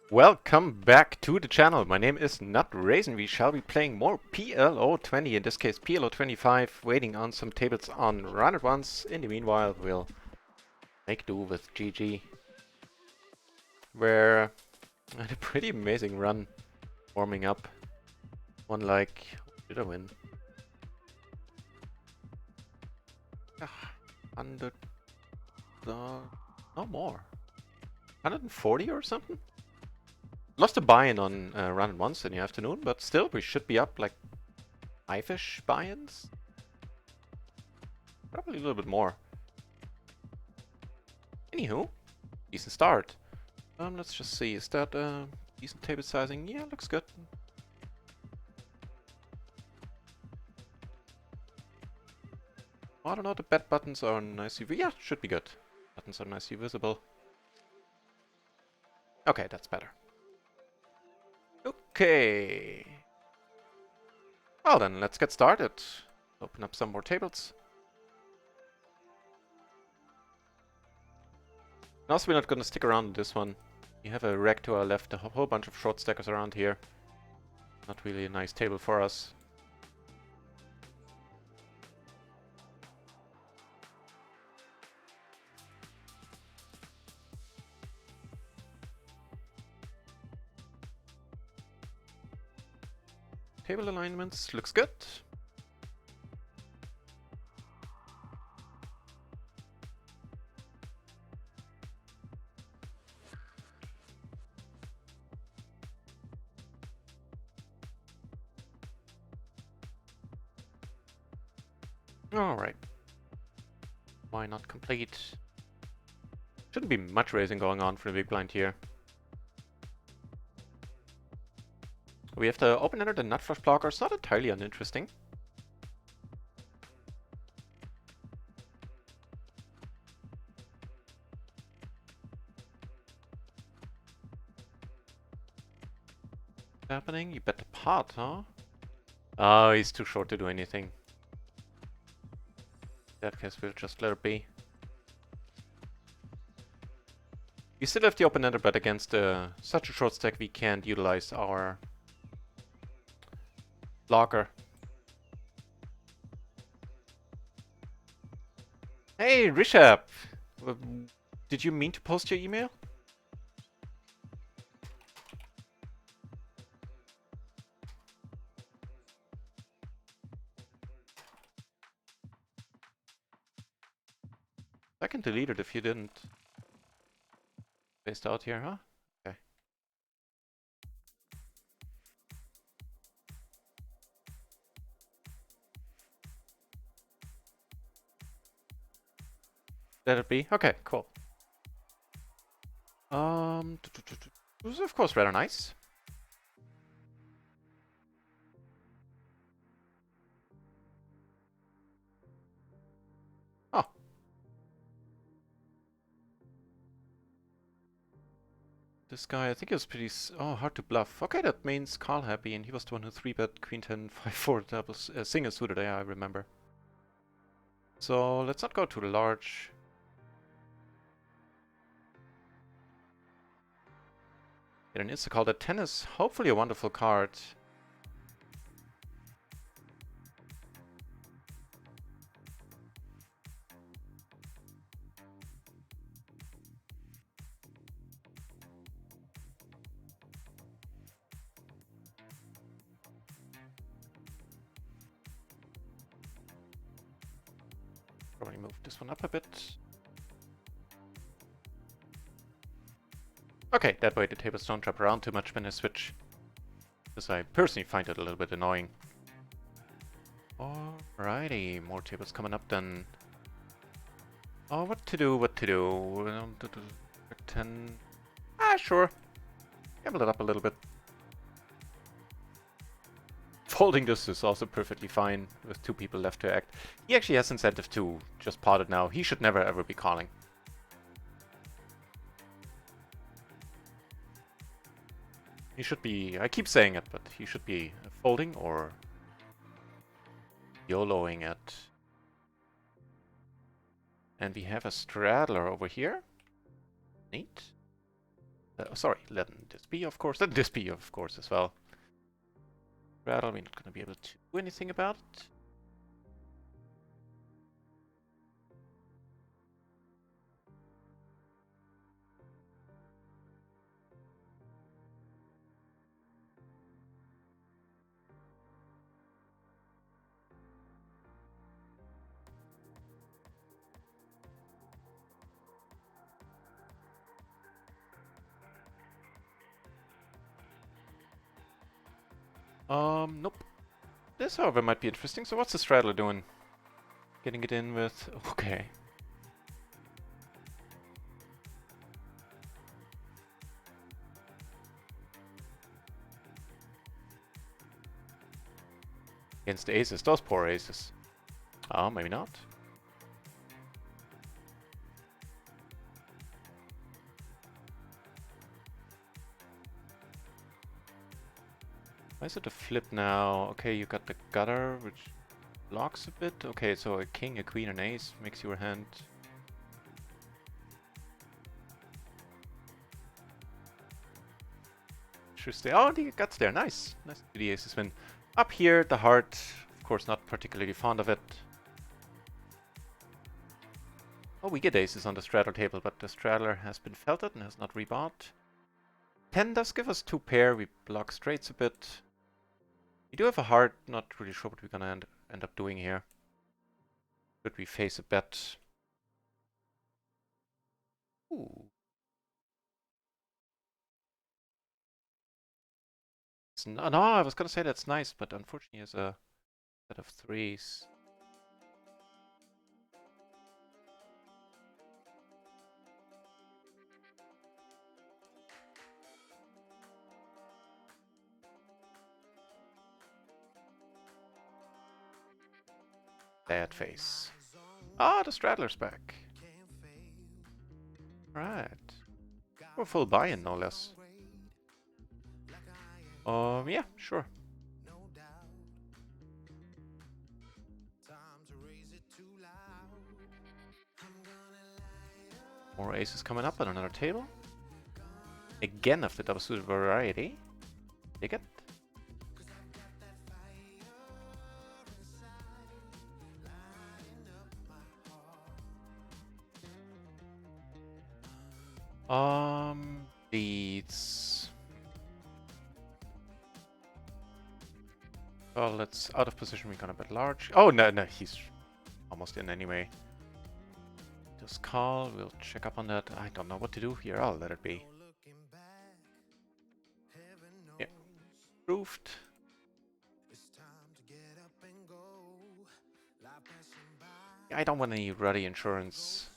Welcome back to the channel. My name is NutRaisin. We shall be playing more PLO 20, in this case PLO 25, waiting on some tables on RunItOnce. In the meanwhile, we'll make do with GG, where I had a pretty amazing run warming up. One like, did I win? 100, no more. 140 or something? Lost a buy-in on RunItOnce in the afternoon, but still, we should be up like 5-ish buy-ins? Probably a little bit more. Anywho, decent start. Let's just see, is that decent table sizing? Yeah, looks good. I don't know, the bet buttons are nicely... Yeah, should be good. Buttons are nicely visible. Okay, that's better. Okay. Well then, let's get started. Open up some more tables. And also, we're not gonna stick around in this one. We have a reg to our left, a whole bunch of short stackers around here. Not really a nice table for us. Table alignments looks good. Alright. Why not complete? Shouldn't be much raising going on for the big blind here. We have the open-ender, the nut flush blockers, not entirely uninteresting. What's happening? You bet the pot, huh? Oh, he's too short to do anything. In that case, we'll just let it be. We still have the open-ender, but against such a short stack, we can't utilize our blocker. Hey, Rishabh! Did you mean to post your email? I can delete it if you didn't. Spaced out here, huh? Okay. Let it be? Okay, cool. This is of course rather nice. Oh. This guy, I think he was pretty... hard to bluff. Okay, that means Carl happy, and he was the one who 3-bet Queen 10, 5-4 doubles, single suited, yeah, I remember. So, let's not go too large. Get an insta call. That 10 is hopefully a wonderful card. Probably move this one up a bit. Okay, that way the tables don't drop around too much when I switch. Because I personally find it a little bit annoying. Alrighty, more tables coming up then. Oh, what to do, what to do. 10. Sure. Gamble it up a little bit. Folding this is also perfectly fine with 2 people left to act. He actually has incentive to just pot it now. He should never ever be calling. He should be, I keep saying it, but he should be folding or YOLOing it. And we have a straddler over here. Neat. Sorry, let this be, of course. Let this be, of course, as well. Rattle, we're not going to be able to do anything about it. Nope. This, however, might be interesting. So what's the straddler doing? Getting it in with... Okay. Against the aces. Those poor aces. Oh, maybe not. Why is it a flip now? Okay, you got the gutter, which blocks a bit. Okay, so a king, a queen, an ace makes your hand... Interesting. Oh, the guts there. Nice. Nice to see the aces win. Up here, the heart. Of course, not particularly fond of it. Oh, we get aces on the straddler table, but the straddler has been felted and has not rebought. 10 does give us 2 pair. We block straights a bit. We do have a heart. Not really sure what we're gonna end up doing here. Should we face a bet? Ooh. No, I was gonna say that's nice, but unfortunately, it's a set of 3s. Bad face. Ah, the straddler's back. Right. Or full buy-in, no less. Yeah, sure. More aces coming up on another table. Again of the double suited variety. Take it. Beats. Well, let's out of position. We're gonna bet large. Oh no, he's almost in anyway. Just call. We'll check up on that. I don't know what to do here. I'll let it be. Yeah, proved. I don't want any ruddy insurance.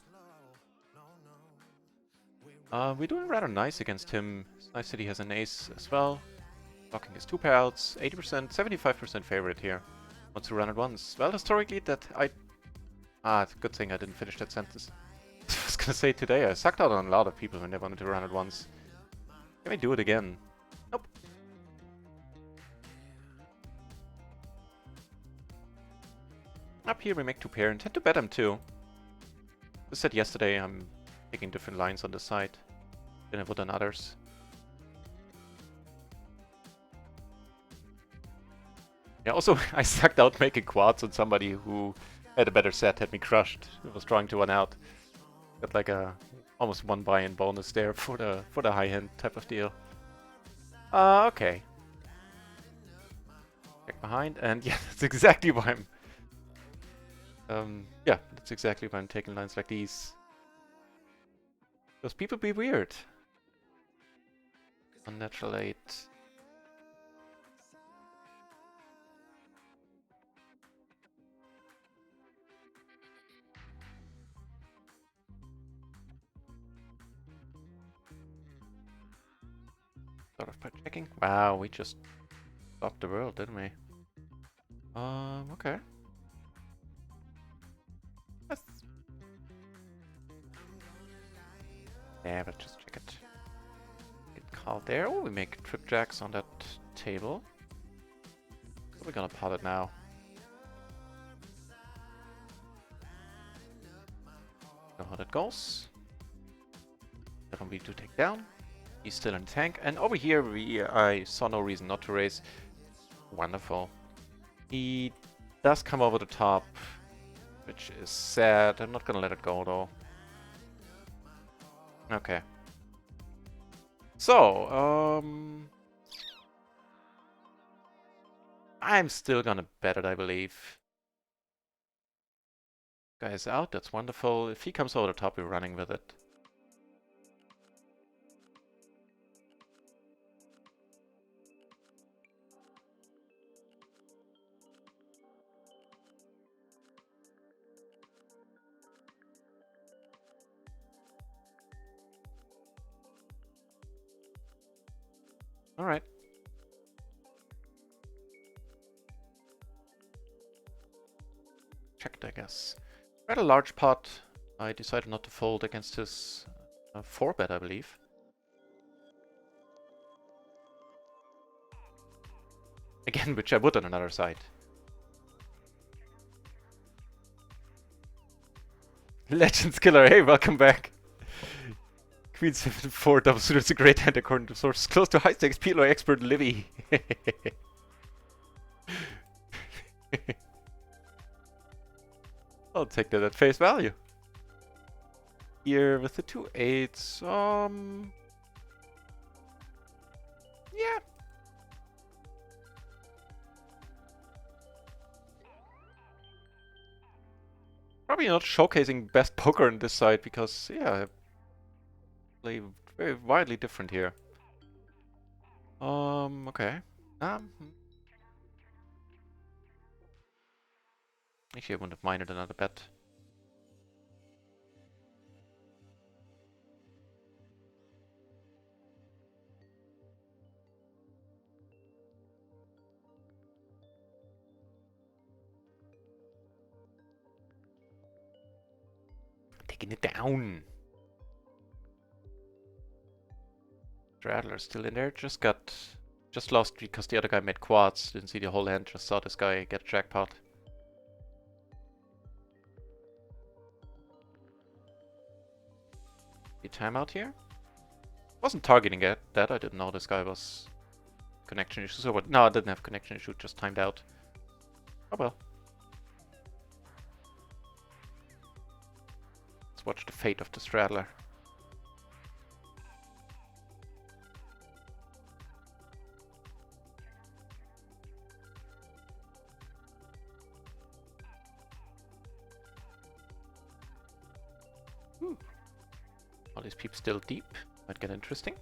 We're doing rather nice against him. It's nice that he has an ace as well. Blocking his 2 pair outs. 80%, 75% favorite here. Wants to run it once. Well, historically, that I... it's a good thing I didn't finish that sentence. I was gonna say today I sucked out on a lot of people when they wanted to run it once. Can we do it again? Nope. Up here we make 2 pair and tend to bet him too. As I said yesterday, I'm taking different lines on the side than I would on others. Yeah, also I sucked out making quads on somebody who had a better set, had me crushed. I was trying to one out. Got like a almost 1 buy-in bonus there for the high hand type of deal. Okay. Check behind, and yeah, that's exactly why I'm yeah, that's exactly why I'm taking lines like these. Those people be weird. Unnatural 8. Sort of by checking. Wow, we just stopped the world, didn't we? Okay. That's... Yeah, but just check it. Get called there. Oh, we make trip jacks on that table. So we're gonna pot it now. Know how that goes. That one we do take down. He's still in the tank. And over here, I saw no reason not to raise. Wonderful. He does come over the top, which is sad. I'm not gonna let it go, though. Okay. So, I'm still gonna bet it, I believe. Guy is out, that's wonderful. If he comes over the top, we're running with it. Alright. Checked, I guess. Read a large pot. I decided not to fold against his 4-bet, I believe. Again, which I would on another side. Legends Killer, hey, welcome back. Queen 7-4 double suited is a great hand according to sources close to high stakes PLO expert Livy. I'll take that at face value. Here with the 2 8s, yeah. Probably not showcasing best poker on this side because, yeah, I play very widely different here. Okay. Actually, I wouldn't have minded another bet. Taking it down. Straddler still in there. Just lost because the other guy made quads. Didn't see the whole hand. Just saw this guy get a jackpot. The timeout here. Wasn't targeting it. That I didn't know this guy was connection issue. So what? No, I didn't have connection issue. Just timed out. Oh well. Let's watch the fate of the straddler. All these peeps still deep. Might get interesting.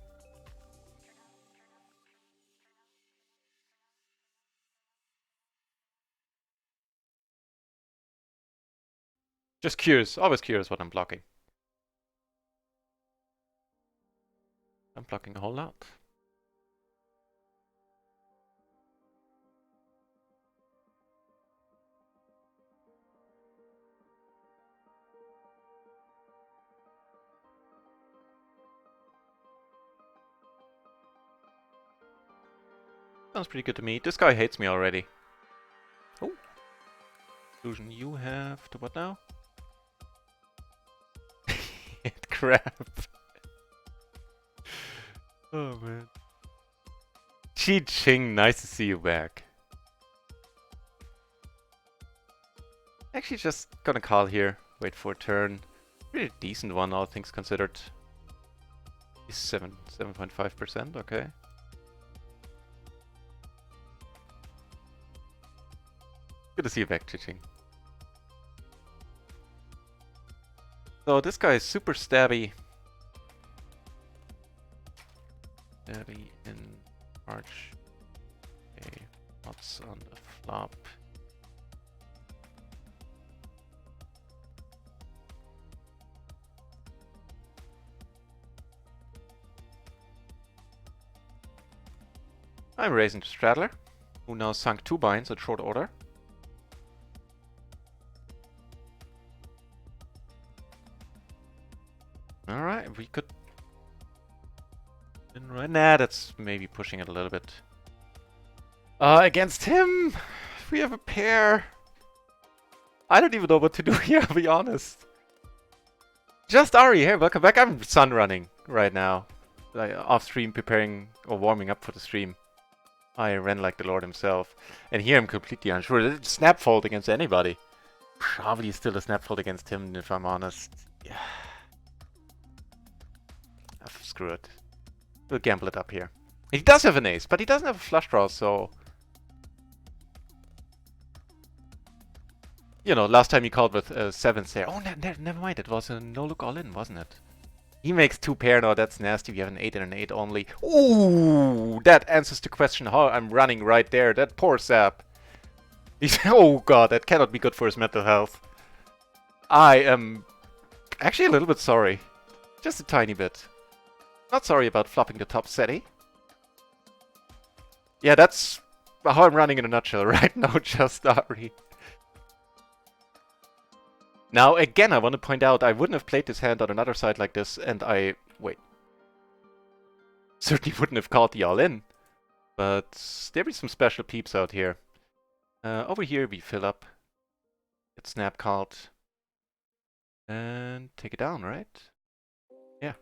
Just curious. Always curious what I'm blocking. I'm blocking a whole lot. Sounds pretty good to me. This guy hates me already. Oh. Illusion, you have to what now? Crap. Oh man. Chi Ching, nice to see you back. Actually just gonna call here. Wait for a turn. Pretty decent one, all things considered. 7.5%, okay. Good to see you back, Chiching. So this guy is super stabby. Stabby in March. Okay, what's on the flop? I'm raising the straddler, who now sunk 2 binds at short order. Alright, we could... Nah, that's maybe pushing it a little bit. Against him, we have a pair. I don't even know what to do here, I'll be honest. Just Ari, hey, welcome back. I'm sun running right now. off stream preparing or warming up for the stream. I ran like the Lord himself. And here I'm completely unsure. It's snap fold against anybody. Probably still a snap fold against him, if I'm honest. Yeah. Screw it. We'll gamble it up here. He does have an ace, but he doesn't have a flush draw, so... You know, last time he called with sevens there. Oh, never mind. It was a no-look all-in, wasn't it? He makes 2 pair now. That's nasty. We have an 8 and an 8 only. Ooh! That answers the question how I'm running right there. That poor sap. He's... Oh god, that cannot be good for his mental health. I am actually a little bit sorry. Just a tiny bit. Not sorry about flopping the top setty. Yeah, that's how I'm running in a nutshell right now, just Ari. Now, again, I want to point out, I wouldn't have played this hand on another side like this, and wait. Certainly wouldn't have called the all-in. But there be some special peeps out here. Over here we fill up. Get snap called. And take it down, right? Yeah.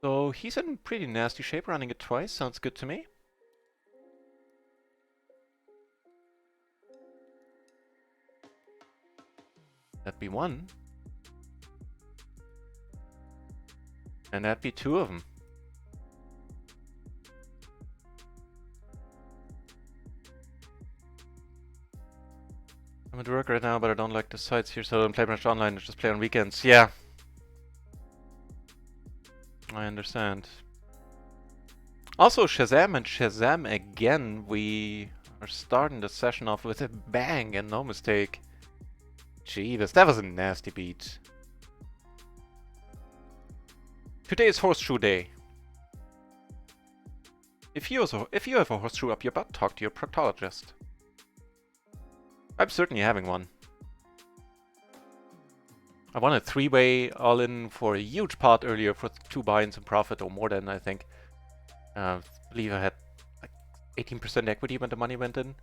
So he's in pretty nasty shape, running it twice. Sounds good to me. That'd be 1. And that'd be 2 of them. I'm at work right now, but I don't like the sites here, so I don't play much online. I just play on weekends. Yeah. I understand. Also, Shazam and Shazam again. We are starting the session off with a bang and no mistake. Jeebus, that was a nasty beat. Today is horseshoe day. If you have a horseshoe up your butt, talk to your proctologist. I'm certainly having one. I won a 3-way all-in for a huge pot earlier for 2 buy-ins and profit, or more than, I think. I believe I had like 18% equity when the money went in.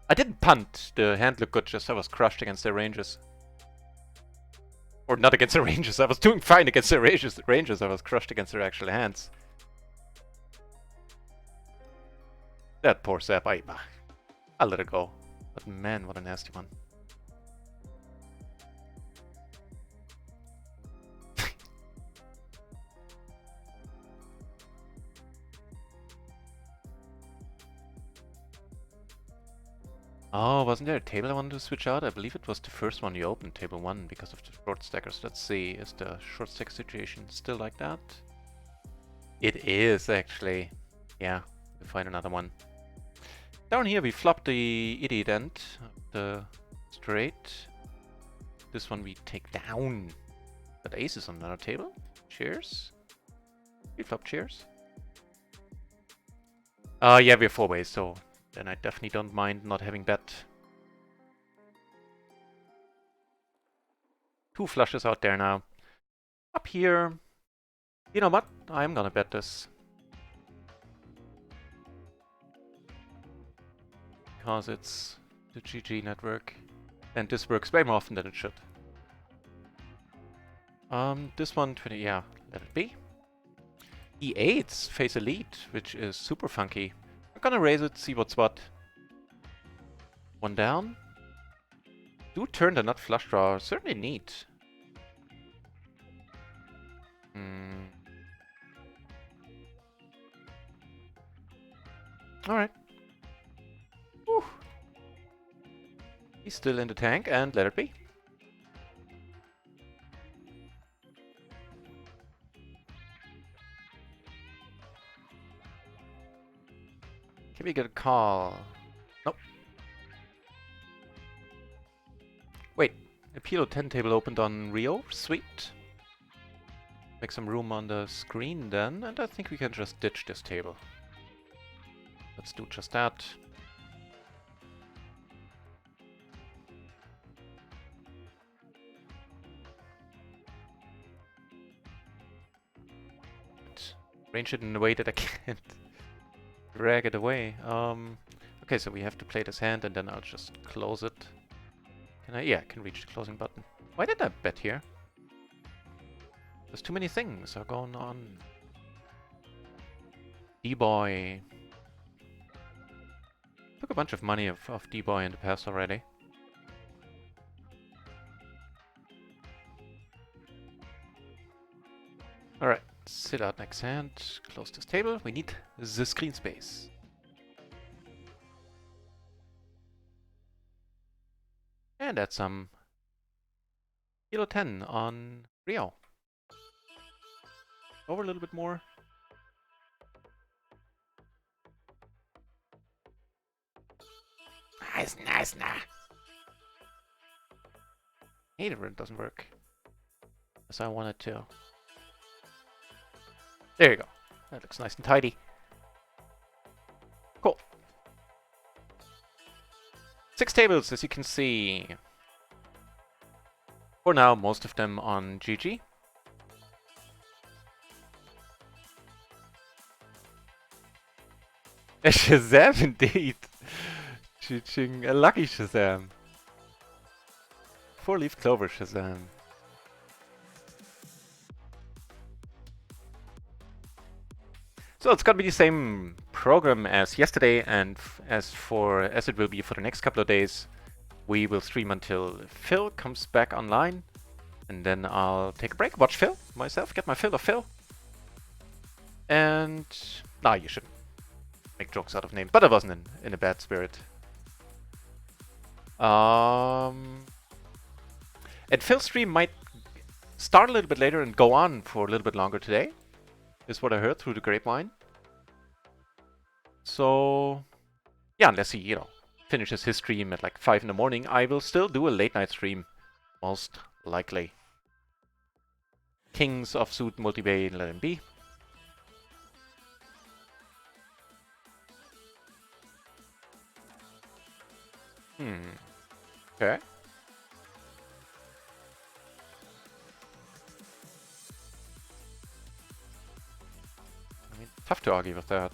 I didn't punt. The hand looked good, just I was crushed against their ranges. Or not against their ranges, I was doing fine against their ranges. I was crushed against their actual hands. That poor sap, I'll let it go. But man, what a nasty one. Oh, wasn't there a table I wanted to switch out? I believe it was the first one you opened, table 1, because of the short stackers. Let's see, is the short stack situation still like that? It is, actually. Yeah, we'll find another one. Down here we flop the idiot end, the straight. This one we take down. But ace is on another table. Cheers. We flop cheers. Yeah, we're 4 ways, so then I definitely don't mind not having bet. 2 flushes out there now. Up here. You know what? I'm gonna bet this. Because it's the GG network. And this works way more often than it should. This one, 20, yeah, let it be. E8s face elite, which is super funky. I'm gonna raise it, see what's what. 1 down. Do turn the nut flush draw, certainly neat. Alright. He's still in the tank, and let it be. Can we get a call? Nope. Wait, a PLO 10 table opened on Rio? Sweet. Make some room on the screen then, and I think we can just ditch this table. Let's do just that. Arrange it in a way that I can't drag it away. Okay, so we have to play this hand and then I'll just close it. Can I? Yeah, I can reach the closing button. Why did I bet here? There's too many things are going on. D-Boy. Took a bunch of money of D-Boy in the past already. Alright, sit out next hand, close this table. We need the screen space. And add some Kilo 10 on Rio. Over a little bit more. Nice, nah. Hate it when it doesn't work as I want it to. There you go. That looks nice and tidy. Cool. 6 tables, as you can see. For now, most of them on GG. A Shazam indeed. Ching, a lucky Shazam. 4-leaf clover Shazam. So it's gonna be the same program as yesterday, and as it will be for the next couple of days. We will stream until Phil comes back online, and then I'll take a break, watch Phil myself, get my fill of Phil. And nah, you shouldn't make jokes out of names, but I wasn't in a bad spirit. And Phil's stream might start a little bit later and go on for a little bit longer today, is what I heard through the grapevine. So yeah, unless he, you know, finishes his stream at like 5 in the morning, I will still do a late night stream, most likely. Kings of Suit Multi-Bay, let him be. Okay. I mean, tough to argue with that.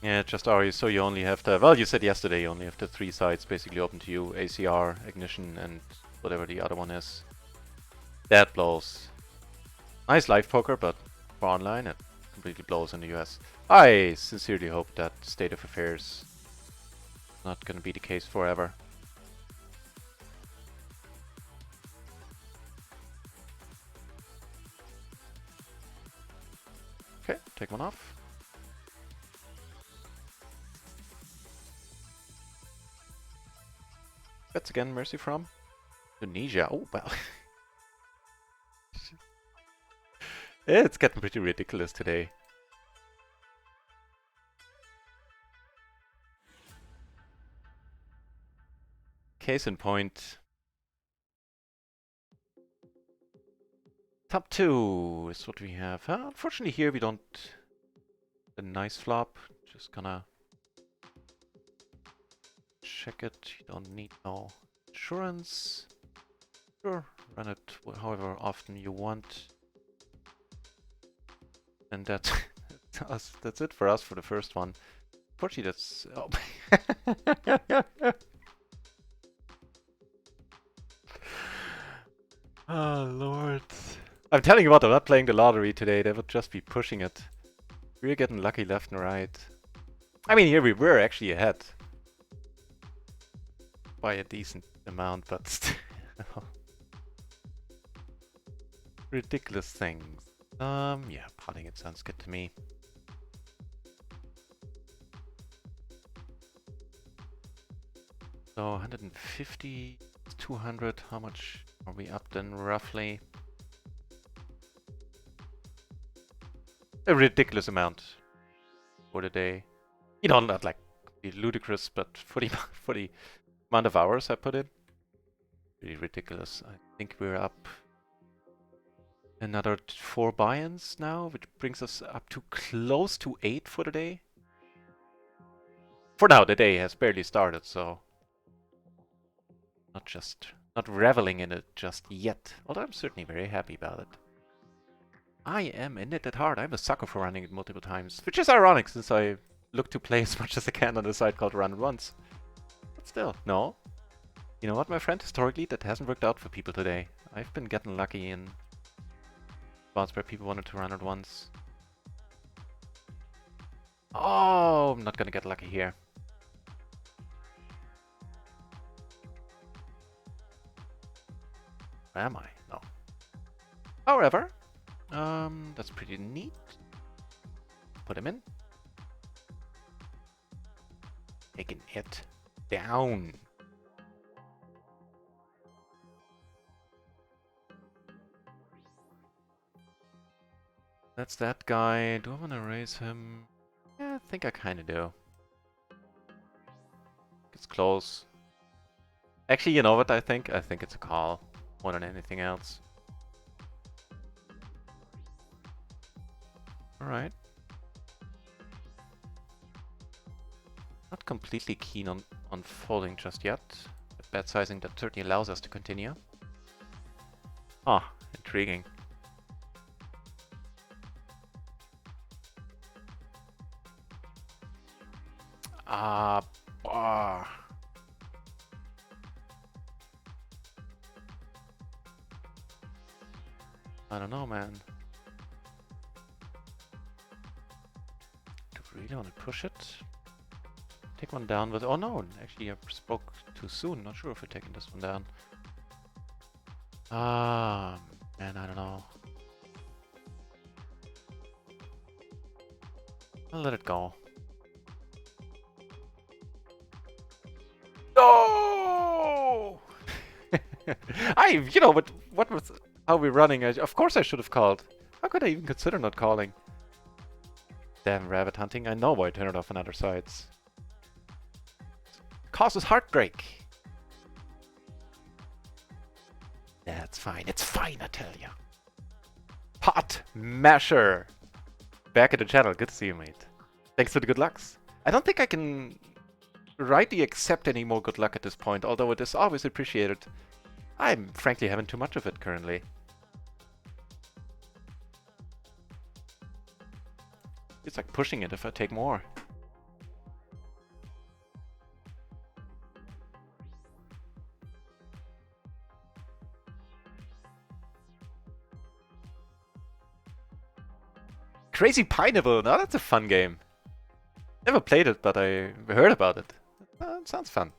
Yeah, just Ari, so you only have the... Well, you said yesterday you only have the 3 sides basically open to you. ACR, Ignition, and whatever the other one is. That blows. Nice live poker, but for online it completely blows in the US. I sincerely hope that state of affairs is not gonna be the case forever. Okay, take one off. Bets again, Mercy from Indonesia. Oh, well. It's getting pretty ridiculous today. Case in point. Top 2 is what we have. Unfortunately here we don't... A nice flop. Just gonna... check it. You don't need no insurance. Sure, run it however often you want. And that's it for us for the first one. Unfortunately, that's... Oh. Oh, Lord. I'm telling you what, I'm not playing the lottery today. They would just be pushing it. We're getting lucky left and right. I mean, here we were actually ahead. By a decent amount, but still. Ridiculous things. Yeah, potting it sounds good to me. So 150, 200, how much are we up then roughly? A ridiculous amount for the day. You know, not like ludicrous, but for the amount of hours I put in. Pretty ridiculous. I think we're up another 4 buy-ins now, which brings us up to close to 8 for the day. For now, the day has barely started, so not reveling in it just yet. Although I'm certainly very happy about it. I am in it at heart. I'm a sucker for running it multiple times, which is ironic since I look to play as much as I can on a site called RunItOnce. But still, no. You know what, my friend? Historically, that hasn't worked out for people today. I've been getting lucky in spots where people wanted to run it once. Oh, I'm not gonna get lucky here. Where am I? No. However, that's pretty neat. Put him in. Taking it down. That's that guy. Do I want to raise him? Yeah, I think I kind of do. It's close. Actually, you know what I think? I think it's a call more than anything else. Alright. Not completely keen on folding just yet. But bet sizing that certainly allows us to continue. Ah, intriguing. I don't know, man. Do we really want to push it? Take one down with... Oh no, actually I spoke too soon. Not sure if we're taking this one down. Man, I don't know. I'll let it go. No! You know, what was... How we're running, of course I should have called. How could I even consider not calling? Damn rabbit hunting, I know why I turn it off on other sides. Causes heartbreak. That's fine, it's fine, I tell you. Pot Masher! Back at the channel, good to see you, mate. Thanks for the good lucks. I don't think I can rightly accept any more good luck at this point, although it is always appreciated. I'm frankly having too much of it currently. It's like pushing it if I take more. Crazy Pineapple, now that's a fun game. Never played it, but I heard about it. It sounds fun.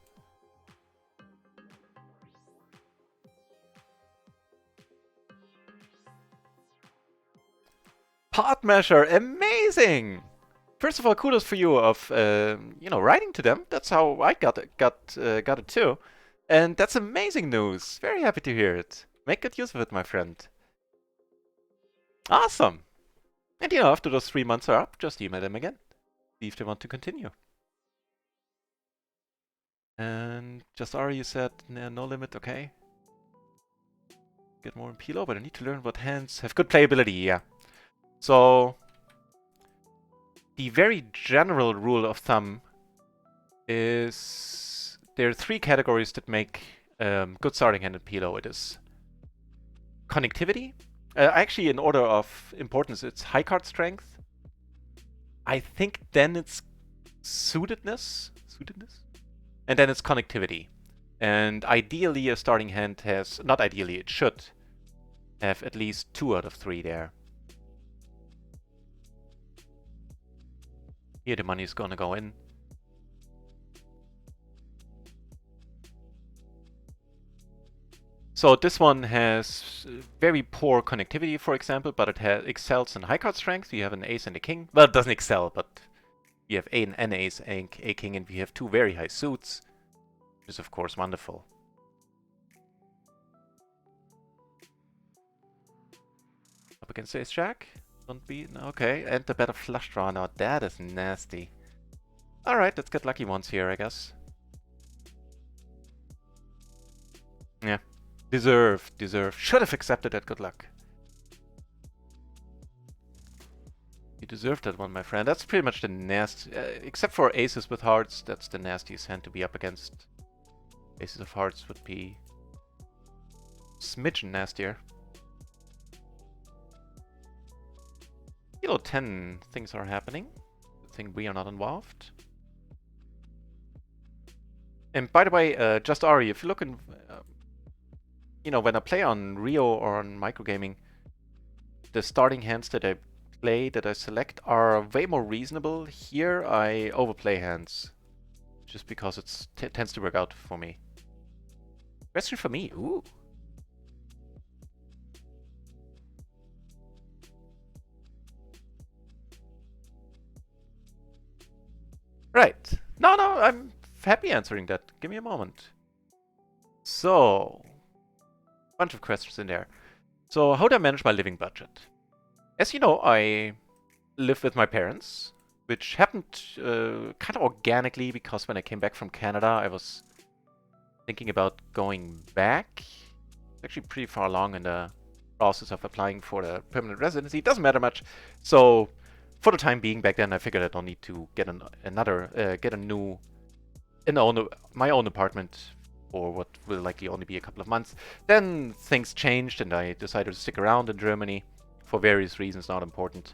Pot Masher, amazing! First of all, kudos for you of you know, writing to them. That's how I got it too, and that's amazing news. Very happy to hear it. Make good use of it, my friend. Awesome. And you know, after those 3 months are up, just email them again. See if they want to continue. And just Ari, you said no limit, okay. Get more in PLO, but I need to learn what hands have good playability, yeah. So, the very general rule of thumb is there are 3 categories that make good starting hand in PLO. It is connectivity. Actually, in order of importance, it's high card strength. I think then it's suitedness, and then it's connectivity. And ideally, a starting hand has, not ideally, it should have at least 2 out of 3 there. Here the money is gonna go in. So this one has very poor connectivity, for example, but it excels in high card strength. You have an ace and a king. Well, it doesn't excel, but you have an ace and a king, and we have 2 very high suits, which is of course wonderful. Up against ace jack. Don't be... Okay, and the better flush draw. Now that is nasty. Alright, let's get lucky once here, I guess. Yeah. Deserve. Should have accepted that good luck. You deserved that one, my friend. That's pretty much the nasty... except for aces with hearts, that's the nastiest hand to be up against. Aces of hearts would be... smidgen nastier. Kilo 10 things are happening. thing we are not involved. And by the way, just Ari, if you look in, you know, when I play on Rio or on microgaming, the starting hands that I play, that I select, are way more reasonable. Here, I overplay hands, just because it tends to work out for me. Question for me. Ooh. Right. No, I'm happy answering that. Give me a moment. So, bunch of questions in there. So, how do I manage my living budget? As you know, I live with my parents, which happened kind of organically because when I came back from Canada, I was thinking about going back. Actually pretty far along in the process of applying for the permanent residency. It doesn't matter much. So, for the time being, back then, I figured I don't need to get my own apartment for what will likely only be a couple of months. Then things changed, and I decided to stick around in Germany for various reasons, not important.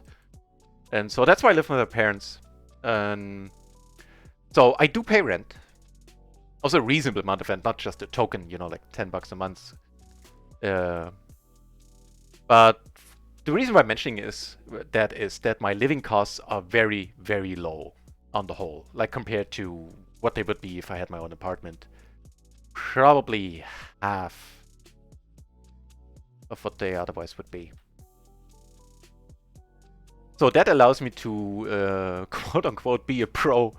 And so that's why I live with my parents. So I do pay rent. Also a reasonable amount of rent, not just a token, you know, like $10 a month. But the reason why I'm mentioning is that my living costs are very, very low on the whole, like compared to what they would be if I had my own apartment. Probably half of what they otherwise would be. So that allows me to quote-unquote be a pro.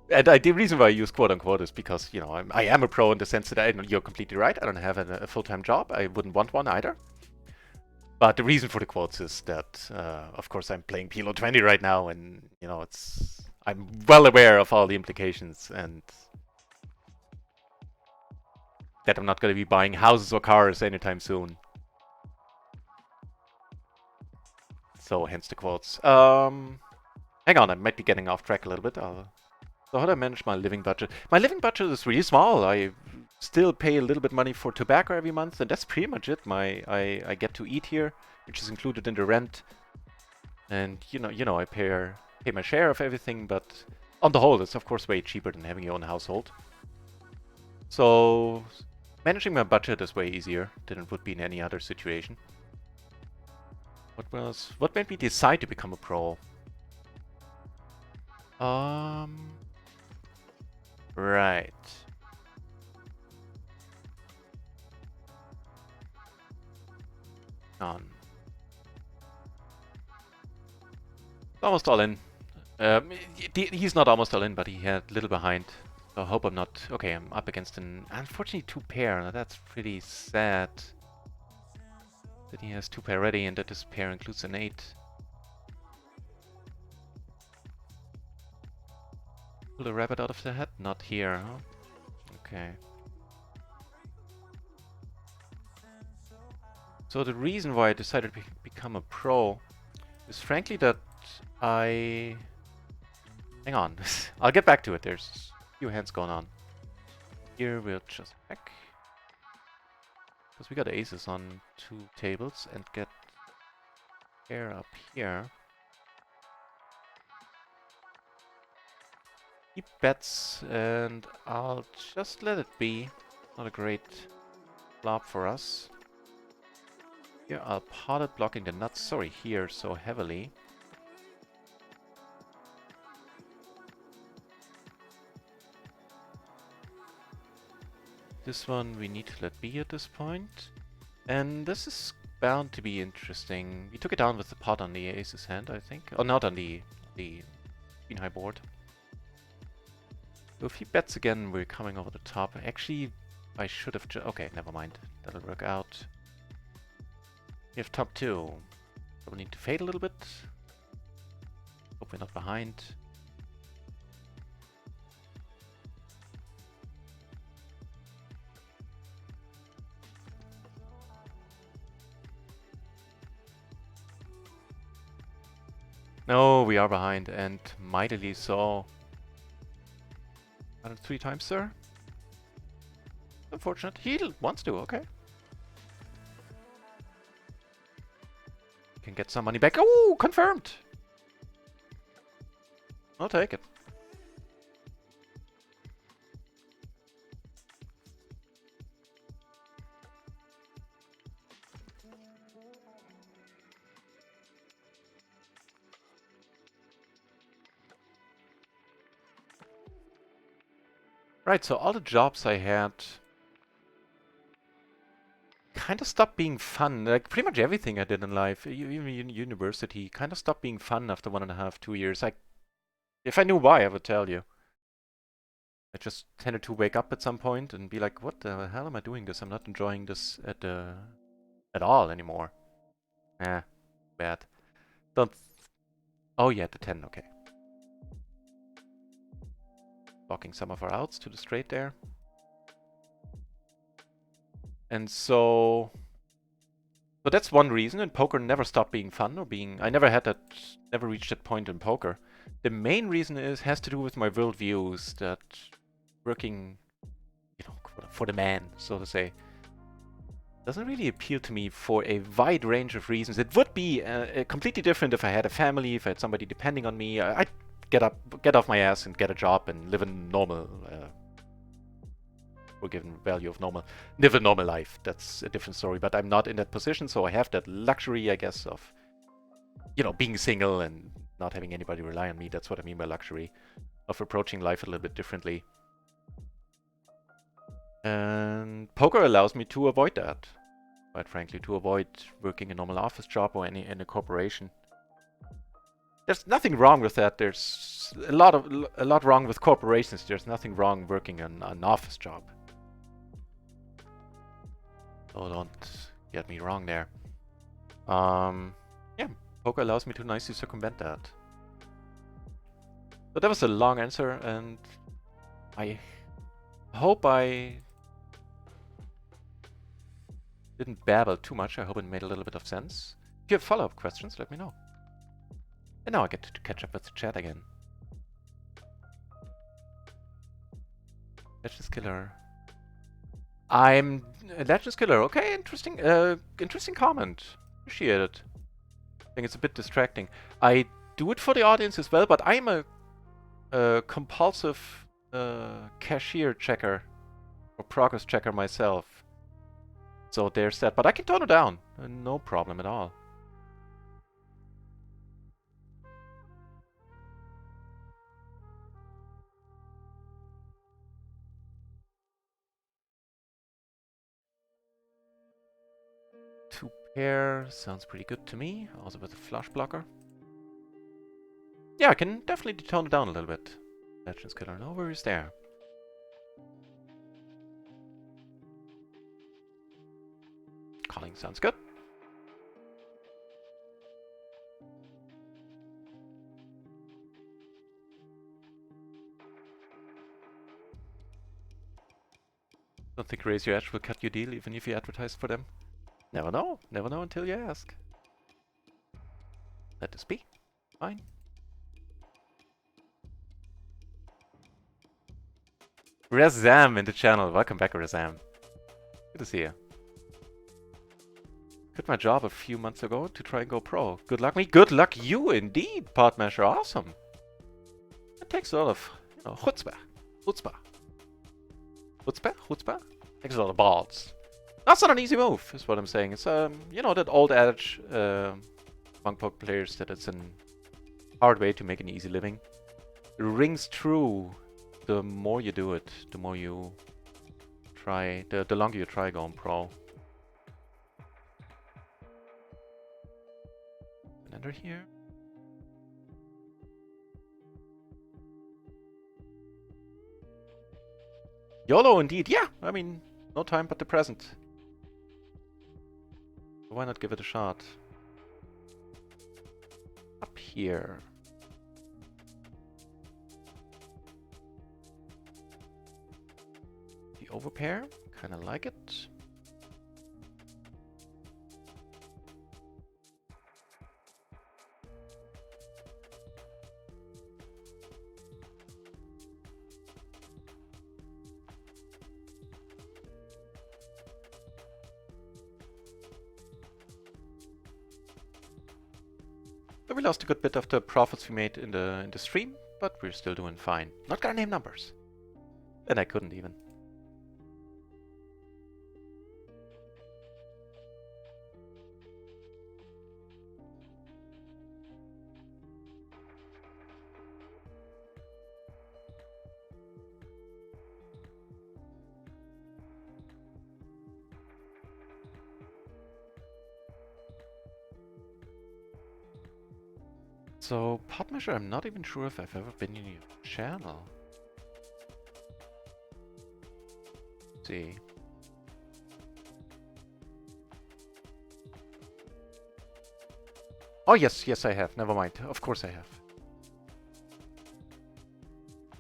And the reason why I use quote-unquote is because, you know, I am a pro in the sense that you're completely right. I don't have a full-time job. I wouldn't want one either. But the reason for the quotes is that, of course, I'm playing PLO 20 right now, and, you know, I'm well aware of all the implications, and that I'm not going to be buying houses or cars anytime soon. So, hence the quotes. Hang on, I might be getting off track a little bit. So how do I manage my living budget? My living budget is really small. I still pay a little bit money for tobacco every month, and that's pretty much it. I get to eat here, which is included in the rent. And you know, I pay my share of everything, but on the whole, it's of course way cheaper than having your own household. So managing my budget is way easier than it would be in any other situation. What made me decide to become a pro? Right. Almost all in. He's not almost all in, but he had a little behind. So I hope I'm not... Okay, I'm up against an... Unfortunately, 2 pair. Now that's pretty sad. That he has 2 pair ready and that this pair includes an 8. Pull the rabbit out of the hat? Not here, huh? Okay. So the reason why I decided to become a pro is frankly that Hang on. I'll get back to it. There's a few hands going on. Here we'll just check. Because we got aces on 2 tables and get pair up here. He bets and I'll just let it be. Not a great flop for us. Here I'll pot it, blocking the nuts. Sorry, here so heavily. This one we need to let be at this point. And this is bound to be interesting. We took it down with the pot on the ace's hand, I think. Oh, not on the queen high board. So if he bets again, we're coming over the top. Actually, I should have... Okay, never mind. That'll work out. We have top 2. So we need to fade a little bit. Hope we're not behind. No, we are behind, and mightily so. 103 times, sir? Unfortunate. He wants to, okay. Can get some money back. Oh, confirmed! I'll take it. Right, so all the jobs I had kind of stopped being fun. Like pretty much everything I did in life, even university, kind of stopped being fun after 1.5, 2 years. If I knew why, I would tell you. I just tended to wake up at some point and be like, what the hell am I doing this? I'm not enjoying this at all anymore. Eh, bad. Don't... Oh yeah, the 10, okay. Blocking some of our outs to the straight there. And so that's one reason, and poker never stopped being fun or being... I never reached that point in poker. The main reason has to do with my worldviews, that working, for the man, so to say, doesn't really appeal to me for a wide range of reasons. It would be completely different if I had a family, if I had somebody depending on me. I'd get off my ass and get a job and live a normal, forgiven value of normal, live a normal life. That's a different story, but I'm not in that position, so I have that luxury, I guess, of, being single and not having anybody rely on me. That's what I mean by luxury, of approaching life a little bit differently. And poker allows me to avoid that, quite frankly, to avoid working a normal office job or in a corporation. There's nothing wrong with that. There's a lot wrong with corporations. There's nothing wrong working an office job. So don't get me wrong there. Yeah, poker allows me to nicely circumvent that. So that was a long answer, and I hope I didn't babble too much. I hope it made a little bit of sense. If you have follow-up questions, let me know. And now I get to catch up with the chat again. Legends Killer. I'm a Legends Killer. Okay, interesting. Interesting comment. Appreciate it. I think it's a bit distracting. I do it for the audience as well, but I'm a compulsive cashier checker or progress checker myself. So there's that. But I can tone it down. No problem at all. Two pair sounds pretty good to me. Also with a flush blocker. Yeah, I can definitely tone it down a little bit. Legends Killer, no worries there. Calling sounds good. Don't think Raise Your Edge will cut your deal even if you advertise for them. Never know. Never know until you ask. Let this be. Fine. Razam in the channel. Welcome back, Razam. Good to see you. Quit my job a few months ago to try and go pro. Good luck me. Good luck you indeed, Podmasher. Awesome. It takes a lot of, chutzpah. Chutzpah. Chutzpah? Chutzpah? Takes a lot of balls. That's not an easy move, is what I'm saying. It's, that old adage among poker players that it's a hard way to make an easy living. It rings true. The more you do it, the more you try, the longer you try going pro. Enter here. YOLO indeed, yeah! I mean, no time but the present. Why not give it a shot? Up here. The overpair, kinda like it. So we lost a good bit of the profits we made in the stream, but we're still doing fine. Not gonna name numbers. And I couldn't even. So, pot measure, I'm not even sure if I've ever been in your channel. Let's see. Oh yes, yes I have. Never mind. Of course I have.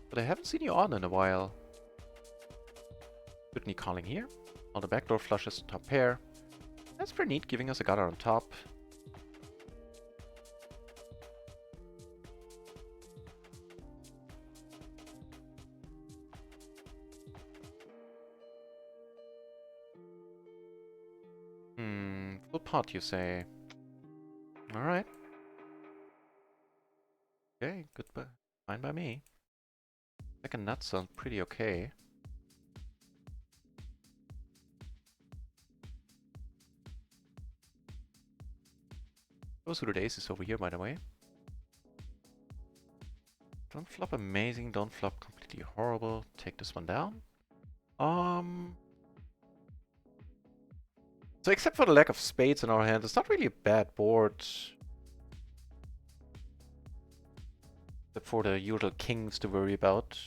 But I haven't seen you on in a while. Whitney calling here. All the backdoor flushes, top pair. That's pretty neat, giving us a gutter on top. Full pot, you say? Alright. Okay, good, fine by me. Second nut sounds pretty okay. Those suited aces over here, by the way. Don't flop amazing, don't flop completely horrible. Take this one down. So except for the lack of spades in our hand, it's not really a bad board. Except for the usual kings to worry about.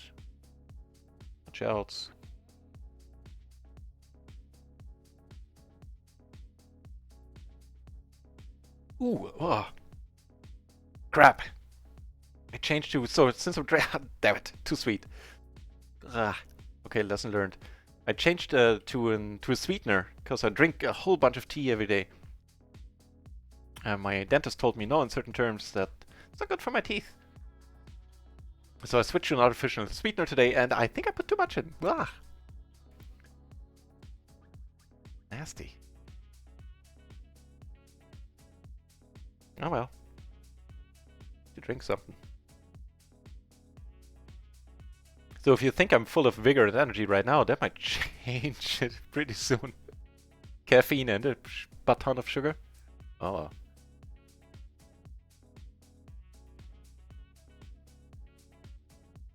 Much else. Ooh, oh. Crap. I changed to, so since I'm damn it, too sweet. Okay, lesson learned. I changed to a sweetener because I drink a whole bunch of tea every day. My dentist told me no in certain terms that it's not good for my teeth. So I switched to an artificial sweetener today, and I think I put too much in. Nasty. Oh well. To drink something. So if you think I'm full of vigor and energy right now, that might change it pretty soon. Caffeine and a butt ton of sugar. Oh.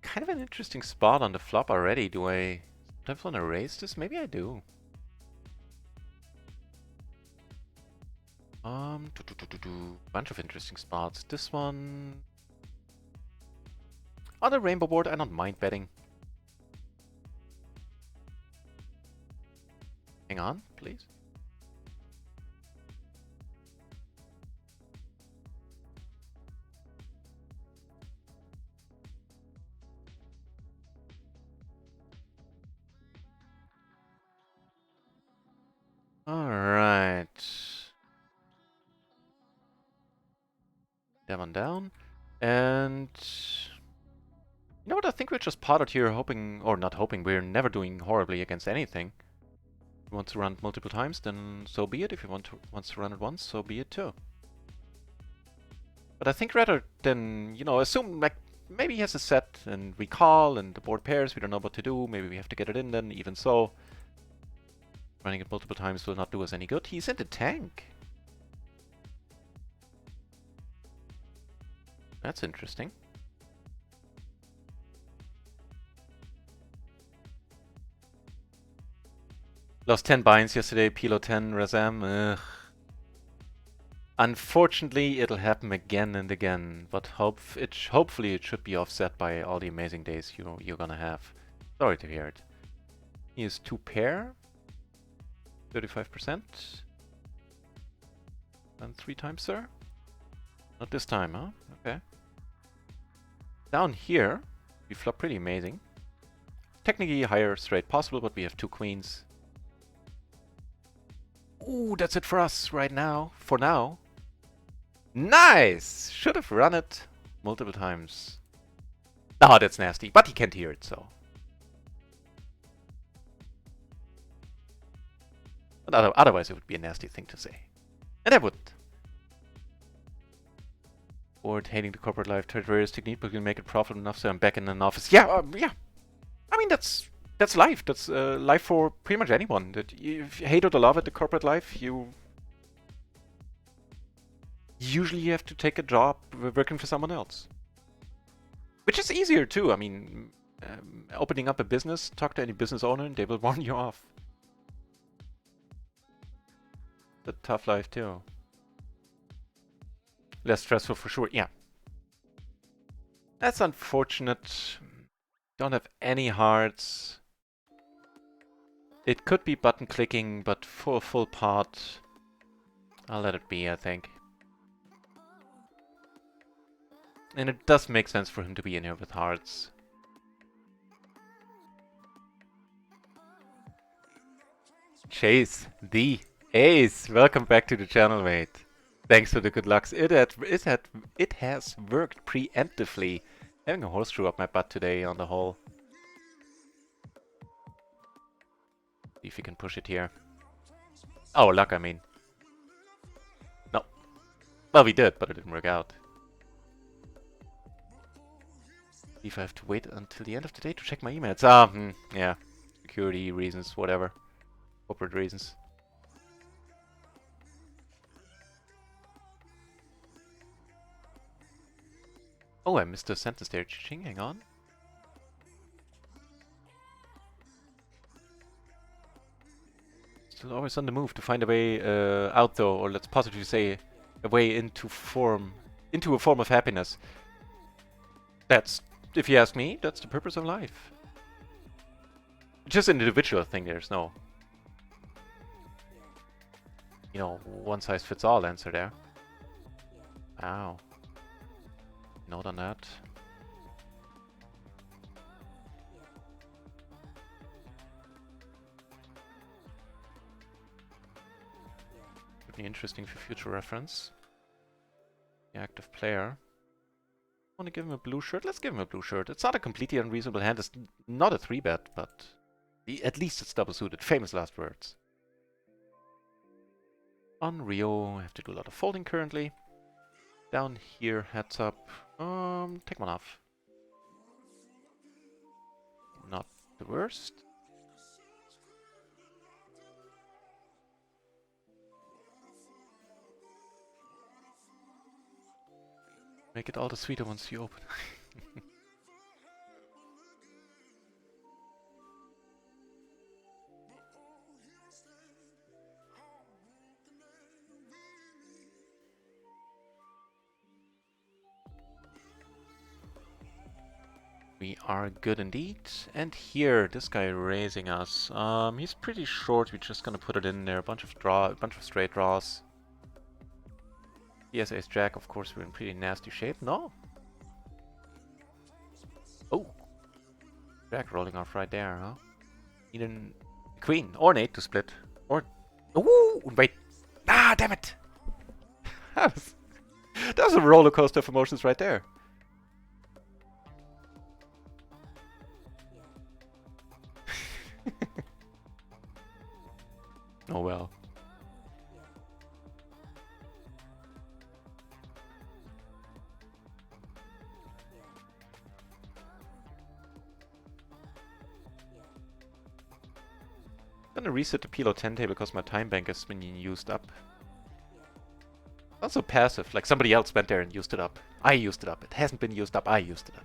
Kind of an interesting spot on the flop already. Do I sometimes want to raise this? Maybe I do. Bunch of interesting spots. This one. On the rainbow board, I don't mind betting. Hang on, please. Alright. That one down. And you know what, I think we're just potted here hoping, or not hoping, we're never doing horribly against anything. If you want to run it multiple times, then so be it. If you wants to run it once, so be it too. But I think rather than, you know, assume like maybe he has a set and we call and the board pairs, we don't know what to do, maybe we have to get it in then, even so. Running it multiple times will not do us any good. He's in the tank. That's interesting. Lost 10 binds yesterday, PLO 10, Razam. Ugh. Unfortunately, it'll happen again and again, but hopefully it should be offset by all the amazing days you're gonna have. Sorry to hear it. He is 2 pair, 35%. And 3 times, sir? Not this time, huh? Okay. Down here, we flop pretty amazing. Technically higher straight possible, but we have 2 queens. Ooh, that's it for us right now. For now. Nice! Should have run it multiple times. Oh, that's nasty. But he can't hear it, so. But otherwise it would be a nasty thing to say. And I would. Or hating the corporate life, tried various techniques, but can make it profitable enough, so I'm back in an office. Yeah, yeah. I mean, that's life. That's life for pretty much anyone. That if you hate or love it, the corporate life, you usually have to take a job working for someone else. Which is easier too. I mean, opening up a business, talk to any business owner, and they will warn you off. The tough life too. Less stressful for sure, yeah. That's unfortunate. Don't have any hearts. It could be button clicking, but for a full part, I'll let it be, I think. And it does make sense for him to be in here with hearts. Chase the Ace, welcome back to the channel, mate. Thanks for the good lucks. It has worked preemptively. Having a horseshoe up my butt today on the whole. See if we can push it here. Oh, luck, I mean. No. Well, we did, but it didn't work out. If I have to wait until the end of the day to check my emails. Yeah. Security reasons, whatever. Corporate reasons. Oh, I missed a sentence there. Ching, hang on. Still always on the move to find a way out, though, or let's positively say a way into a form of happiness. That's, if you ask me, that's the purpose of life. Just an individual thing. There's no, you know, one-size-fits-all answer there. Wow. Note on that. Would be interesting for future reference. The active player. Want to give him a blue shirt? Let's give him a blue shirt. It's not a completely unreasonable hand. It's not a 3-bet, but at least it's double suited. Famous last words. On Rio, I have to do a lot of folding currently. Down here, heads up. Take one off. Not the worst. Make it all the sweeter once you open. We are good indeed. And here, this guy raising us. He's pretty short. We're just gonna put it in there. A bunch of straight draws. He has ace jack. Of course, we're in pretty nasty shape. No. Oh, jack rolling off right there, huh? Need a queen or an 8 to split. Or ooh, wait. Ah, damn it. That was a roller coaster of emotions right there. Oh well. I'm gonna reset the PLO 10 table because my time bank has been used up. Also passive, like somebody else went there and used it up. I used it up. It hasn't been used up, I used it up.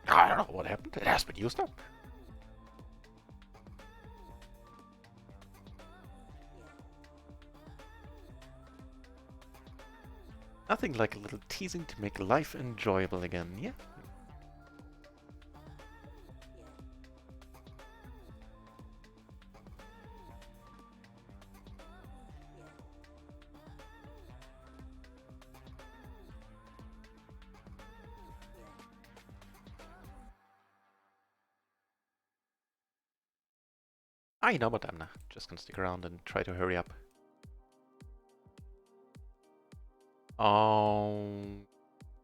I don't know what happened. It has been used up. Nothing like a little teasing to make life enjoyable again, yeah? I know, but I'm not just gonna stick around and try to hurry up.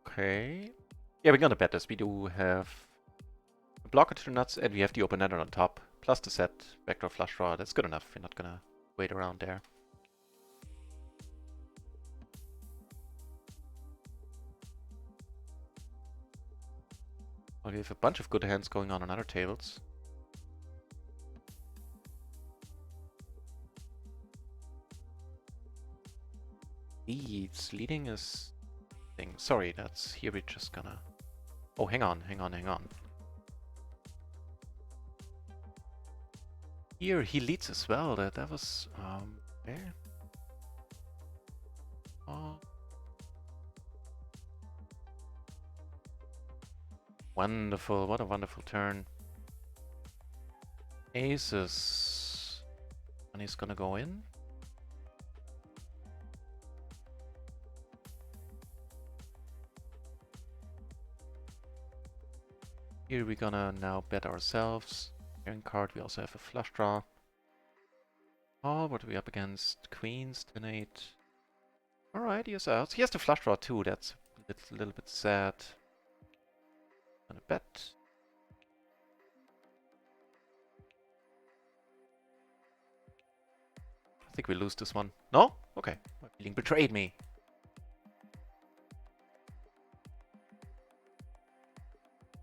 Okay. Yeah, we're gonna bet this. We do have a blocker to the nuts, and we have the open ender on top, plus the set backdoor flush draw. That's good enough. We're not gonna wait around there. Well, we have a bunch of good hands going on other tables. Leads. Leading is thing. Sorry, that's here we're just gonna... Oh, hang on. Here he leads as well. That was there. Oh. Wonderful, what a wonderful turn. Aces. And he's gonna go in. Here we're gonna now bet ourselves. Pairing card, we also have a flush draw. Oh, what are we up against? Queens, 10-8. Alright, he has outs. He has the flush draw too, that's a little bit sad. Gonna bet. I think we lose this one. No? Okay. My feeling betrayed me.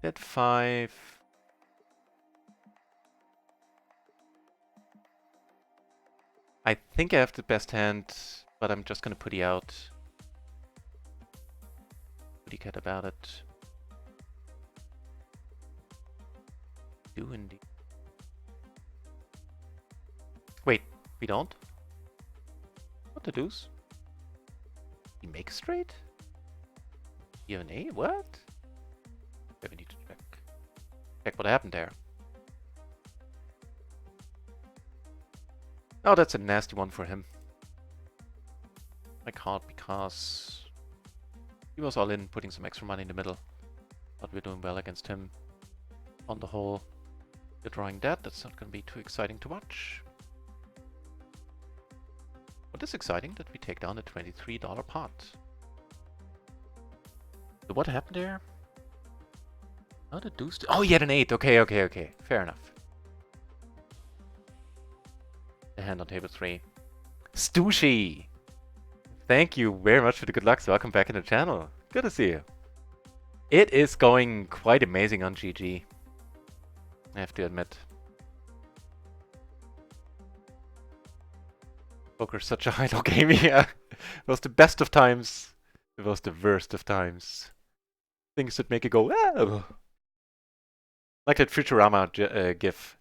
Bet 5. I think I have the best hand, but I'm just gonna putty out. Putty cat about it. Do indeed. Wait, we don't? What the deuce? He makes straight? You have an A? What? Okay, we need to check. Check what happened there. Oh, that's a nasty one for him. I can't because he was all in, putting some extra money in the middle. But we're doing well against him. On the whole, we're drawing that. That's not going to be too exciting to watch. What is exciting that we take down a $23 pot. So what happened there? Not a deuce. Oh, he had an 8. Okay. Fair enough. The hand on table 3. Stushi! Thank you very much for the good luck. Welcome back in the channel. Good to see you. It is going quite amazing on GG. I have to admit. Poker's such a high-low game, yeah. It was the best of times. It was the worst of times. Things that make you go, oh! Like that Futurama gif.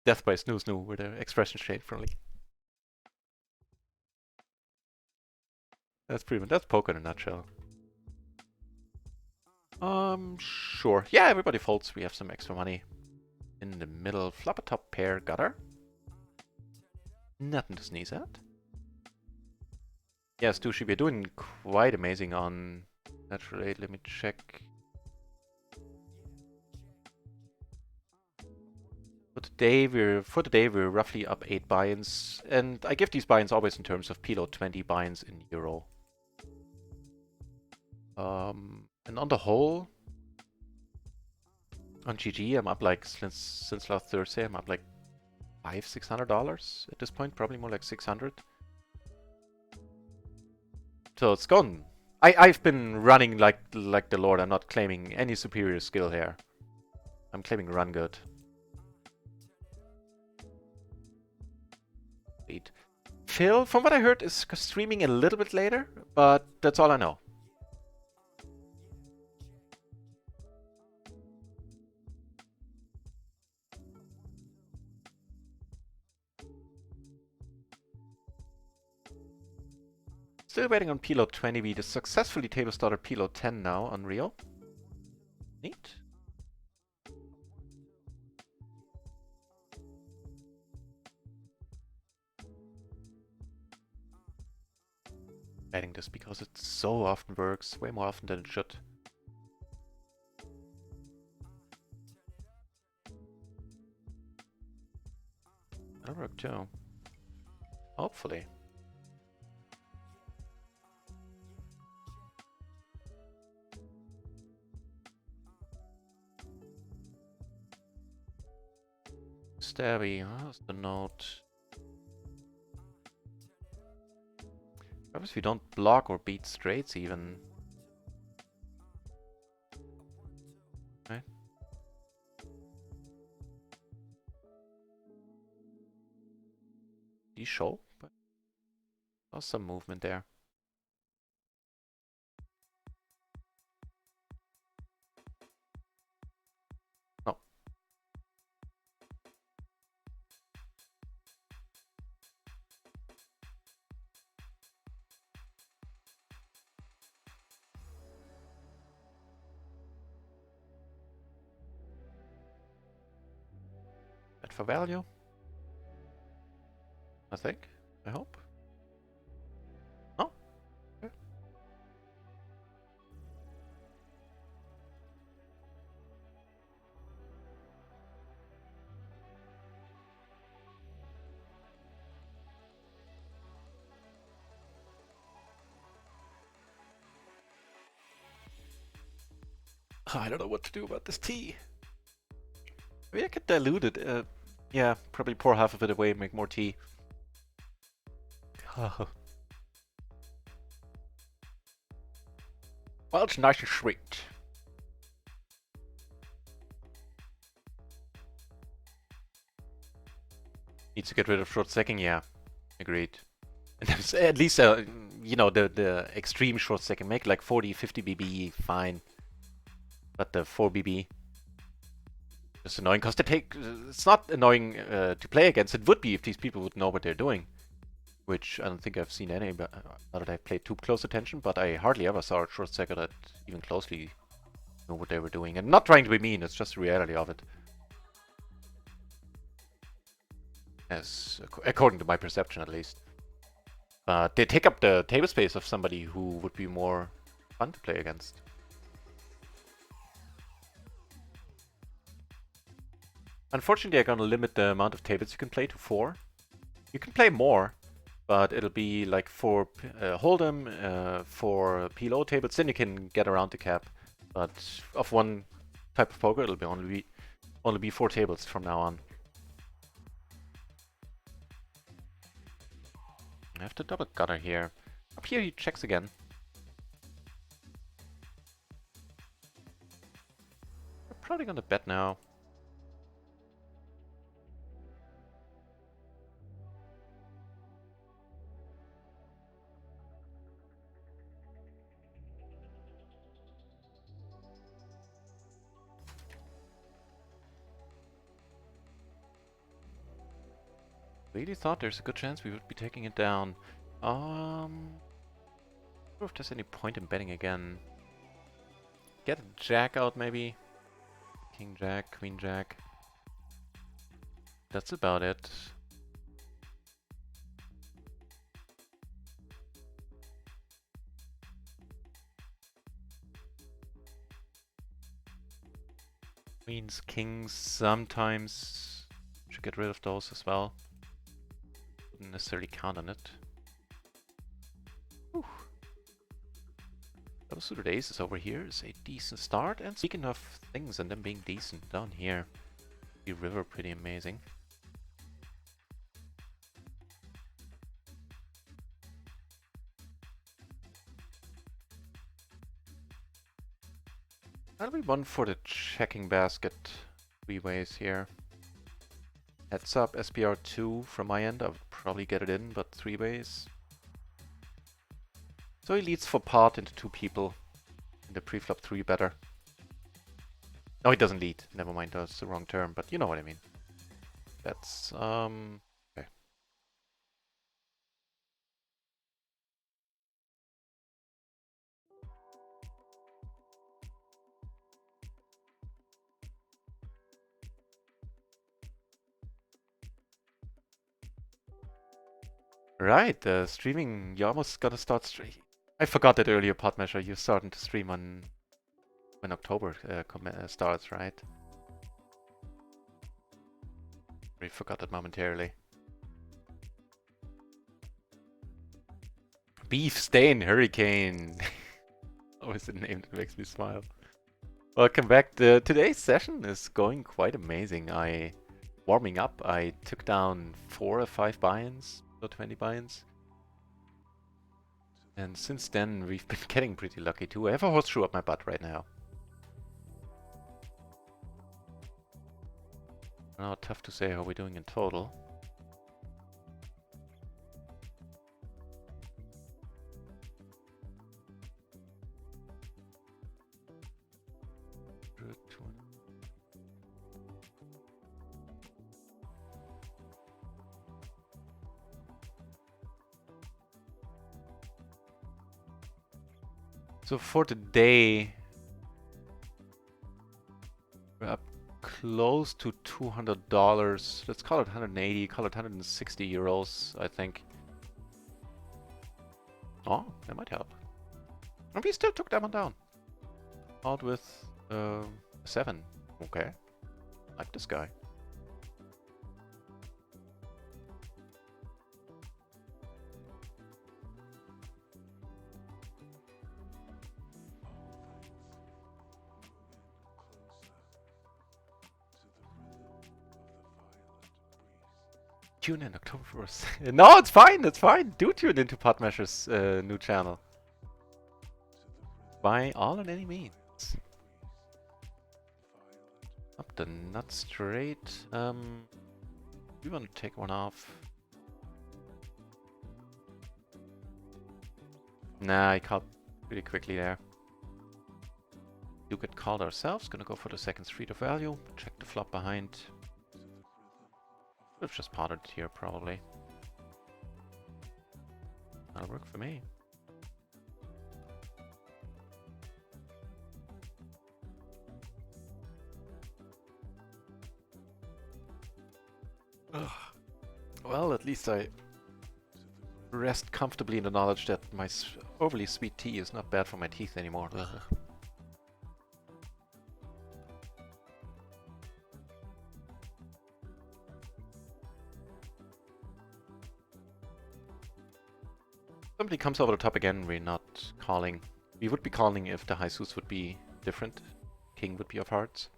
Death by Snoo Snoo, where the expression changed from like... That's pretty much, that's poker in a nutshell. Sure. Yeah, everybody folds. We have some extra money. In the middle, flop a top pair, gutter. Nothing to sneeze at. Yeah, Stushi, we're doing quite amazing on natural 8. Let me check. For today we're roughly up 8 buy-ins, and I give these buy-ins always in terms of PLO 20 buy-ins in euro. And on the whole, on GG I'm up like since last Thursday I'm up like $500-600 at this point, probably more like 600. So it's gone. I've been running like the Lord. I'm not claiming any superior skill here. I'm claiming run good. Phil, from what I heard, is streaming a little bit later, but that's all I know. Still waiting on PLO 20. We just successfully table started PLO 10 now on Rio. Neat. Adding this because it so often works, way more often than it should. That'll work too. Hopefully. Stabby, how's the note? Perhaps we don't block or beat straights even. Right. You show, but there's some movement there. No. Bet for value. I think. I hope. No. Okay. I don't know what to do about this tea. Maybe I could dilute it. Yeah, probably pour half of it away and make more tea. Well, it's nice and sweet. Needs to get rid of short stacking, yeah. Agreed. At least, you know, the extreme short stacking. Make like 40, 50 BB, fine. But the 4 BB is annoying because they take. It's not annoying to play against. It would be if these people would know what they're doing. Which I don't think I've seen any, but not that I've played too close attention, but I hardly ever saw a short stacker that even closely knew what they were doing. And not trying to be mean, it's just the reality of it. As according to my perception, at least. But they take up the table space of somebody who would be more fun to play against. Unfortunately, I'm gonna limit the amount of tables you can play to 4. You can play more, but it'll be like for Hold'em, for PLO tables, then you can get around the cap. But of one type of poker, it'll be only be 4 tables from now on. I have to double gutter here. Up here he checks again. We're probably gonna bet now. Really thought there's a good chance we would be taking it down. I don't know if there's any point in betting again. Get a jack out maybe. King jack, queen jack. That's about it. Queens, kings sometimes. Should get rid of those as well. Wouldn't necessarily count on it. Whew. Double suited aces over here is a decent start. And speaking of things and them being decent, down here, the river pretty amazing. That'll be one for the checking basket. 3 ways here. Heads up, SPR2 from my end. I would probably get it in, but 3 ways. So he leads for pot into 2 people. In the preflop 3 better. No, he doesn't lead. Never mind, that's the wrong term, but you know what I mean. That's, okay. Right, streaming, you almost gotta start streaming. I forgot that earlier, pot measure. You're starting to stream on when October starts, right? I forgot that momentarily. Beef Stain Hurricane. Always a name that makes me smile. Welcome back. Today's session is going quite amazing. Warming up, I took down 4 or 5 buy-ins, or 20 buy-ins. And since then, we've been getting pretty lucky too. I have a horseshoe up my butt right now. Now, tough to say how we're doing in total. So for today, we're up close to $200. Let's call it 180, call it 160 euros, I think. Oh, that might help. And we still took that one down. Out with 7. Okay. Like this guy. Tune in October 1st. No, it's fine, it's fine. Do tune into Podmasher's new channel. By all and any means. Up the nut straight. We want to take one off. Nah, I caught pretty quickly there. Do get called ourselves. Gonna go for the second street of value. Check the flop behind. We've just potted here, probably. That'll work for me. Ugh. Well, at least I rest comfortably in the knowledge that my overly sweet tea is not bad for my teeth anymore. Ugh. Somebody comes over the top again, we're not calling. We would be calling if the high suits would be different. King would be of hearts.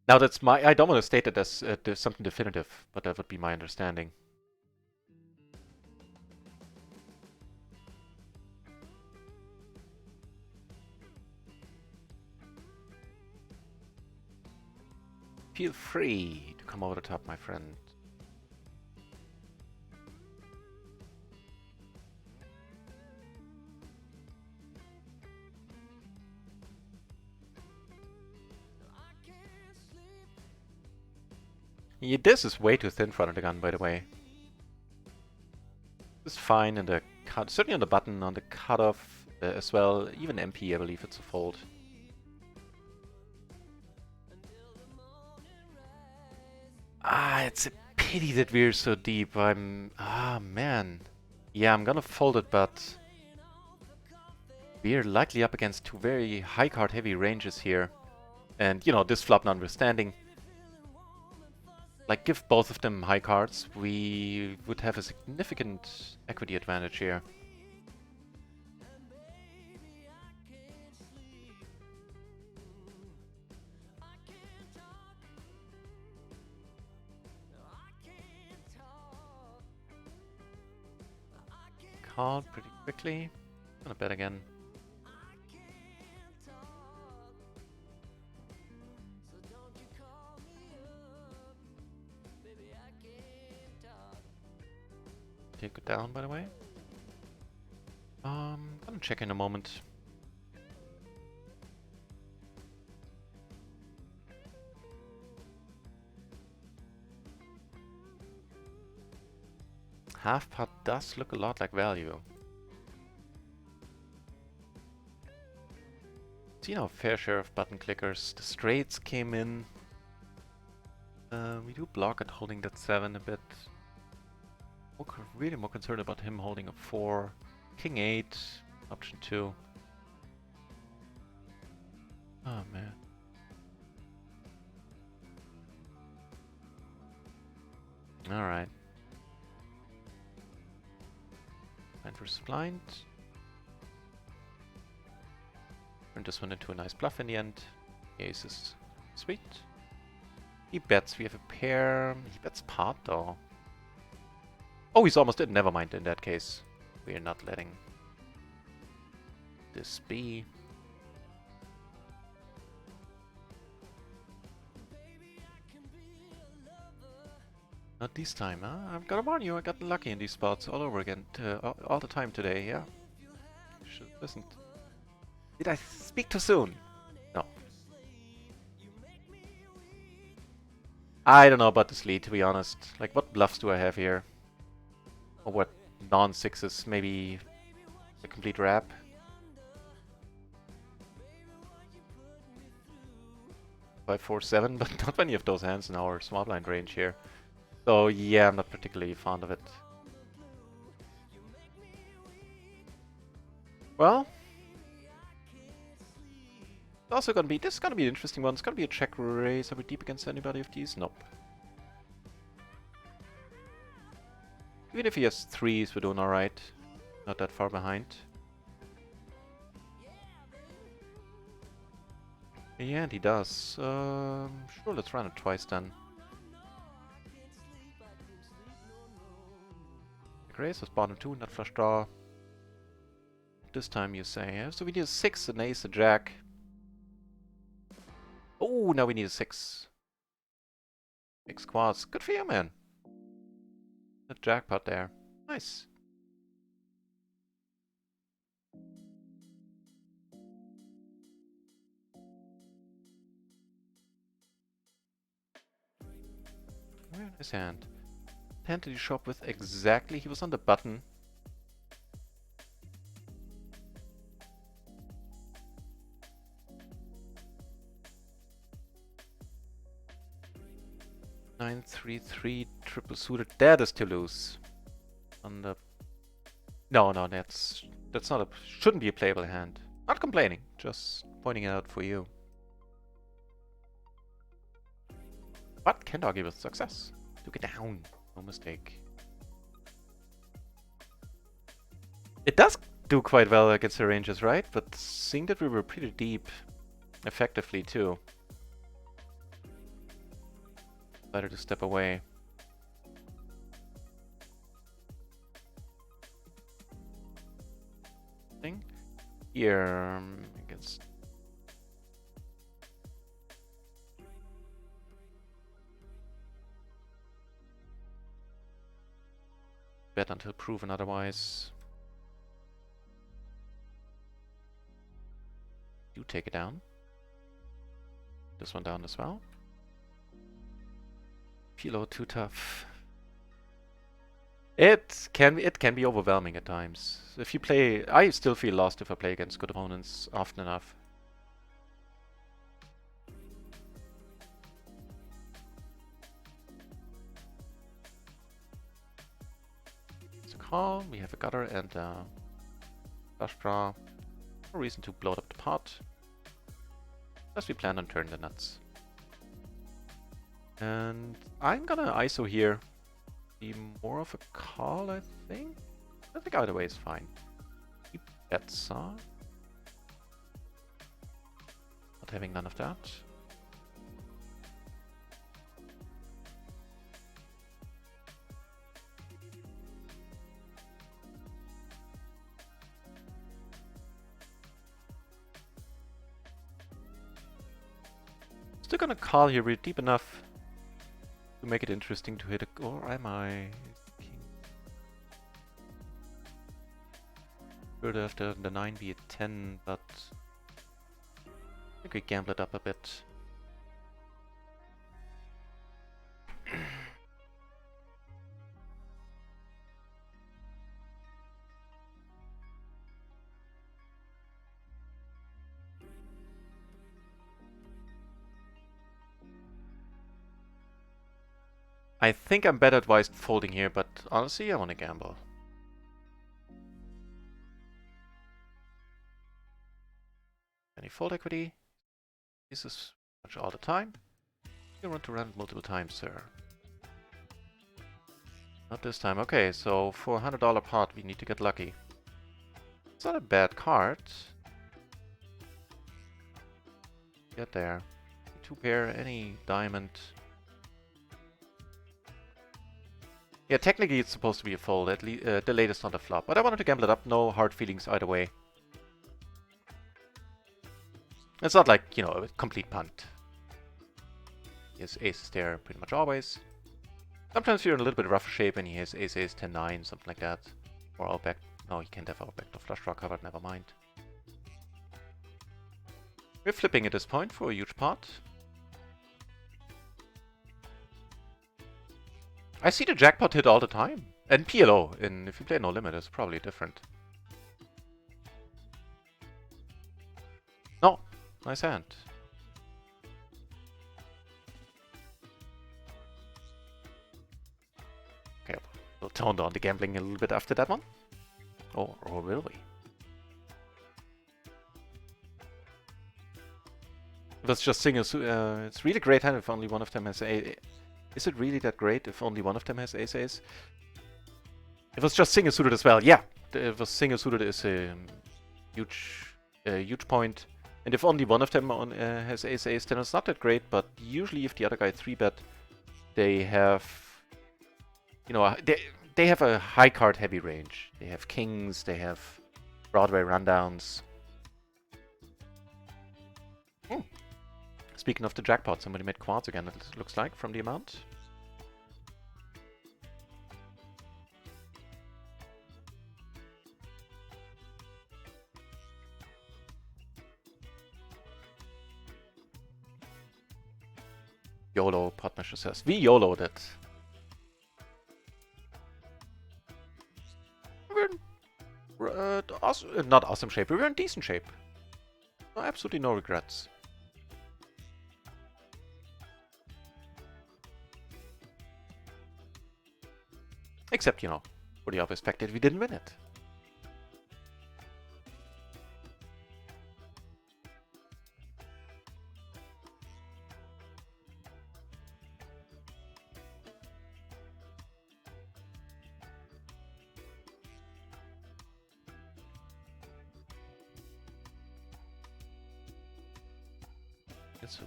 Now that's my... I don't want to state that as there's something definitive, but that would be my understanding. Feel free to come over the top, my friend. Yeah, this is way too thin front of the gun, by the way. This is fine in the cut, certainly on the button, on the cutoff as well. Even MP, I believe it's a fold. Ah, it's a pity that we're so deep. Ah, man. Yeah, I'm gonna fold it, but we're likely up against two very high card heavy ranges here. And, you know, this flop notwithstanding, like, give both of them high cards, we would have a significant equity advantage here. Called pretty quickly. Gonna bet again. Take it down, by the way. Gonna check in a moment. Half pot does look a lot like value. See now, fair share of button clickers. The straights came in. We do block at holding that 7 a bit. Really more concerned about him holding a 4. King 8, option 2. Oh man. Alright. Blind versus blind. Turn this one into a nice bluff in the end. Ace is sweet. He bets. We have a pair. He bets pot though. Oh, he's almost in. Never mind in that case. We are not letting this be. Not this time, huh? I'm gonna warn you, I got lucky in these spots all over again, all the time today, yeah. Should listen. Did I speak too soon? No. I don't know about this lead, to be honest. Like, what bluffs do I have here? Or what non-sixes? Maybe a complete wrap? 5, 4, 7, but not many of those hands in our small blind range here. So yeah, I'm not particularly fond of it. Well, it's also gonna be, this is gonna be an interesting one. It's gonna be a check raise. Are we deep against anybody of these? Nope. Even if he has threes, we're doing alright. Not that far behind. Yeah, and he does. Sure, let's run it twice then. Raise was bottom 2, not flush draw. This time you say, yeah? So we need a 6, an ace, a jack. Oh, now we need a 6. 6 quads. Good for you, man. The jackpot there. Nice. Very nice hand. Hand did he shop with exactly? He was on the button. Nine, 3, 3, triple suited. That is to lose. On the no, that's not a shouldn't be a playable hand. Not complaining, just pointing it out for you. But can't argue with success. Took it down. No mistake. It does do quite well against the ranges, right? But seeing that we were pretty deep effectively too. Better to step away. Thing here against. Bet until proven otherwise. You take it down. This one down as well. PLO too tough. It can be overwhelming at times. If you play, I still feel lost if I play against good opponents often enough. It's a call. We have a gutter and a flush draw. No reason to blow up the pot. Unless we plan on turning the nuts. And I'm gonna ISO here. Be more of a call, I think. I think either way is fine. Keep bets on. Not having none of that. Still gonna call here. We're deep enough to make it interesting to hit a... Or am I? Should after the 9 be a 10, but I think we gamble it up a bit. I think I'm better advised folding here, but honestly, I want to gamble. Any fold equity? This is much all the time. You want to run it multiple times, sir. Not this time. Okay, so for a $100 pot, we need to get lucky. It's not a bad card. Get there. 2 pair, any diamond. Yeah, technically it's supposed to be a fold, at least the latest on the flop. But I wanted to gamble it up, no hard feelings either way. It's not like, you know, a complete punt. Yes, ace is there pretty much always. Sometimes you're in a little bit rougher shape and he has ace 10-9, something like that. Or outback. No, he can't have outback. The flush draw covered, never mind. We're flipping at this point for a huge pot. I see the jackpot hit all the time. And PLO, and if you play no limit, it's probably different. No, nice hand. Okay, we'll tone down the gambling a little bit after that one. Or will we? Let's just sing it's really great hand if only one of them has a. Is it really that great if only one of them has ace? If it's just single suited as well, yeah. If it's single suited is a huge point. And if only one of them has ace, then it's not that great. But usually, if the other guy 3-bet, they have, you know, they have a high card heavy range. They have kings, they have Broadway rundowns. Speaking of the jackpot, somebody made quads again, it looks like, from the amount. YOLO, Partnership says. We YOLO'd it. We're in not awesome shape, we're in decent shape. Absolutely no regrets. Except, you know, for the obvious fact that we didn't win it. So,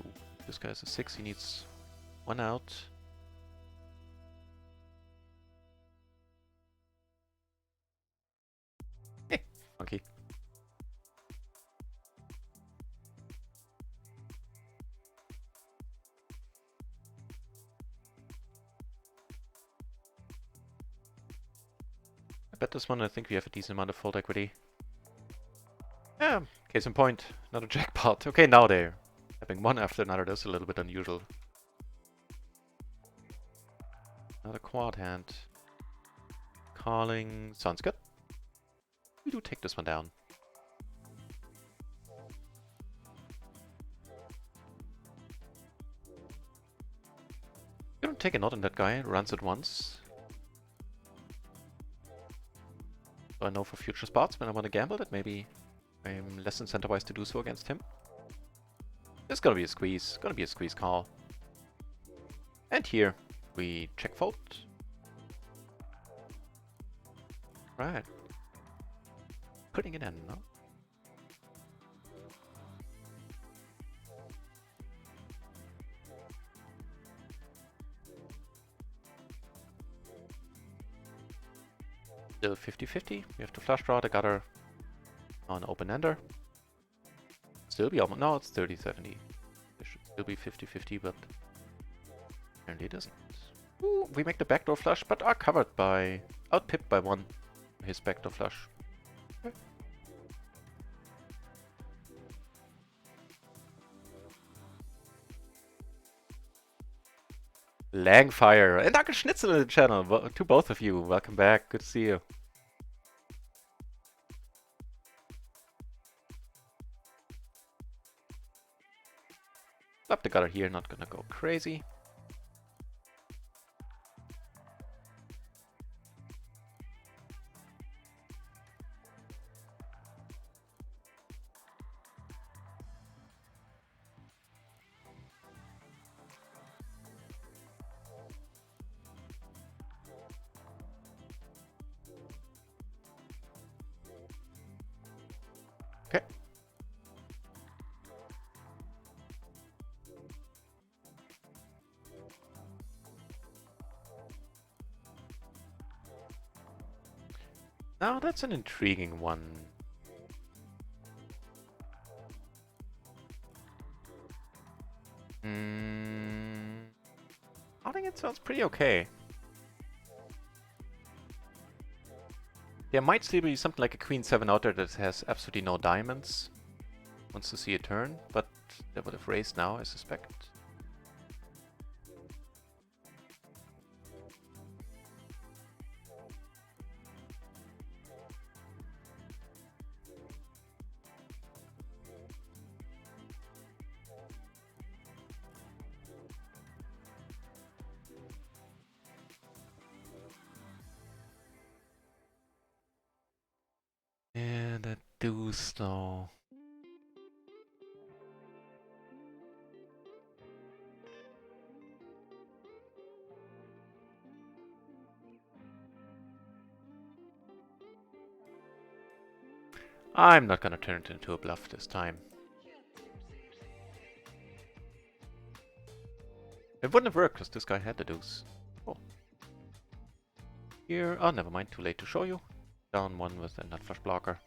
this guy has a 6, he needs 1 out. Funky. I bet this one, I think we have a decent amount of fold equity. Yeah, case in point, another jackpot. Okay, now they're having one after another, that's a little bit unusual. Another quad hand. Calling, sounds good. We do take this one down. We don't take a knot on that guy, runs it once. So I know for future spots when I want to gamble that maybe I'm less incentivized to do so against him. It's gonna be a squeeze, call. And here we check fold. Right. Putting it in, no? Still 50-50. We have to flush draw the gutter on open ender. Still be almost. No, it's 30-70. It should still be 50-50, but apparently it doesn't. Ooh, we make the backdoor flush, but are covered by. Outpipped by 1. His backdoor flush. Okay. Langfire and Dr. Schnitzel in the channel. To both of you, welcome back. Good to see you. Up the gutter here, not gonna go crazy. Okay. Now that's an intriguing one. I think it sounds pretty okay. There might still be something like a queen 7 out there that has absolutely no diamonds. Wants to see a turn, but they would have raised now, I suspect. And a deuce though. I'm not gonna turn it into a bluff this time. It wouldn't have worked because this guy had the deuce. Oh. Here, oh never mind, too late to show you. Down one with a nut flush blocker.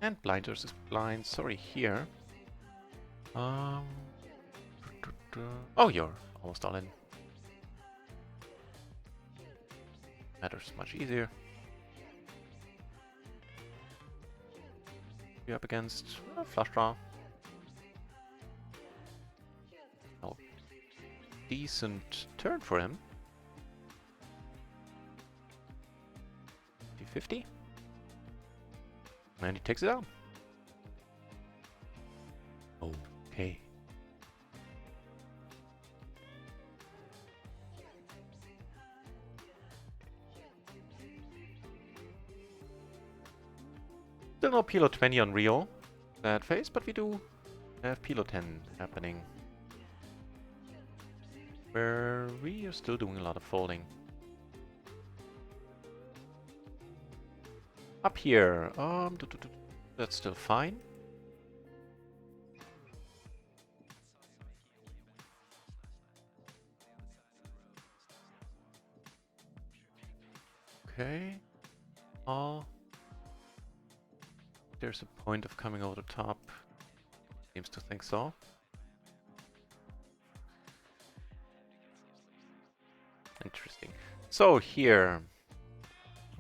And blind versus blind, sorry here. Oh, you're almost all in. Matters much easier. You're up against flush draw. Oh, decent turn for him. 50-50. And he takes it out. Okay. Still no PLO 20 on Rio that phase, but we do have PLO 10 happening. Where we are still doing a lot of folding. Up here, that's still fine. Okay. There's a point of coming over the top. Seems to think so. Interesting. So here,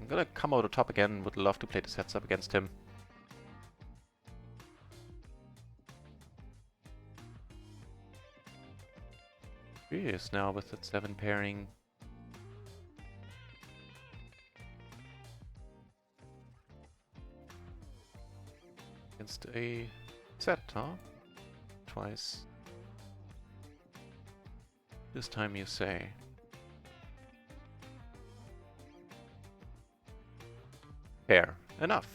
I'm gonna come over the top again. Would love to play the sets up against him. He is now with that 7 pairing. Against a set, huh? Twice. This time you say. Fair enough.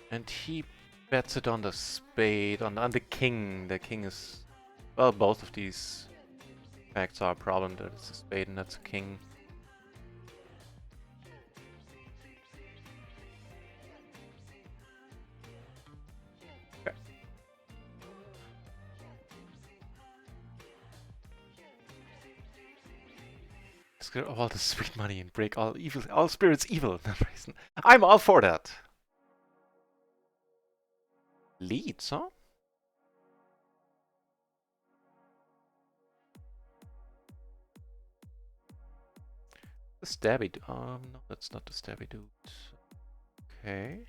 And he bets it on the spade, on the king. The king is... Well, both of these facts are a problem. That's a spade and that's a king. Okay. Let's get all the sweet money and break all evil, all spirits evil. I'm all for that. Leads, huh? The stabby dude. No, that's not the stabby dude. Okay.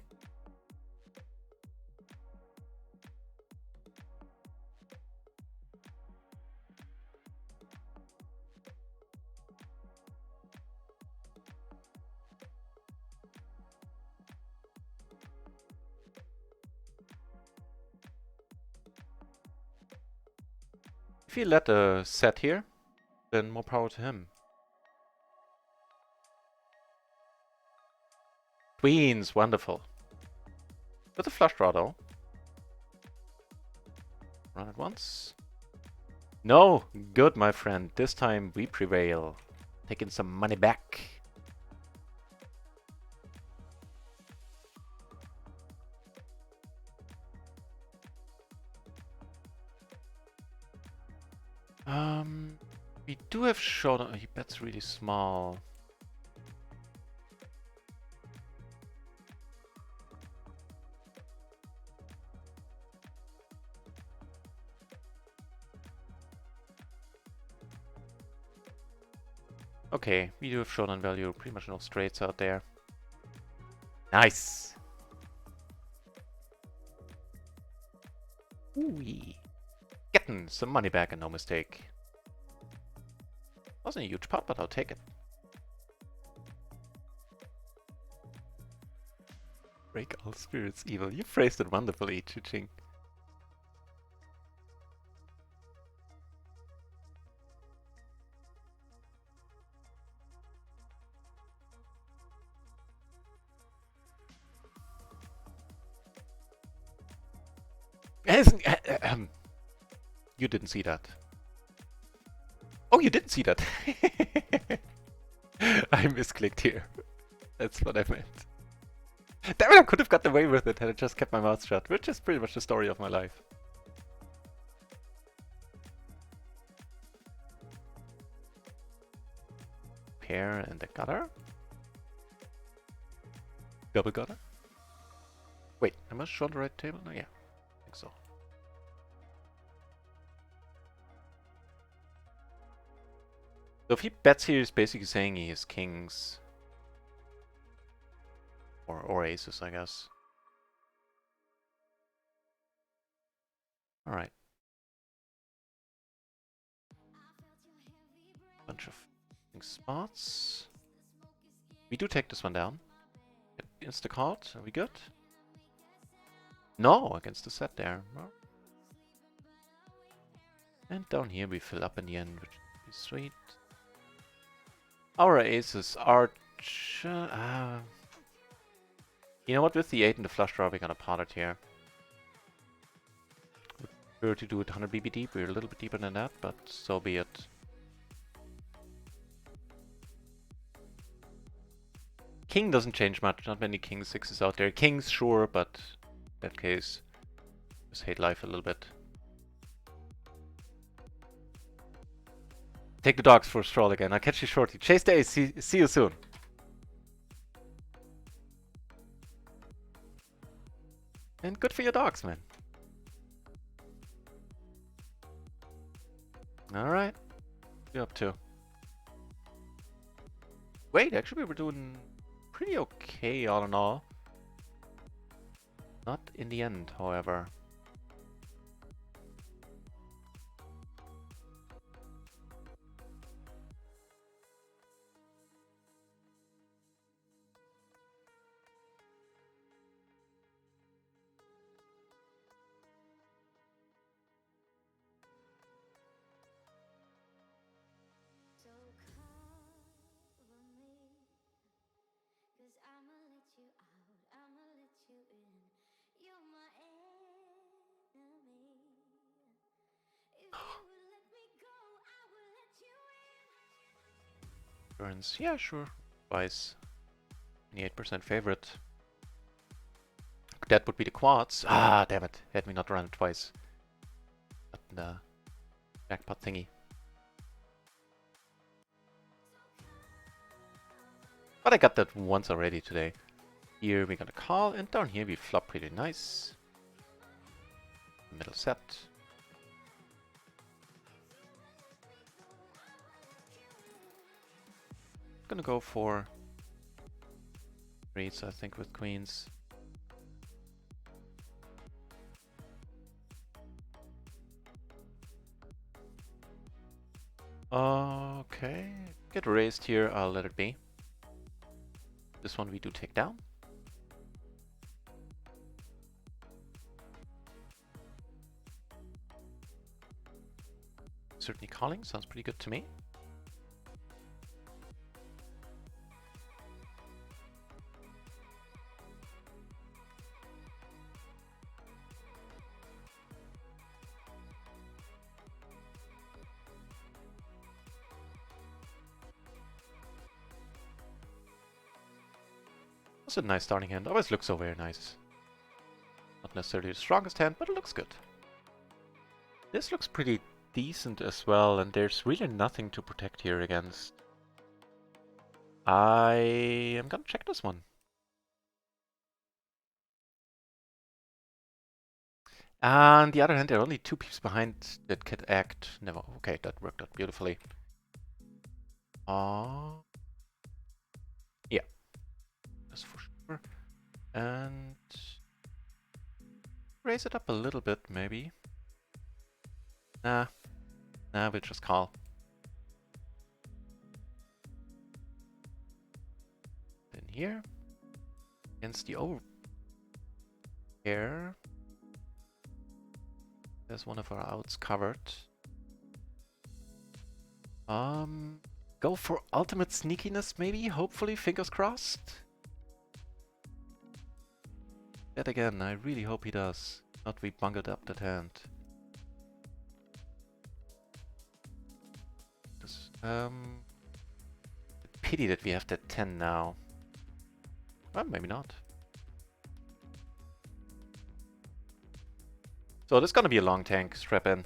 If he let a set here, then more power to him. Queens, wonderful. With a flush draw though. Run it once. No, good my friend. This time we prevail. Taking some money back. We do have showdown. He bets really small. Okay, we do have showdown value, pretty much no straights out there. Nice! Ooh-wee. Getting some money back and no mistake. Wasn't a huge pot, but I'll take it. Break all spirits evil. You phrased it wonderfully, Chi-Ching. You didn't see that. Oh, you didn't see that. I misclicked here. That's what I meant. Damn it, I could have got away with it had I just kept my mouth shut, which is pretty much the story of my life. Pair and a gutter. Double gutter. Wait, am I sure on the right table? No, yeah, I think so. So if he bets here, he's basically saying he has kings. Or aces, I guess. Alright. Bunch of spots. We do take this one down. Insta-called. Are we good? No, against the set there. No. And down here we fill up in the end, which is sweet. Our aces are... you know what, with the 8 and the flush draw, we're gonna pot it here. We were to do it 100 BB deep, we're a little bit deeper than that, but so be it. King doesn't change much, not many king 6s out there. Kings, sure, but in that case, just hate life a little bit. Take the dogs for a stroll again. I'll catch you shortly. Chase the ace. See you soon. And good for your dogs, man. Alright. What are you up to? Wait, actually we were doing pretty okay all in all. Not in the end, however. Turns, yeah, sure. Twice. 28% favorite. That would be the quads. Ah, damn it. Had me not run it twice. But the jackpot thingy. But I got that once already today. Here we're gonna call, and down here we flop pretty nice. Middle set. Gonna go for threes, I think, with queens. Okay, get raised here, I'll let it be. This one we do take down. Certainly calling, sounds pretty good to me. That's a nice starting hand. Always looks so very nice. Not necessarily the strongest hand, but it looks good. This looks pretty decent as well, and there's really nothing to protect here against. I am gonna check this one. On the other hand, there are only 2 peeps behind that could act. Never. Okay, that worked out beautifully. Yeah, that's for sure. And raise it up a little bit, maybe. Nah, we'll just call. In here, against the over here. There's one of our outs covered. Go for ultimate sneakiness, maybe? Hopefully, fingers crossed. Yet again, I really hope he does. Not we bungled up that hand. Just, pity that we have that 10 now. Well, maybe not. So this is gonna be a long tank, strap in.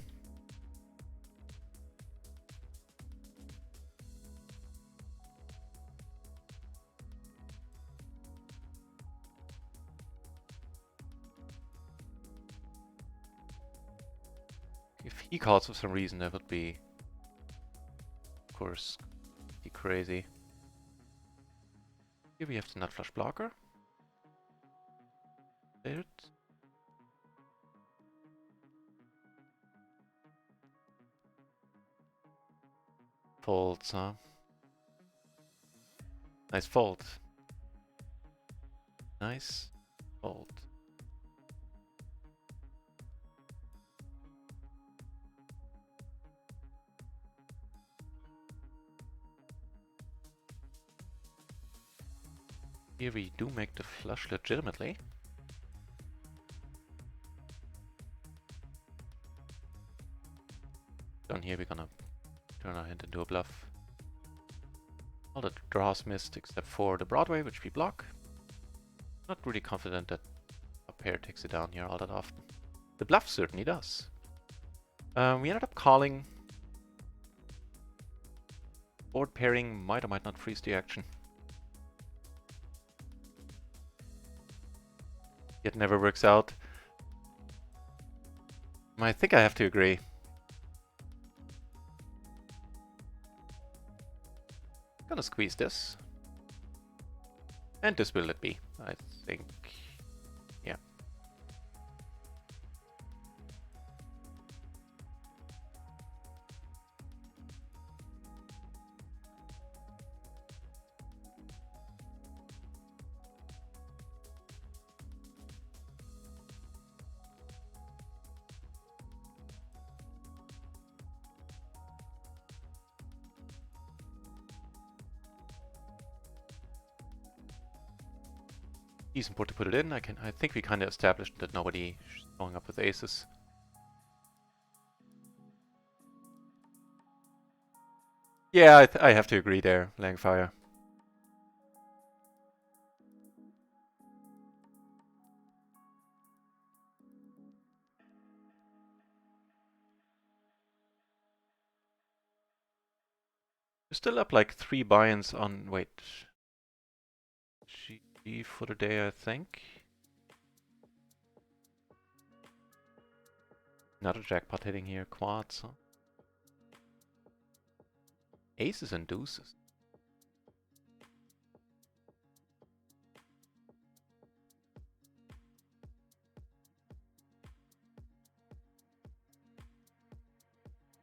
If he calls for some reason, that would be, of course, be crazy. Here we have the nut flush blocker. There it. Folds, huh? Nice fold. Nice fold. Here we do make the flush legitimately. Down here we're gonna turn our hand into a bluff. All the draws missed except for the Broadway, which we block. Not really confident that a pair takes it down here all that often. The bluff certainly does. We ended up calling. Board pairing might or might not freeze the action. It never works out. I think I have to agree. Gonna squeeze this. And this will let be, I think. Yeah. Easy important to put it in. I think we kind of established that nobody is going up with aces. Yeah, I have to agree there, Langfire. We're still up like 3 buy-ins on, wait, GG for the day, I think. Another jackpot hitting here, quads, huh? Aces and deuces.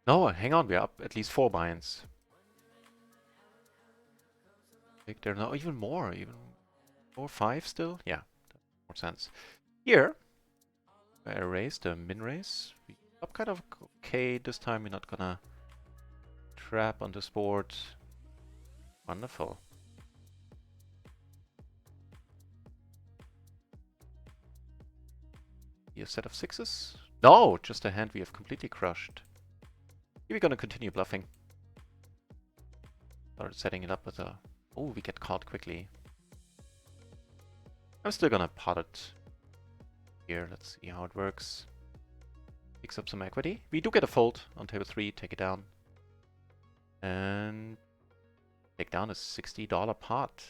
No, hang on, we're up at least 4 buy-ins. I think there are no, even more, even 4 or 5 still? Yeah, that makes more sense. Here, I erased the min raise. We up kind of okay this time. We're not gonna trap on this board. Wonderful. Here, a set of 6s? No, just a hand we have completely crushed. Here we're gonna continue bluffing. Started setting it up with a... Oh, we get caught quickly. I'm still gonna pot it here. Let's see how it works. Picks up some equity. We do get a fold on table 3. Take it down. And take down a $60 pot.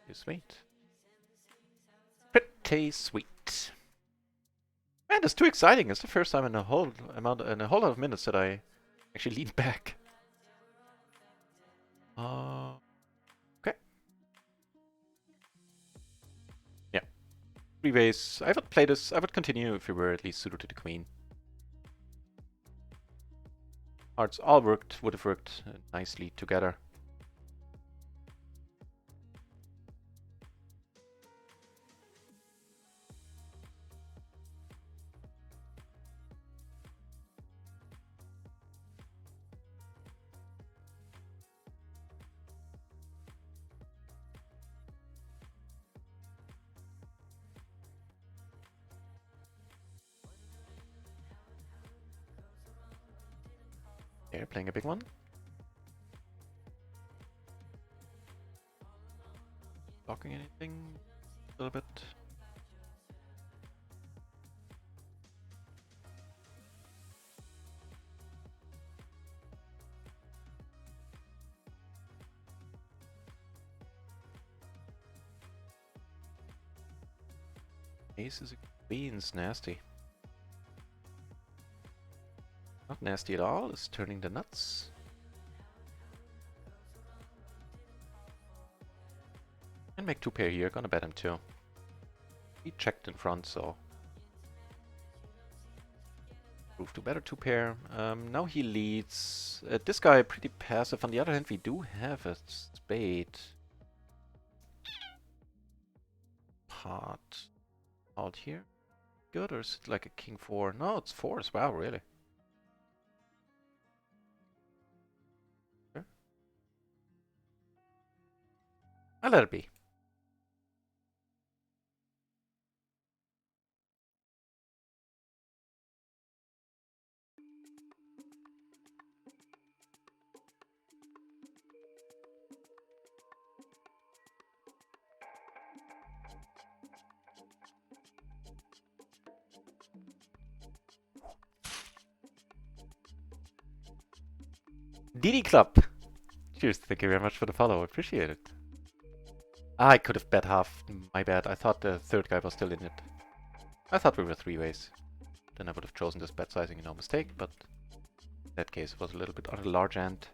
Pretty sweet. Pretty sweet. Man, it's too exciting. It's the first time in a whole lot of minutes that I actually lean back. Okay. Yeah. Three ways. I would play this. I would continue if we were at least suited to the queen. Hearts all would have worked nicely together. They're playing a big one. Blocking anything? A little bit. Ace is a queen's nasty. Not nasty at all, it's turning the nuts. And make two pair here, gonna bet him too. He checked in front, so prove to better two pair. Now he leads. This guy pretty passive. On the other hand, we do have a spade. Pot out here. Good, or is it like a king four? No, it's fours. Wow, really? Sure. I'll let it be. DD Club! Cheers, thank you very much for the follow, appreciate it. I could have bet half, my bad. I thought the third guy was still in it. I thought we were three ways. Then I would have chosen this bet sizing, no mistake, but in that case it was a little bit on the large end.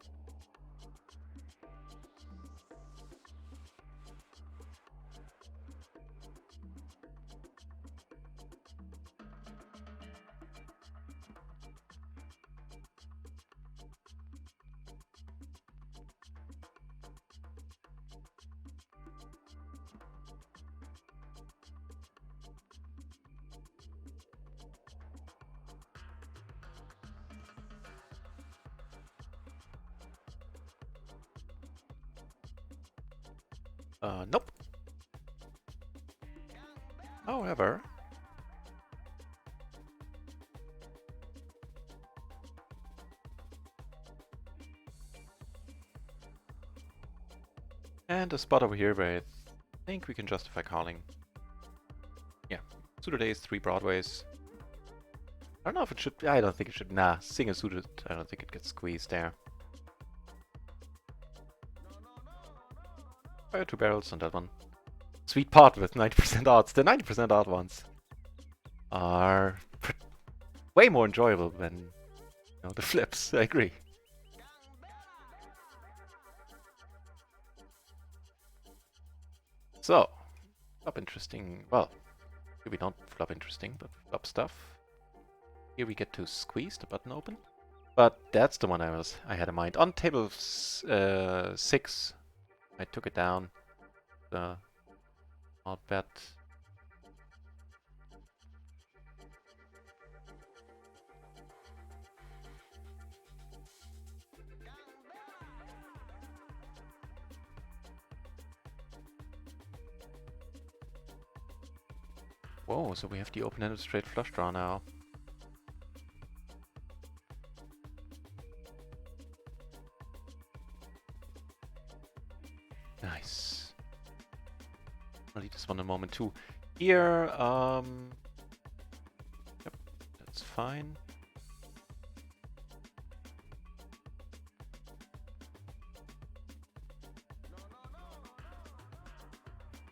Nope. However, and a spot over here where I think we can justify calling. Yeah, suited ace, 3 broadways. I don't know if it should. I don't think it should. Nah, single suited. I don't think it gets squeezed there. Fire 2 barrels on that one. Sweet pot with 90% odds. The 90% odd ones are way more enjoyable than the flips. I agree. So, flop interesting. Well, here we don't flop interesting, but flop stuff. Here we get to squeeze the button open. But that's the one I had in mind. On table 6, I took it down. I'll bet. Whoa, so we have the open-ended straight flush draw now. Nice. I'll leave this one a moment too. Here, yep, that's fine.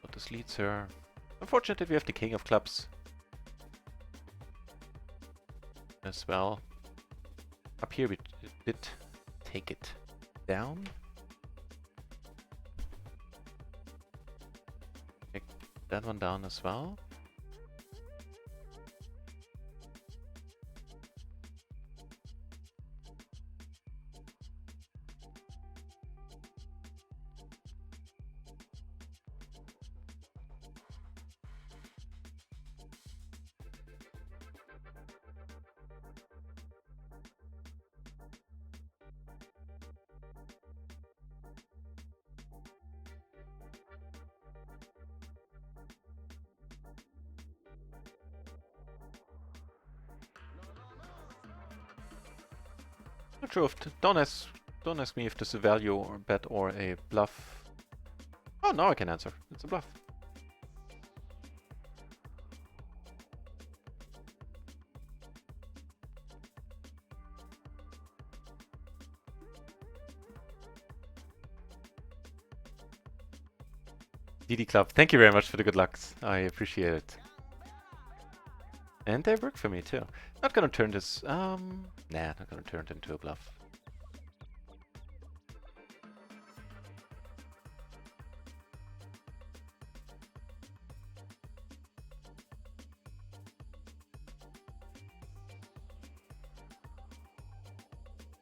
But this leads her. Unfortunately, we have the king of clubs. as well. Up here we did take it down. Take that one down as well. Not sure if don't ask me if this is a value or bet or a bluff. Oh, now I can answer. It's a bluff. DD Club, thank you very much for the good lucks. I appreciate it. And they work for me too. Not gonna turn this, nah, not gonna turn it into a bluff.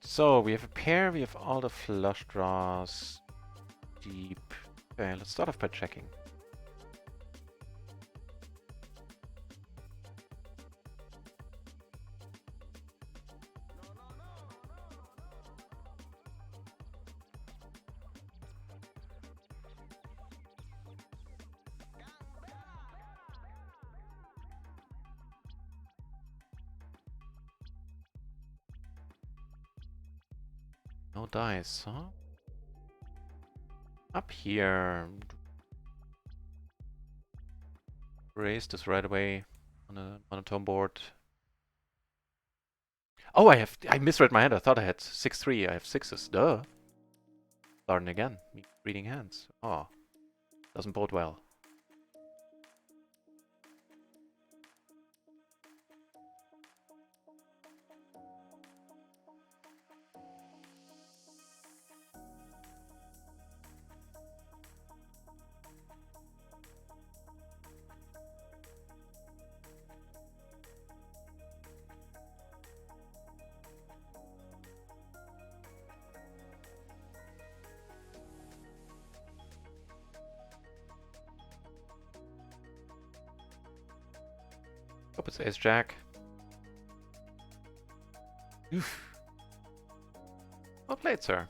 So we have a pair, we have all the flush draws, deep. Okay, let's start off by checking. No dice, huh? Up here. Raise this right away on a monotone board. Oh, I misread my hand. I thought I had 6-3. I have sixes. Duh. Starting again. Me reading hands. Oh. Doesn't bode well. Hope it's ace jack. Oof. Well played, sir.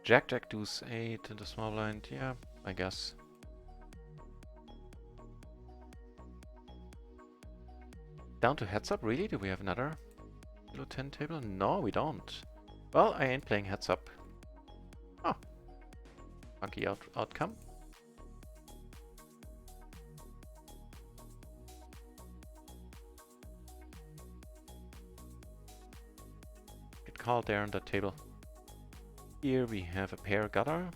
Jack, jack, deuce, 8 in the small blind. Yeah, I guess. Down to heads up, really? Do we have another below 10 table? No, we don't. Well, I ain't playing heads up. Oh. Funky outcome. Get called there on that table. Here we have a pair gutter.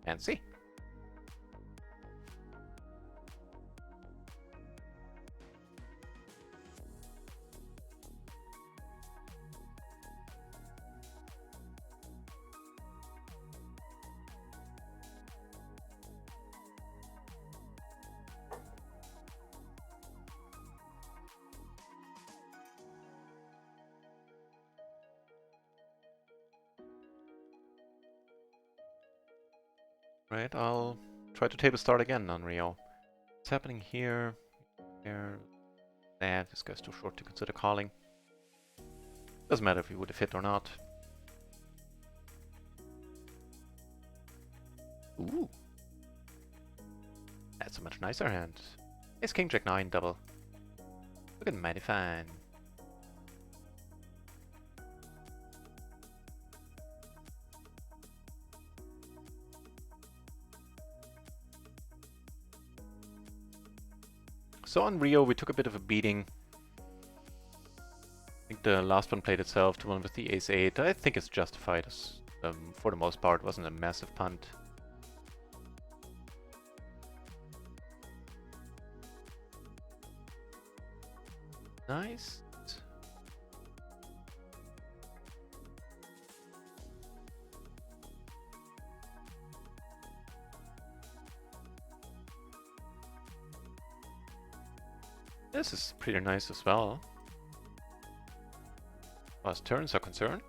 And see. Right, I'll try to table start again on Rio. What's happening here? Here. Nah, this guy's too short to consider calling. Doesn't matter if he would have hit or not. Ooh. That's a much nicer hand. Ace King Jack 9 double. Looking mighty fine. So on Rio we took a bit of a beating. I think the last one played itself, the one with the ace-8. I think it's justified for the most part. It wasn't a massive punt. Nice. This is pretty nice as well. As far as turns are concerned.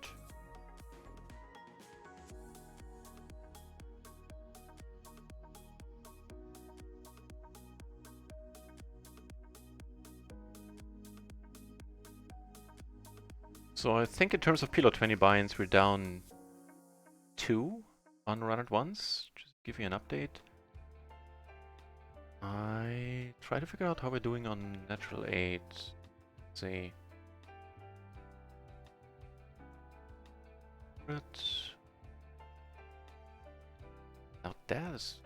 So I think in terms of PLO 20 buy-ins, we're down 2 on RunItOnce. Just to give you an update. I try to figure out how we're doing on natural 8. Let's see. But now that is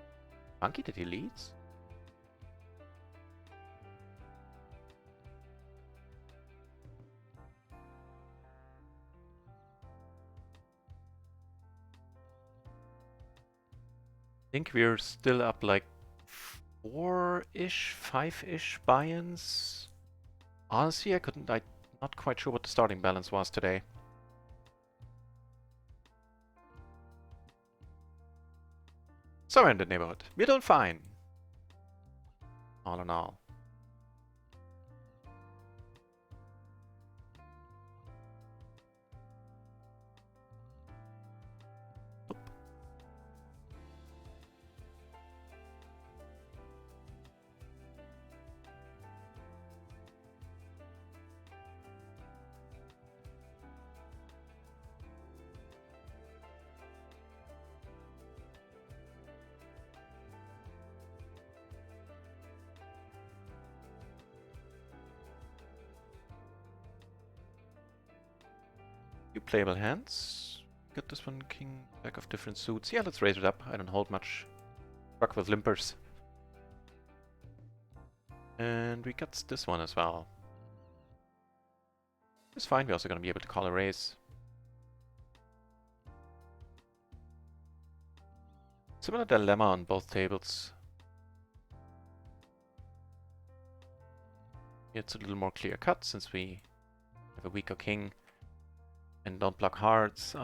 funky that he leads. I think we're still up like 4-ish, 5-ish buy-ins. Honestly, I'm not quite sure what the starting balance was today. Somewhere in the neighborhood. We're doing fine. All in all. Few playable hands. Got this one, king, jack of different suits. Yeah, let's raise it up. I don't hold much. Rock with limpers. And we got this one as well. It's fine, we're also going to be able to call a raise. Similar dilemma on both tables. It's a little more clear cut since we have a weaker king and don't block hearts.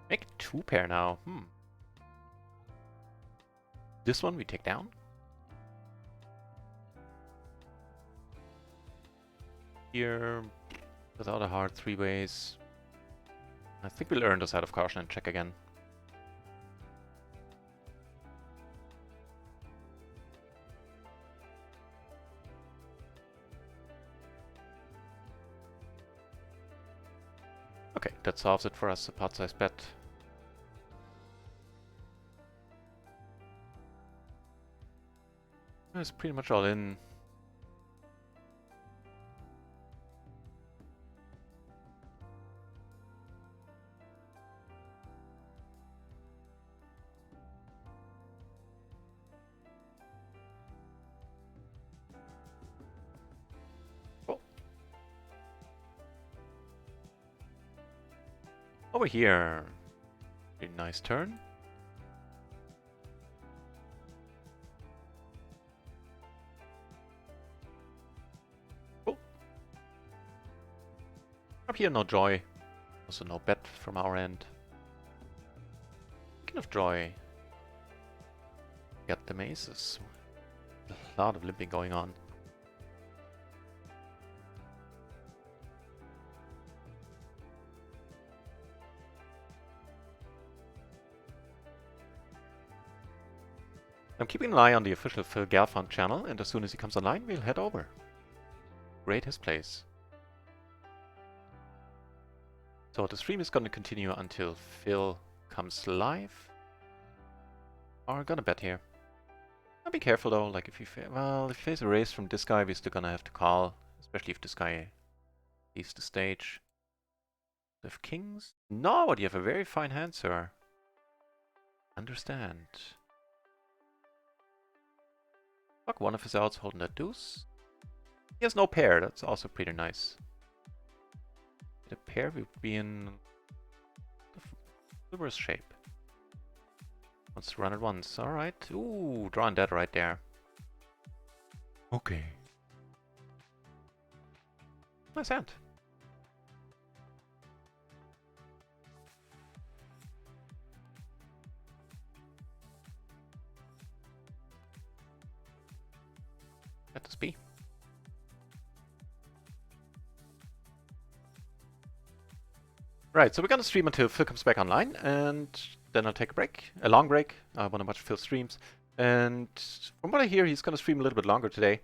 Make 2 pair now. This one we take down. Here, without a heart, 3 ways. I think we'll earn this out of caution and check again. Okay, that solves it for us, a pot-sized bet. It's pretty much all in. Over here. Pretty nice turn. Cool. Up here, no joy. Also no bet from our end. Speaking of joy, got the aces. A lot of limping going on. I'm keeping an eye on the official Phil Galfond channel, and as soon as he comes online, we'll head over. Rate his plays. So the stream is going to continue until Phil comes live. Are gonna bet here. I'll be careful though, like if you if you face a raise from this guy, we're still gonna have to call, especially if this guy leaves the stage. Do you have kings? No, but you have a very fine hand, sir. Understand. Fuck, one of his outs holding that deuce. He has no pair, that's also pretty nice. The pair would be in the worst shape. Let's run it once, alright. Ooh, drawing that right there. Okay. Nice hand. Let this be. Right, so we're gonna stream until Phil comes back online, and then I'll take a break, a long break. I wanna watch Phil streams, and from what I hear, he's gonna stream a little bit longer today.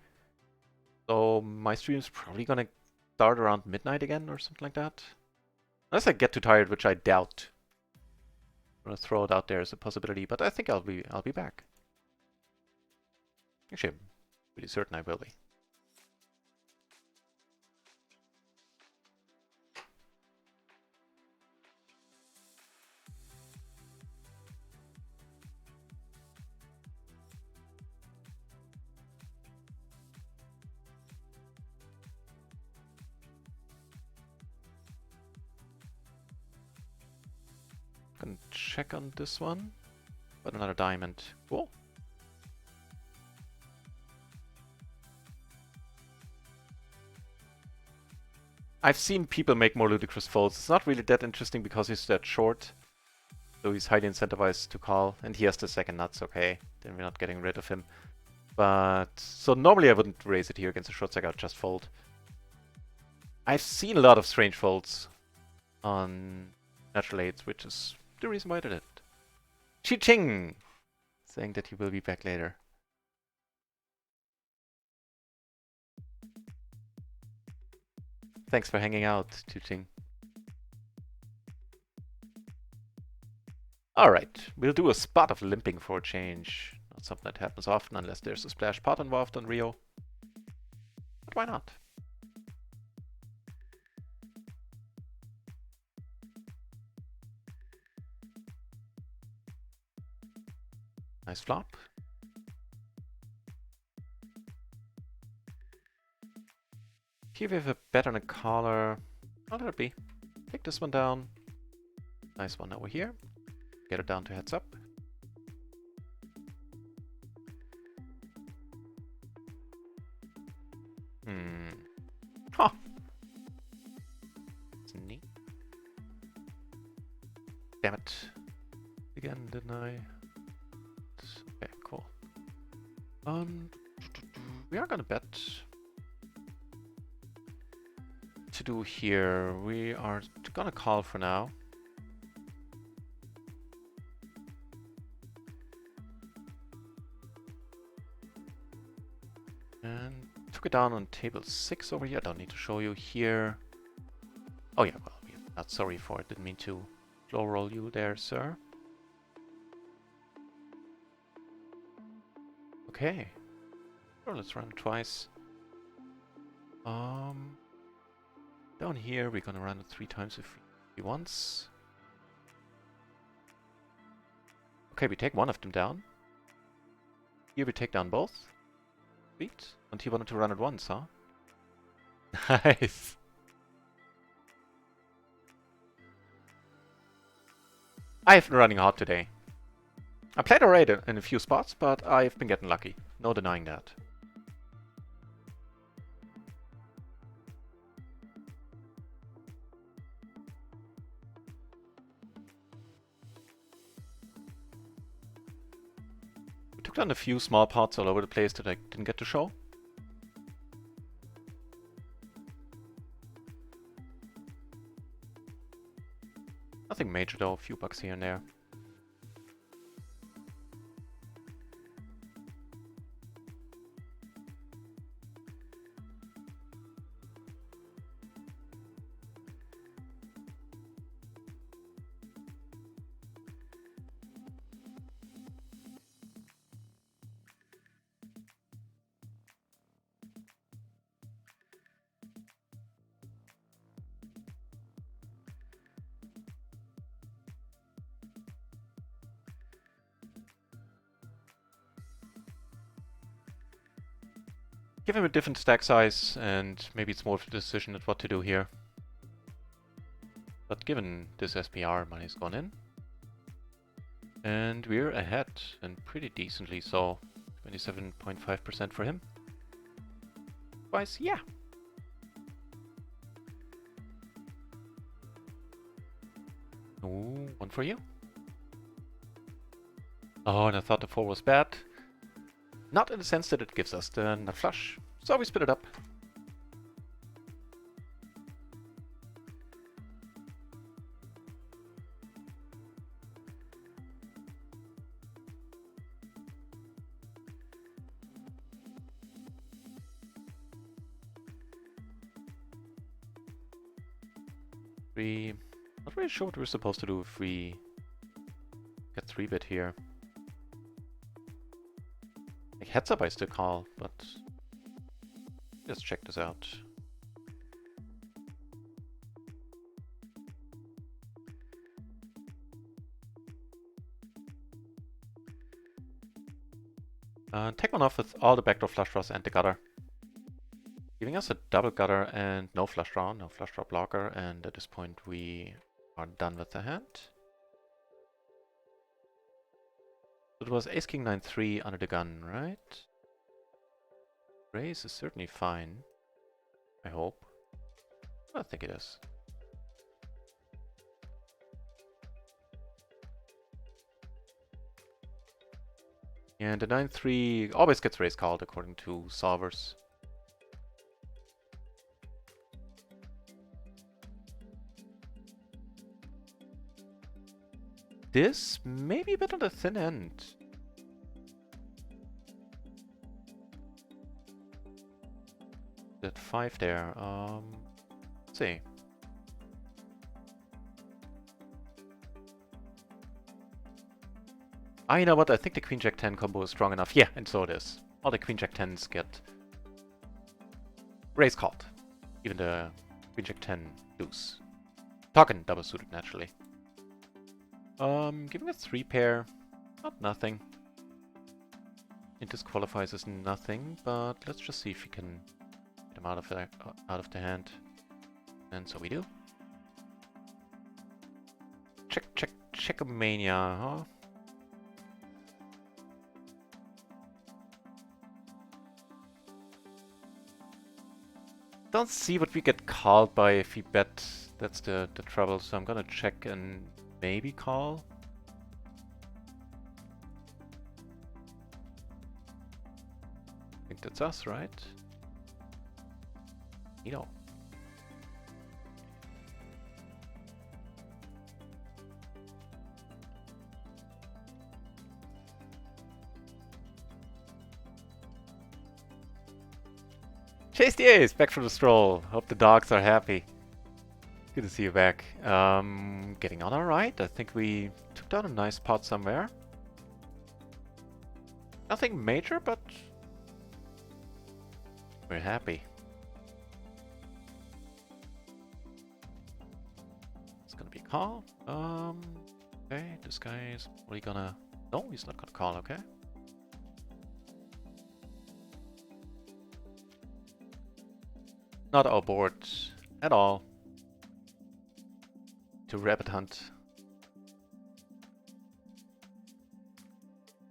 So my stream's probably gonna start around midnight again or something like that, unless I get too tired, which I doubt. I'm gonna throw it out there as a possibility, but I think I'll be back. Actually, I'm pretty certain I will be. Gonna check on this one. But another diamond. Cool. I've seen people make more ludicrous folds. It's not really that interesting because he's that short. So he's highly incentivized to call. And he has the second nuts, okay. Then we're not getting rid of him. But so normally I wouldn't raise it here against a short stack, I'd just fold. I've seen a lot of strange folds on natural eights, which is the reason why I did it. Chi-Ching! Saying that he will be back later. Thanks for hanging out, Chi-Ching. Alright, we'll do a spot of limping for a change. Not something that happens often unless there's a splash pot involved on Rio. But why not? Nice flop. Here we have a bet on a caller. I'll let it be. Take this one down. Nice one over here. Get it down to heads up. Huh. It's neat. Damn it. Again, didn't I? Okay, cool. We are gonna bet. To do here, we are gonna call for now. And took it down on table 6 over here. I don't need to show you here. Oh yeah, well, we're not sorry for it. Didn't mean to slow roll you there, sir. Okay. Sure, let's run it twice. Down here, we're gonna run it 3 times if he wants. Okay, we take one of them down. Here we take down both. Sweet. And he wanted to run it once, huh? Nice. I've been running hard today. I played already in a few spots, but I've been getting lucky. No denying that. We took down a few small pots all over the place that I didn't get to show. Nothing major though, a few bucks here and there. Give him a different stack size, and maybe it's more of a decision of what to do here. But given this SPR, money's gone in. And we're ahead, and pretty decently so. 27.5% for him. Otherwise, yeah. Ooh, one for you. Oh, and I thought the 4 was bad. Not in the sense that it gives us the nut flush. So we split it up. Not really sure what we're supposed to do if we get 3-bit here. Like heads up I still call, but let's check this out. Take one off with all the backdoor flush draws and the gutter. Giving us a double gutter and no flush draw, no flush draw blocker, and at this point we are done with the hand. It was Ace King 9-3 under the gun, right? Raise is certainly fine. I hope. I think it is. And the 9-3 always gets raise called according to solvers. This may be a bit on the thin end. That 5 there. Let's see. You know what? I think the Queen Jack 10 combo is strong enough. Yeah, and so it is. All the Queen Jack 10s get raise called. Even the Queen Jack 10 lose. Talking double suited naturally. Giving a 3 pair, not nothing. It disqualifies as nothing, but let's just see if we can get him out of the hand. And so we do. Checkomania, huh? Don't see what we get called by if we bet. That's the trouble, so I'm gonna check and maybe call. I think that's us, right? You know. Chase the Ace, back from the stroll. Hope the dogs are happy. Good to see you back. Getting on alright. I think we took down a nice pot somewhere. Nothing major, but we're happy. It's gonna be a call. Okay, this guy is probably gonna... No, he's not gonna call, okay. Not our board at all. To rabbit hunt.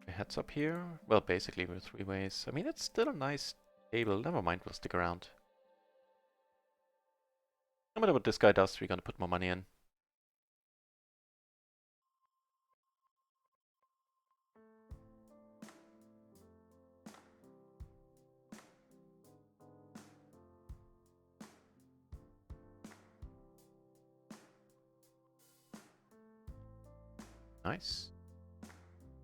Heads up here. Well, basically we're 3 ways. I mean, it's still a nice table. Never mind, we'll stick around. No matter what this guy does, we're gonna put more money in. Nice.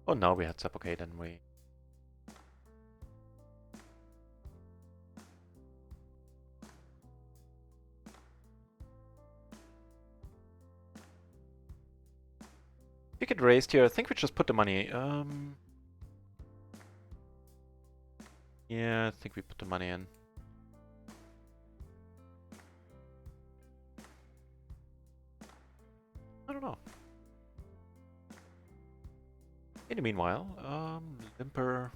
Oh, no, we heads up. Okay, then we... If we get raised here, I think we just put the money... Yeah, I think we put the money in. I don't know. In the meanwhile, Limper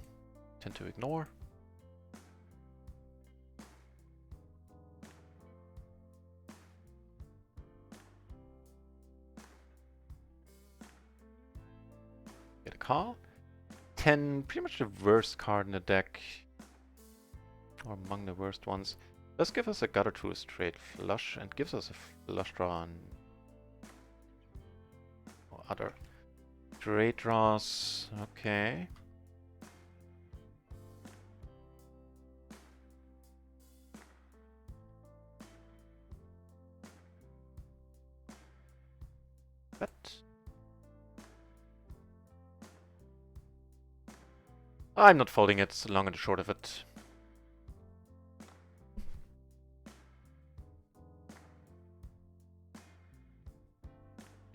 tend to ignore. call. 10, pretty much the worst card in the deck. Or among the worst ones. Does give us a gutter to a straight flush and gives us a flush draw on other straight draws. Okay. But I'm not folding it, it's the long and the short of it.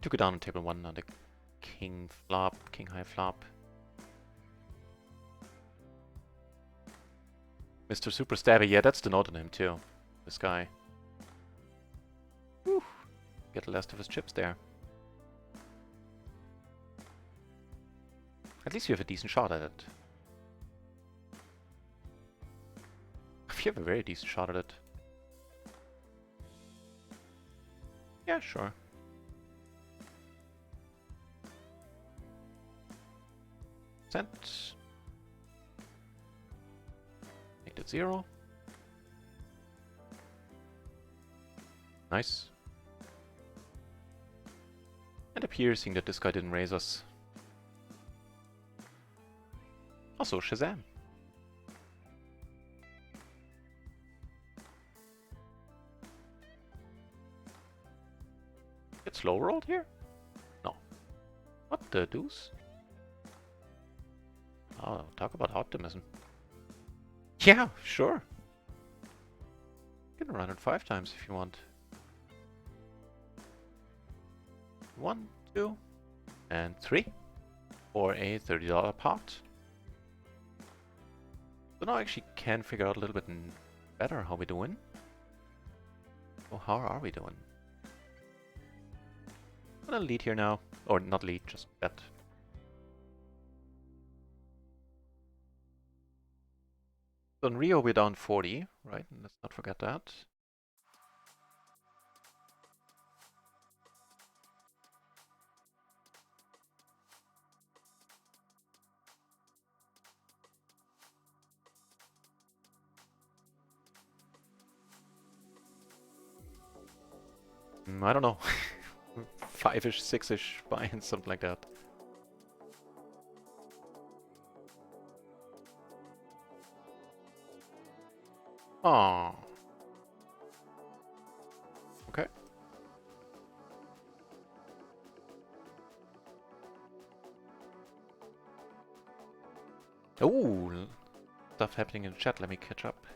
Took it down on table 1 on the king flop, king high flop. Mr. Super Stabby, yeah, that's the note on him too. This guy. Whew. Get the last of his chips there. At least you have a decent shot at it. You have a very decent shot at it. Yeah, sure. Cent. Make that 0. Nice. And a piercing that this guy didn't raise us. Also, Shazam. Get slow rolled here? No. What the deuce? Oh, talk about optimism. Yeah, sure. You can run it 5 times if you want. 1, 2, and 3 for a $30 pot. So now I actually can figure out a little bit better how we're doing. Oh, how are we doing? I'm gonna lead here now. Or not lead, just bet. So in Rio we're down 40, right? Let's not forget that. I don't know. 5-ish, 6-ish buy-in, something like that. Oh. Okay. Ooh, stuff happening in the chat. Let me catch up.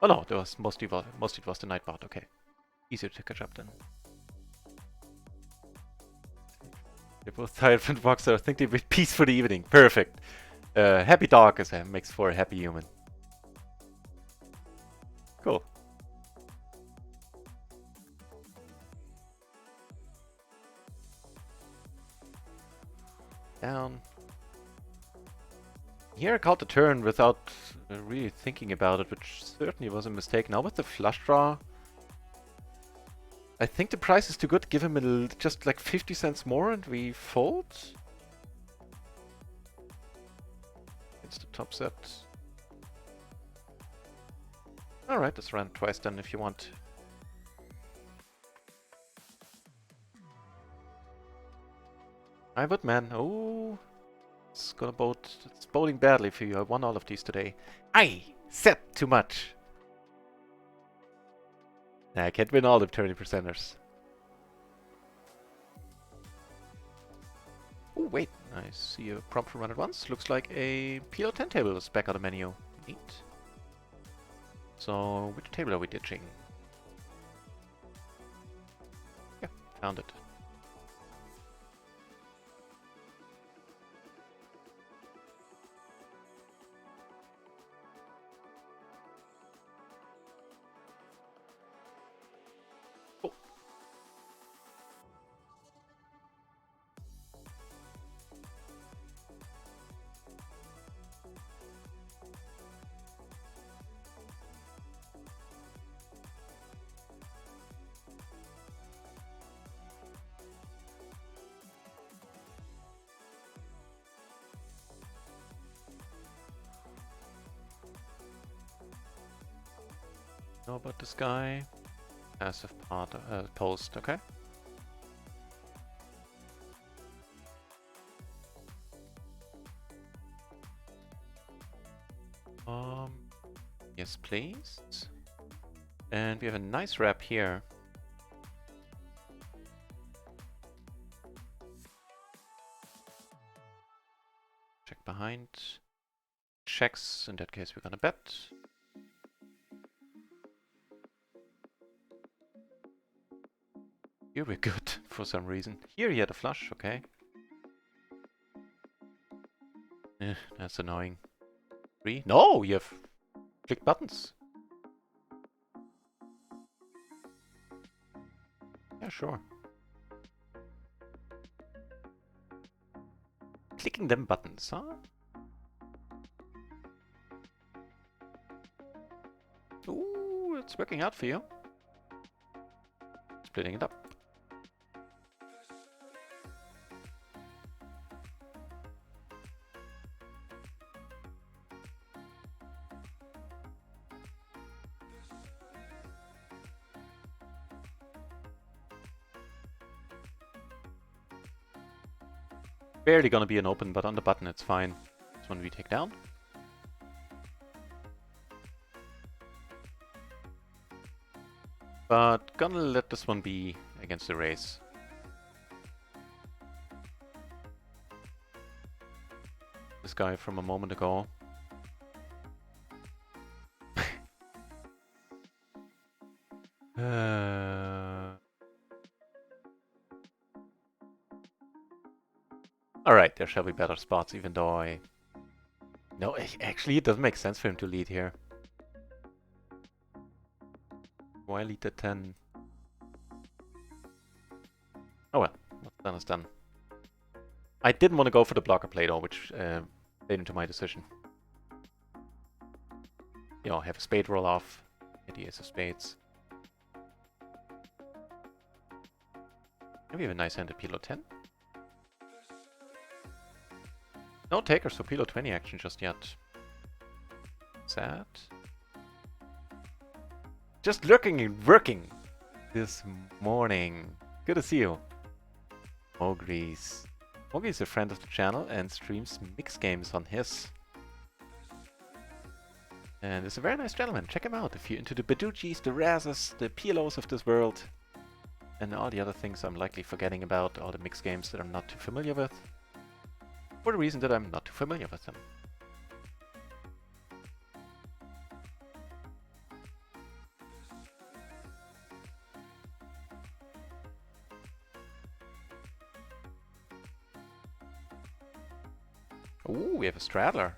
Oh no, there was mostly it was the Nightbot. Okay, easier to catch up then. They're both tired from the box, so I think they've peace for the evening. Perfect. Happy dog makes for a happy human. Cool. Down. Here I called the turn without really thinking about it, which certainly was a mistake. Now with the flush draw, I think the price is too good. Give him just like 50 cents more and we fold. It's the top set. Alright, let's run twice then if you want. I would, man. Oh, it's gonna it's bowling badly for you. I won all of these today. I said too much. Nah, I can't win all the 30%ers. Oh, wait. I see a prompt from RunItOnce. Looks like a PLO 10 table is back on the menu. Neat. So, which table are we ditching? Yeah, found it. Oh. Know about this guy? Passive part, post, okay. Yes, please. And we have a nice wrap here. Check behind. Checks. In that case, we're gonna bet. Here we're good for some reason. Here he had a flush, okay. That's annoying. 3? No, you have click buttons. Yeah, sure. Clicking them buttons, huh? Ooh, it's working out for you. Splitting it up. Barely gonna be an open, but on the button it's fine. This one we take down. But gonna let this one be against the race. This guy from a moment ago. Alright, there shall be better spots, even though I... No, actually it doesn't make sense for him to lead here. Why lead the 10? Oh well, what's done is done. I didn't want to go for the blocker play though, which played into my decision. You know, have a spade roll off, get the ace of spades. And we have a nice hand at PLO 10. No takers for PLO 20 action just yet. Sad. Just lurking and working this morning. Good to see you. Mogris. Mogris is a friend of the channel and streams mixed games on his. And is a very nice gentleman. Check him out if you're into the Baduchis, the Razes, the PLOs of this world. And all the other things I'm likely forgetting about, all the mixed games that I'm not too familiar with. For the reason that I'm not too familiar with them. Ooh, we have a straddler.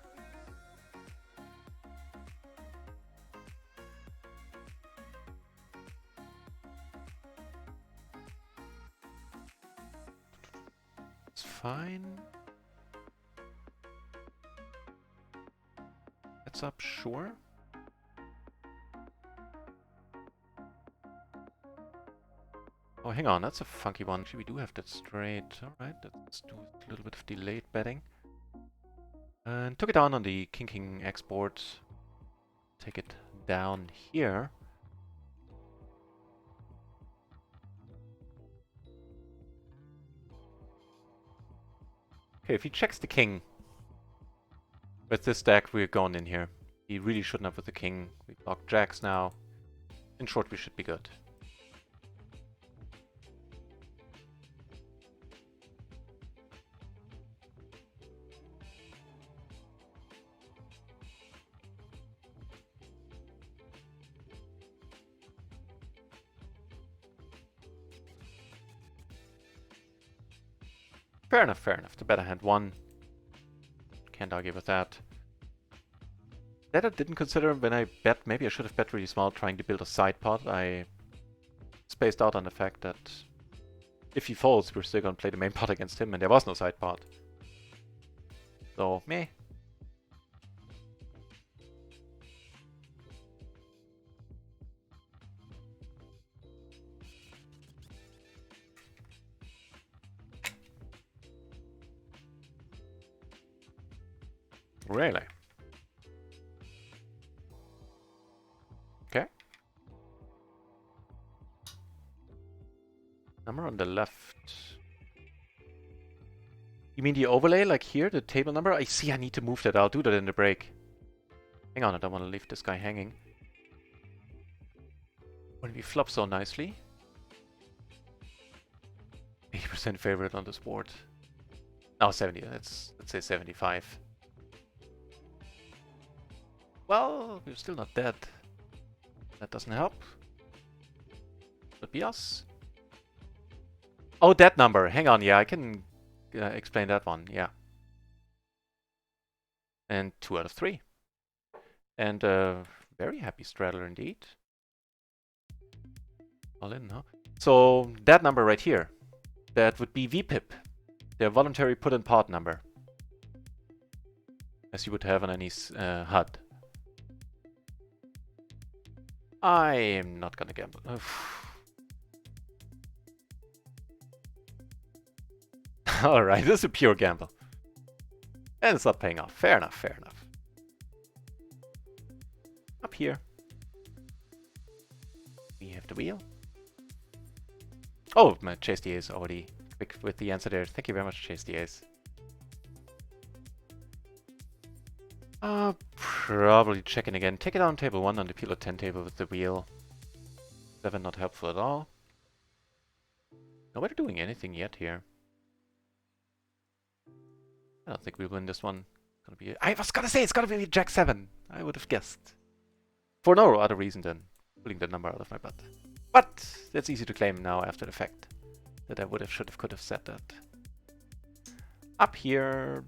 It's fine. Heads up, sure. Oh, hang on, that's a funky one. Actually, we do have that straight. Alright, let's do a little bit of delayed betting. And took it down on the King export. Take it down here. Okay, if he checks the king with this deck, we're going in here. He really shouldn't have with the king. We block jacks now. In short, we should be good. Fair enough, fair enough. The better hand won. Can't argue with that. That I didn't consider when I bet. Maybe I should have bet really small trying to build a side pot. I spaced out on the fact that if he folds, we're still going to play the main pot against him, and there was no side pot. So, meh. Really? Okay. Number on the left. You mean the overlay, like here, the table number? I see, I need to move that. I'll do that in the break. Hang on, I don't want to leave this guy hanging. When we flop so nicely. 80% favorite on this board. Oh, 70. Let's say 75. Well, we're still not dead. That doesn't help. Could be us. Oh, that number. Hang on. Yeah, I can explain that one. Yeah. And 2 out of 3. And very happy straddler indeed. All in, huh? So that number right here, that would be VPIP, the voluntary put in part number, as you would have on any HUD. I am not gonna gamble. Alright, this is a pure gamble. And it's not paying off. Fair enough, fair enough. Up here, we have the wheel. Oh, my Chase the Ace already quick with the answer there. Thank you very much, Chase the Ace. Probably checking again. Take it on table 1 on the PLO 10 table with the wheel. 7 not helpful at all. Nobody doing anything yet here. I don't think we'll win this one. Gonna be. I was gonna say it's gonna be Jack 7. I would have guessed. For no other reason than pulling the number out of my butt. But that's easy to claim now after the fact that I would have, should have, could have said that. Up here,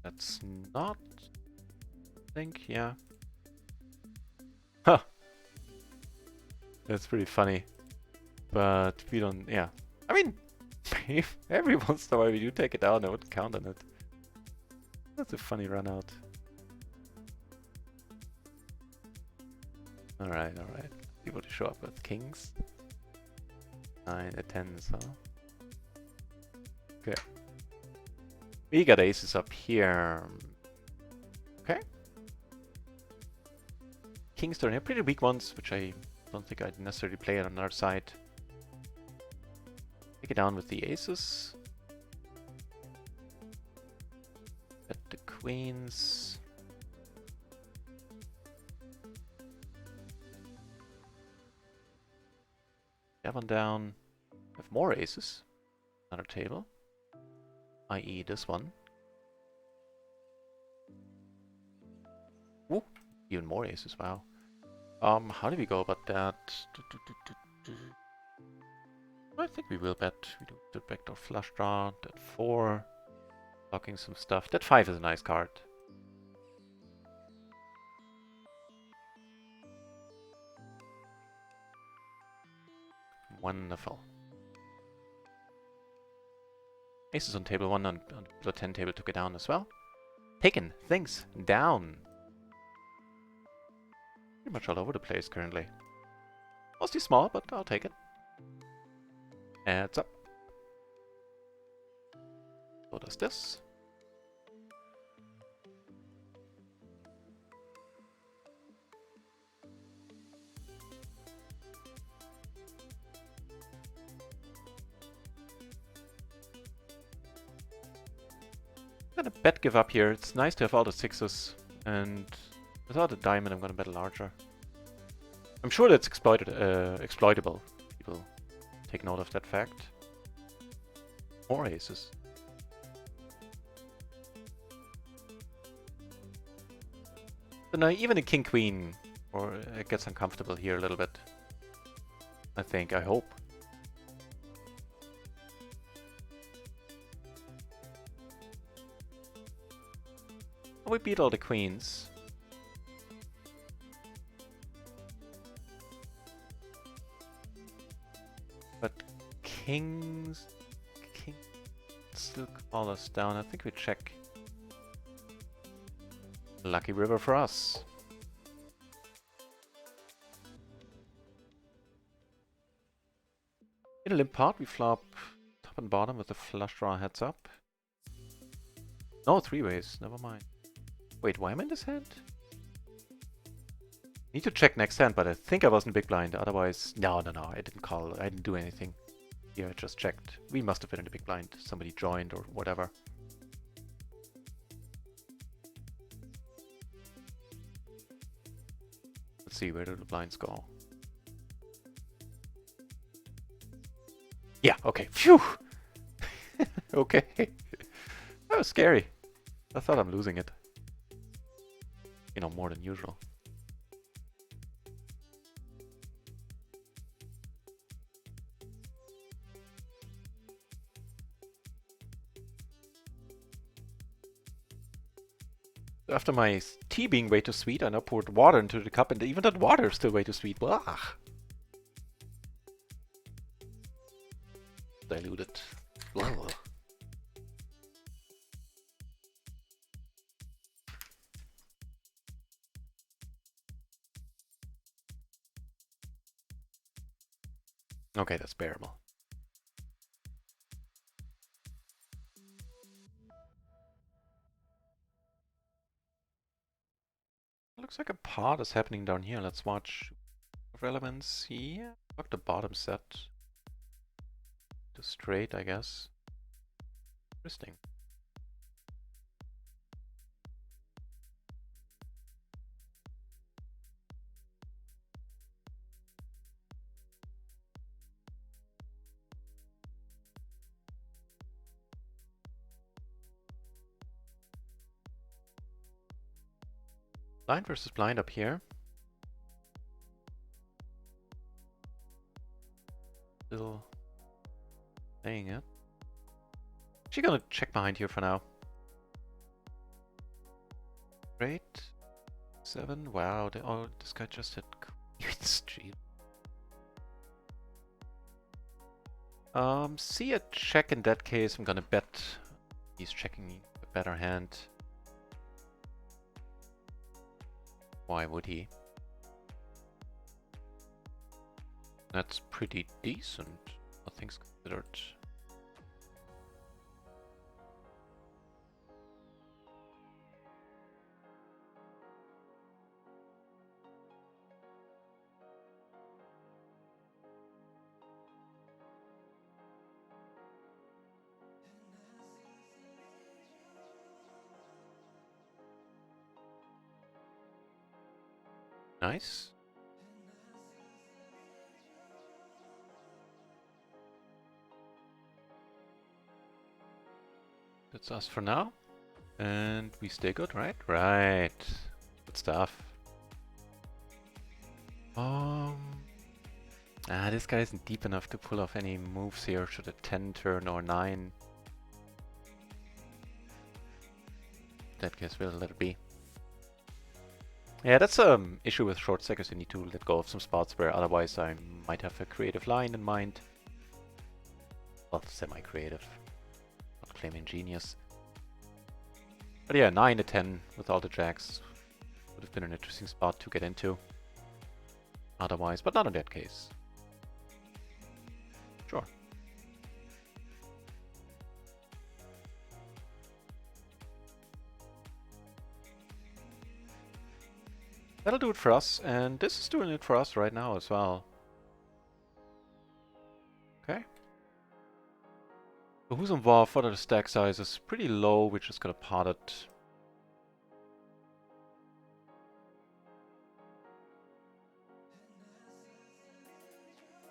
that's not. I think, yeah. Huh. That's pretty funny. But we don't. Yeah. I mean, every once in a while we do take it down. I wouldn't count on it. That's a funny run out. Alright, alright. See what to show up with. Kings. 9, a 10, so. Okay. We got aces up here. Okay. Kings turn here. Pretty weak ones, which I don't think I'd necessarily play on our side. Take it down with the aces. At the queens. Have one down. Have more aces. Another table. I.e. this one. Ooh, even more aces, wow. How do we go about that? I think we will bet. We do the backdoor flush draw. That 4. Blocking some stuff. That 5 is a nice card. Wonderful. Aces on table 1 on the 10 table took it down as well. Taken things down. Pretty much all over the place currently. Mostly small, but I'll take it. Adds up. So does this. I'm gonna bet give up here. It's nice to have all the 6s, and without a diamond I'm gonna bet larger. I'm sure that's exploitable. People take note of that fact. More aces. So now even a king-queen or it gets uncomfortable here a little bit. I think, I hope. We beat all the queens. But kings still call us down. I think we check. Lucky river for us. In a limp part, we flop top and bottom with the flush draw heads up. No, 3 ways. Never mind. Wait, why am I in this hand? Need to check next hand, but I think I wasn't big blind. Otherwise, no, I didn't call. I didn't do anything. Here, I just checked. We must have been in the big blind. Somebody joined or whatever. Let's see, where do the blinds go? Yeah, okay. Phew! Okay. That was scary. I thought I'm losing it. You know, more than usual. After my tea being way too sweet, I now poured water into the cup, and even that water is still way too sweet. Blah. Diluted. Blah. Okay, that's bearable. Looks like a pot is happening down here. Let's watch relevance here. Fuck the bottom set. To straight, I guess. Interesting. Blind versus blind up here. Still playing it. Actually gonna check behind here for now. Great. 7. Wow, oh, this guy just hit Queen Street. See a check in that case. I'm gonna bet he's checking a better hand. Why would he? That's pretty decent, all things considered. Nice. That's us for now. And we stay good, right? Right. Good stuff. This guy isn't deep enough to pull off any moves here. Should a 10 turn or 9. In that case, we'll let it be. Yeah, that's issue with short stackers. You need to let go of some spots where otherwise I might have a creative line in mind. Well, semi-creative. Not claiming genius. But yeah, 9 to 10 with all the jacks would have been an interesting spot to get into. Otherwise, but not in that case. Sure. That'll do it for us, and this is doing it for us right now as well. Okay. So who's involved? What are the stack sizes? Pretty low, we're just gonna pot it.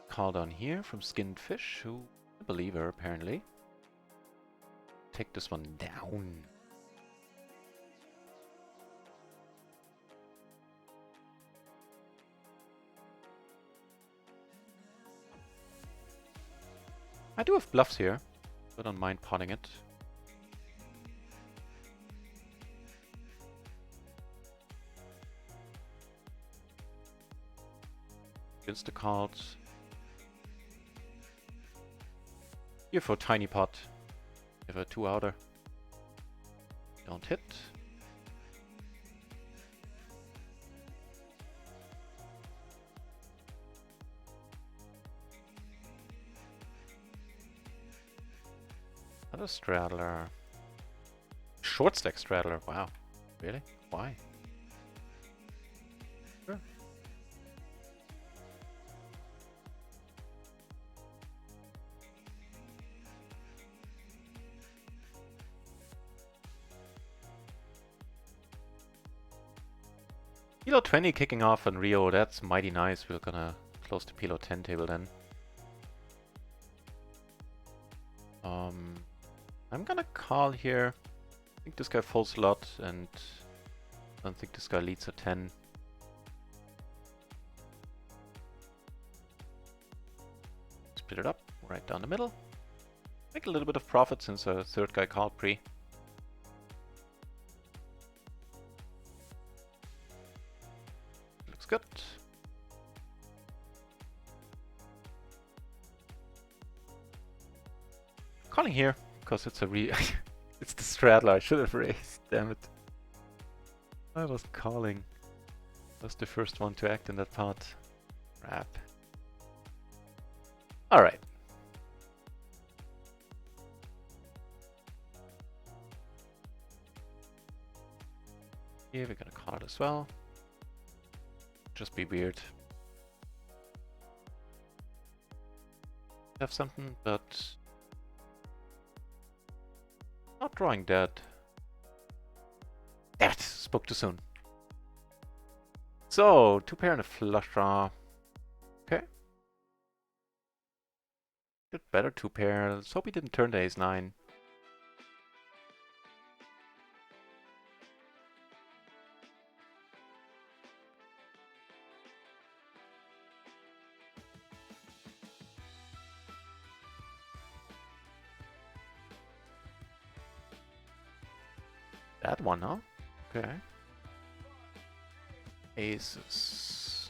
Call down here from Skinned Fish, who I believe her apparently. Take this one down. I do have bluffs here, so I don't mind potting it. Against the cards. Here for a tiny pot. Give a 2-outer. Don't hit. Another straddler. Short stack straddler. Wow. Really? Why? Sure. PLO 20 kicking off on Rio, that's mighty nice. We're gonna close the PLO 10 table then. I'm gonna call here. I think this guy folds a lot, and I don't think this guy leads a 10. Split it up, right down the middle. Make a little bit of profit since a third guy called pre. Looks good. Calling here, because it's a it's the straddler. I should have raised, damn it. I was calling. I was the first one to act in that part. Crap. Alright. Here we're gonna call it as well. Just be weird. Have something, but not drawing dead. Damn it! Spoke too soon. So, 2 pair and a flush draw. Okay. Did better 2 pair. Let's hope he didn't turn to ace 9. That one, huh? Okay. Aces.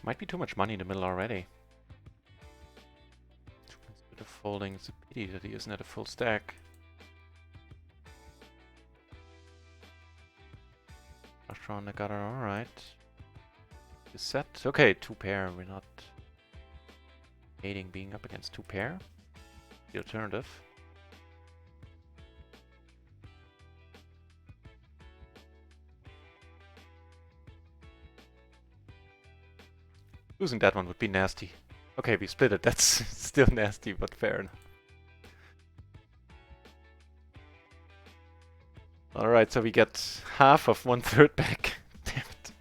Might be too much money in the middle already. Instead of folding, it's a pity that he isn't at a full stack. Flush draw on the gutter, alright. Is set. Okay, 2 pair. We're not hating being up against 2 pair. The alternative. Losing that one would be nasty. Okay, we split it. That's still nasty, but fair enough. Alright, so we get half of 1/3 back. Damn it.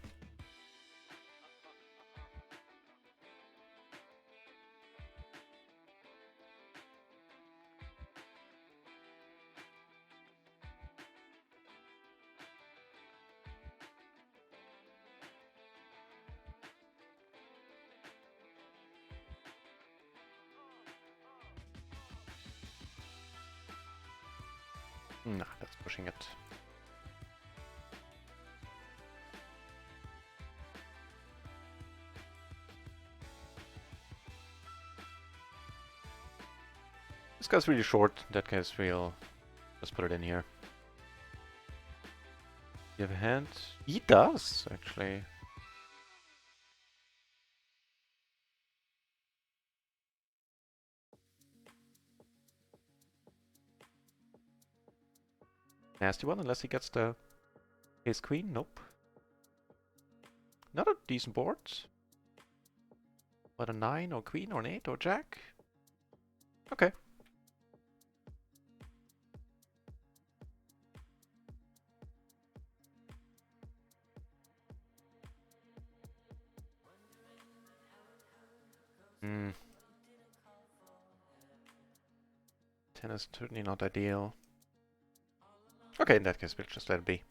Nah, that's pushing it. This guy's really short. In that case, we'll just put it in here. You have a hand? He does, actually. Nasty one, unless he gets the ace queen. Nope. Not a decent board. What, a 9 or queen or an 8 or jack? Okay. Hmm. 10 is certainly not ideal. Okay, in that case, we'll just let it be.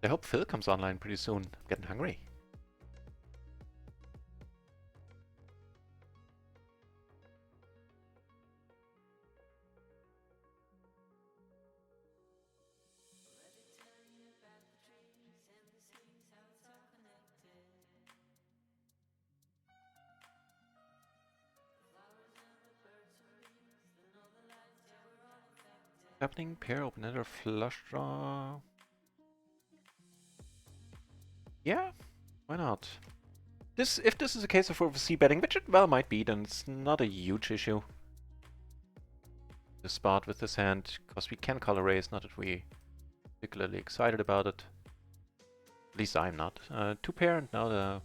I hope Phil comes online pretty soon. I'm getting hungry. Happening, pair, open ender, flush draw. Yeah, why not? If this is a case of oversea betting, which it well might be, then it's not a huge issue. The spot with this hand, because we can color raise, not that we particularly excited about it. At least I'm not. Two pair, and now the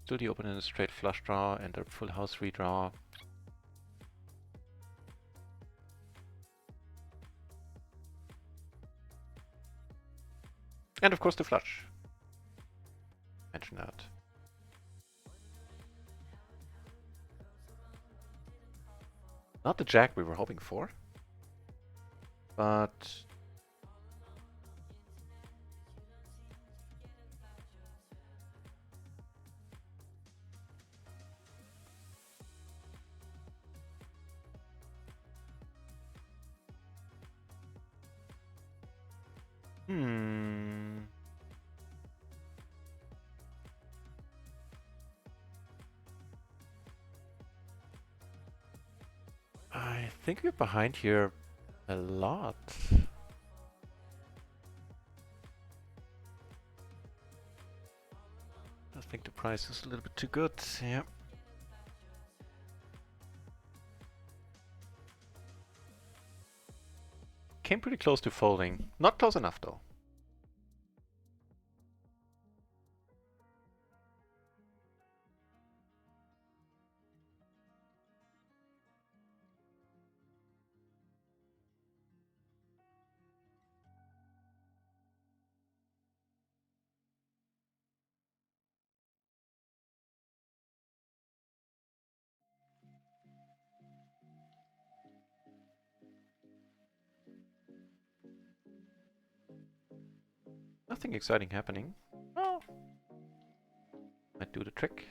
still the open ender straight flush draw and a full house redraw. And of course the flush. Mention that. Not the jack we were hoping for, but I think we're behind here a lot. I think the price is a little bit too good, yeah. Came pretty close to folding. Not close enough though. Nothing exciting happening. Oh, might do the trick.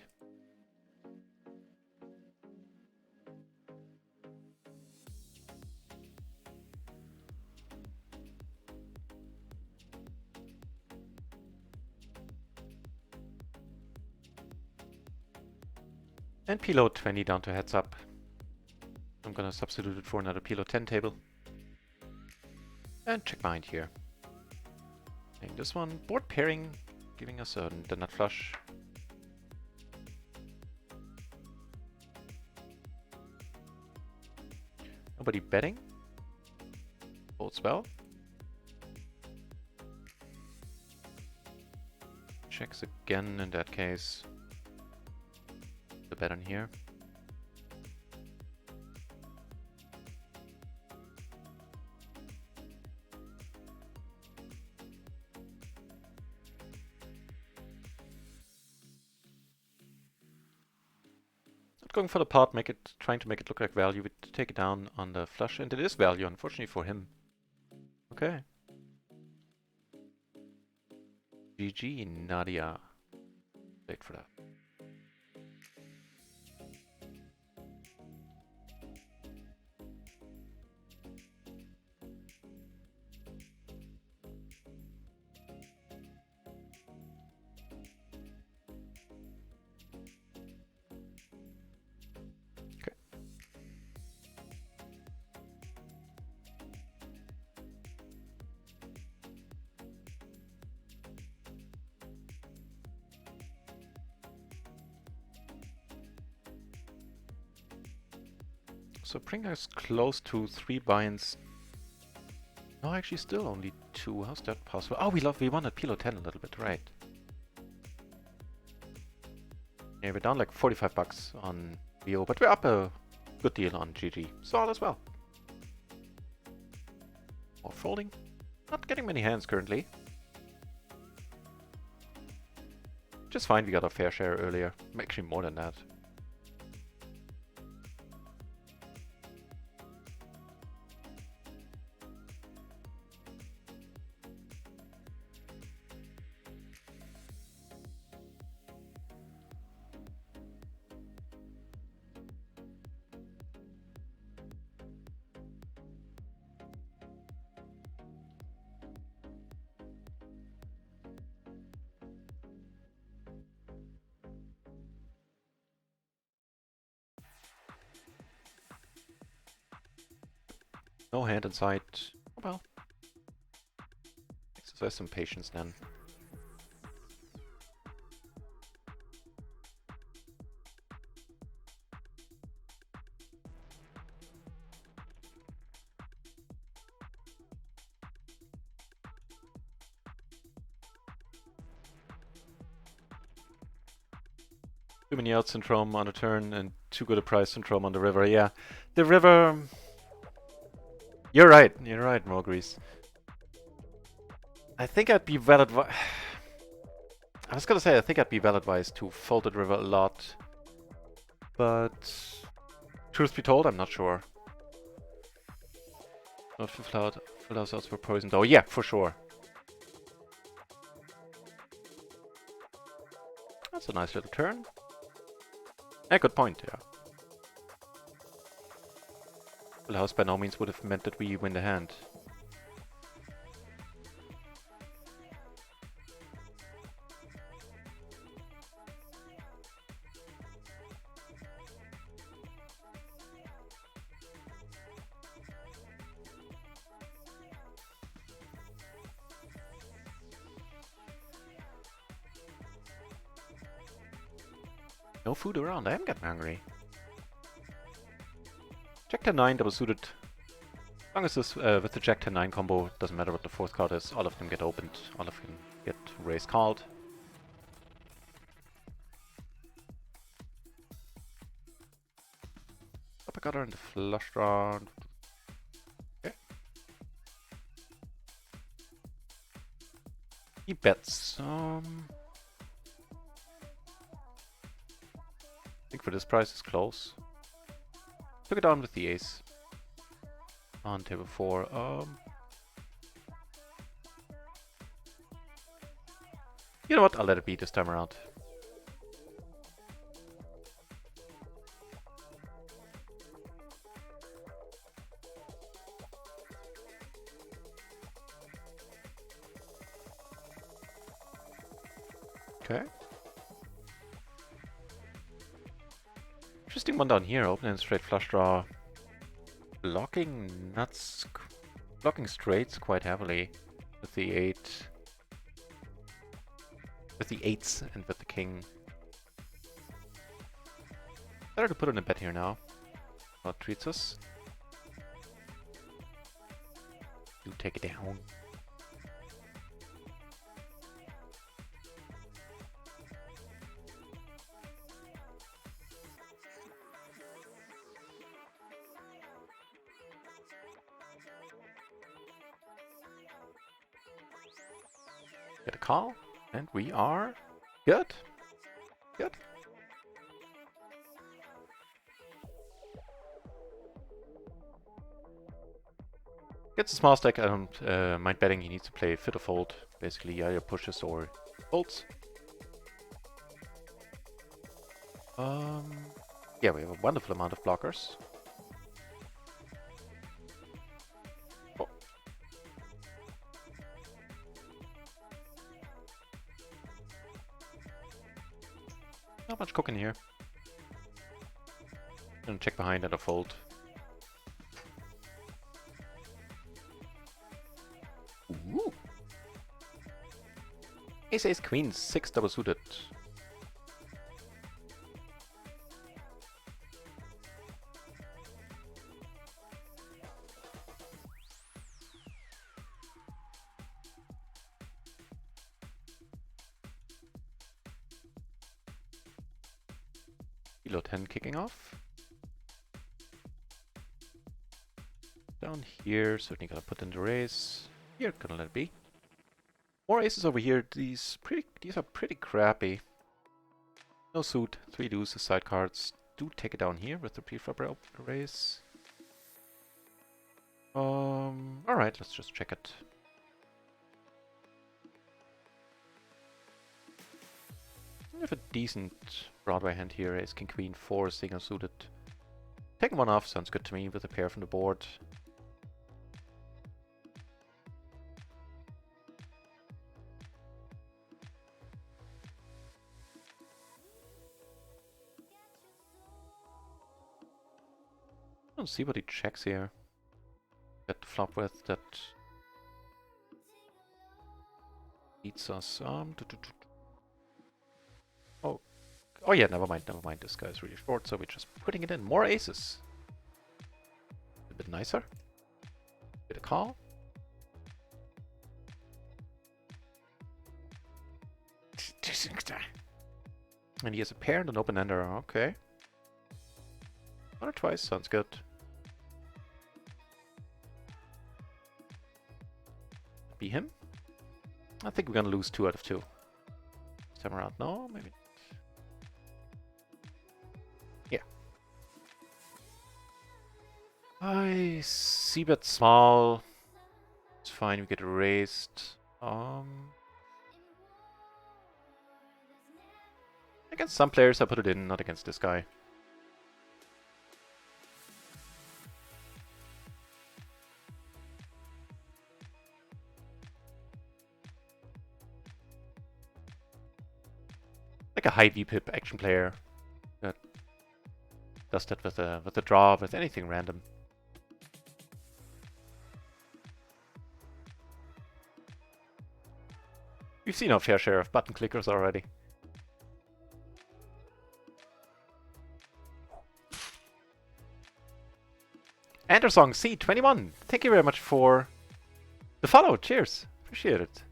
And PLO 20 down to heads up. I'm gonna substitute it for another PLO 10 table. And check behind here. Playing this one, board pairing, giving us the nut flush. Nobody betting. Folds well. Checks again in that case. The bet on here. Going for the pot, trying to make it look like value. We take it down on the flush, and it is value, unfortunately for him. Okay. GG, Nadia. Wait for that. So bring us close to 3 binds. No, actually still only 2. How's that possible? Oh, we won at PLO 10 a little bit, right. Yeah, we're down like 45 bucks on BO, but we're up a good deal on GG. So all is well. More folding. Not getting many hands currently. Just fine, we got our fair share earlier. Actually more than that. No hand inside. Oh well. Exercise some patience then. Too many out syndrome on the turn and too good a price syndrome on the river. Yeah, the river. You're right. You're right, Mogris. I think I'd be well advised. I was gonna say I think I'd be well advised to fold the river a lot, but truth be told, I'm not sure. Not full house odds for poison though. Yeah, for sure. That's a nice little turn. Yeah, good point. Yeah. Full house by no means would have meant that we win the hand. No food around. I am getting hungry. Jack 10-9 double suited. As long as this with the Jack 10-9 combo, doesn't matter what the fourth card is. All of them get opened. All of them get raised called. Uppercutter in the flush draw. Okay. He bets. I think for this price is close. Took it down with the ace. On table 4. You know what? I'll let it be this time around. Okay. Interesting one down here. Opening straight flush draw. Blocking nuts. Blocking straights quite heavily. With the 8. With the 8s and with the king. Better to put in a bet here now. What treats us? You take it down. Get a call, and we are good. Good. Gets a small stack. I don't mind betting. He needs to play fit or fold. Basically, either pushes or folds. Yeah, we have a wonderful amount of blockers. Oh. Not much cooking here. Gonna check behind and a fold. Ooh. Ace, ace, queen, 6 double suited. PLO 10 kicking off. Down here, certainly gonna put in the raise. Here, gonna let it be. More aces over here. These are pretty crappy. No suit, 3 deuces, side cards. Do take it down here with the preflop raise. Alright, let's just check it. We have a decent Broadway hand here. Ace, king, queen, 4 single suited. Taking one off sounds good to me with a pair from the board. I don't see what he checks here. get the flop with that beats us. Oh, oh yeah, never mind, never mind. This guy's really short, so we're just putting it in. More aces. A bit nicer. Get a call. And he has a pair and an open ender. Okay. One or twice sounds good. Be him. I think we're gonna lose 2 out of 2. This time around, no, maybe. Yeah. I see bet small. It's fine. We get raised. Against some players, I put it in, not against this guy. Like a high VPIP action player that does that with a draw, with anything random. We've seen our fair share of button clickers already. Andersong C21, thank you very much for the follow. Cheers. Appreciate it.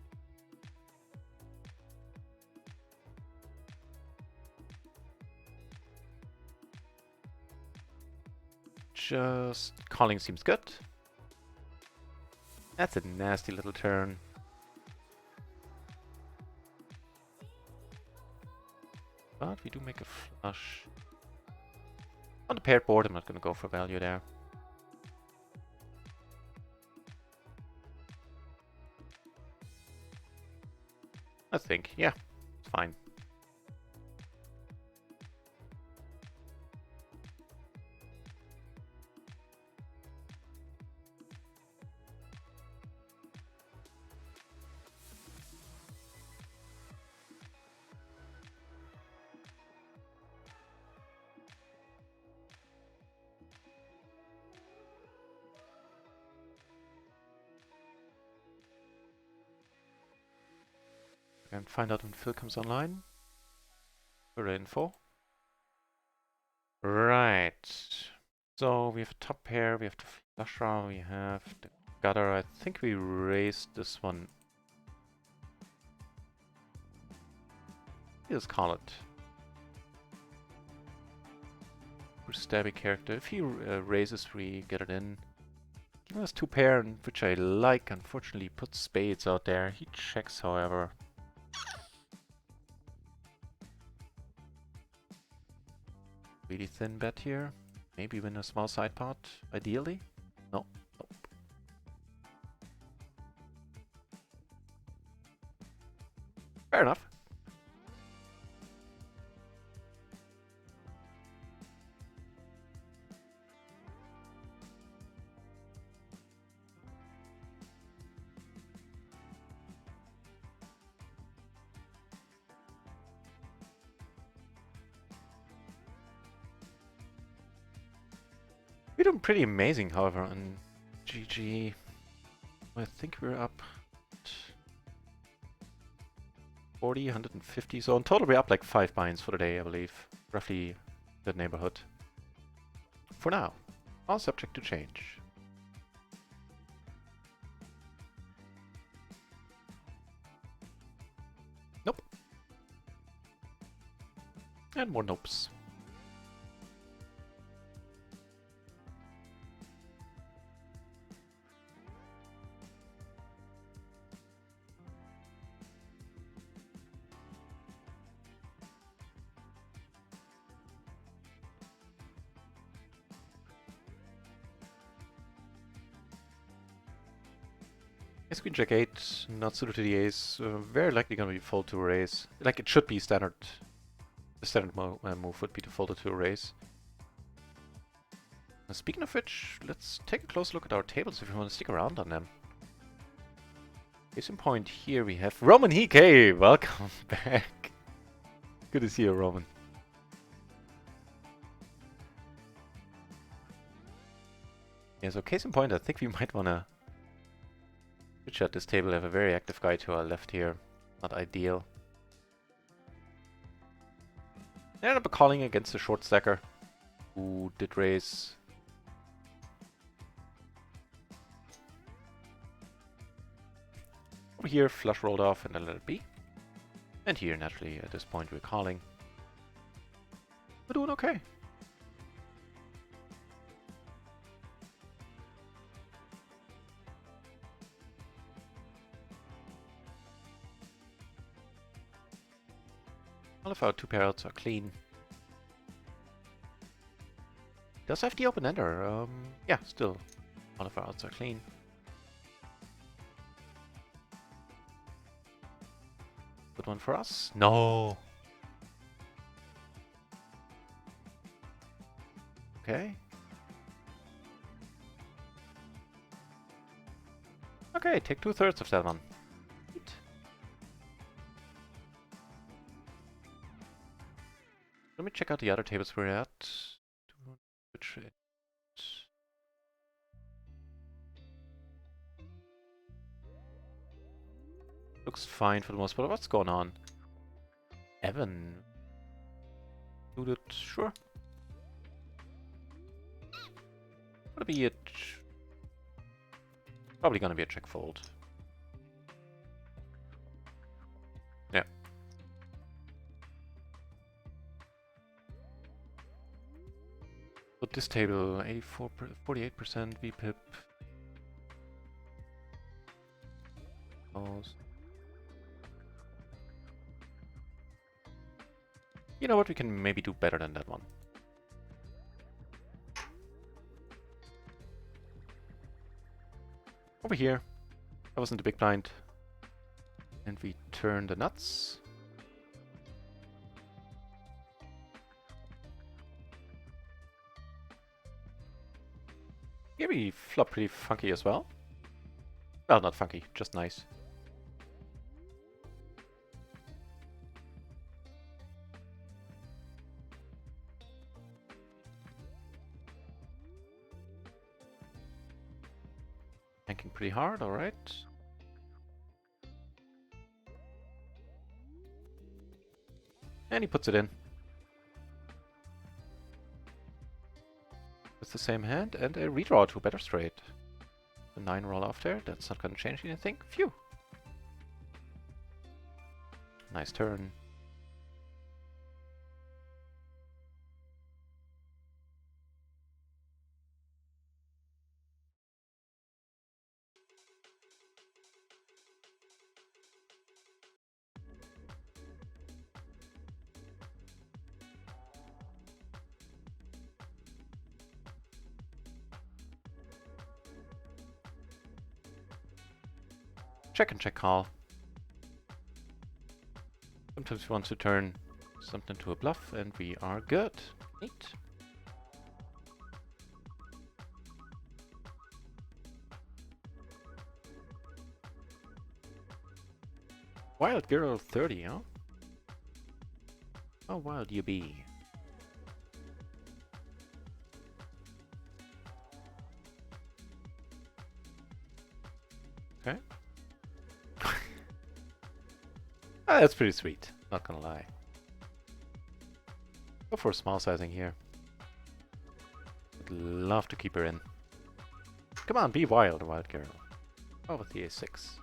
Just calling seems good. That's a nasty little turn. But we do make a flush. On the paired board, I'm not going to go for value there. I think, yeah, it's fine. And find out when Phil comes online. For info. Right. So we have a top pair, we have the flush draw, we have the gutter. I think we raised this one. Let's call it. For stabby character. If he raises, we get it in. He has 2 pair, which I like. Unfortunately, he puts spades out there. He checks, however. Really thin bet here. Maybe win a small side pot, ideally. No. Nope. Fair enough. We're doing pretty amazing, however, on GG. I think we're up 40, 150. So in total, we're up like 5 binds for the day, I believe. Roughly that neighborhood. For now. All subject to change. Nope. And more nopes. Ace Queen Jack 8, not suited to the ace, very likely gonna be fold to a raise. Like it should be standard. The standard move would be to fold it to a raise. Speaking of which, let's take a close look at our tables if you want to stick around on them. Case in point, here we have Roman Hike! Welcome back! Good to see you, Roman. Yeah, so case in point, I think we might wanna switch at this table. Have a very active guy to our left here. Not ideal. I ended up calling against the short stacker, who did raise. Over here, flush rolled off and then let it be. And here, naturally, at this point, we're calling. We're doing okay. All of our two pairs are clean. Does have the open ender. Yeah, still. All of our outs are clean. Good one for us. No. Okay. Okay, take 2/3 of that one. Neat. Let me check out the other tables we're at. Which looks fine for the most part. What's going on? Evan. Looted, sure. Gonna be a probably gonna be a check fold. Yeah. But this table, 48% VPIP. You know what? We can maybe do better than that one. Over here, that wasn't the big blind. And we turn the nuts. Here we flop pretty funky as well. Well, not funky, just nice. Tanking pretty hard, alright. And he puts it in. With the same hand and a redraw to a better straight. The 9 roll off there, that's not gonna change anything. Phew! Nice turn. Check and check call. Sometimes we want to turn something to a bluff and we are good. Neat. Wild Girl 30, huh? How wild you be? Okay. That's pretty sweet, not gonna lie. Go for a small sizing here. Would love to keep her in. Come on, be wild, Wild Girl. Oh, with the A6.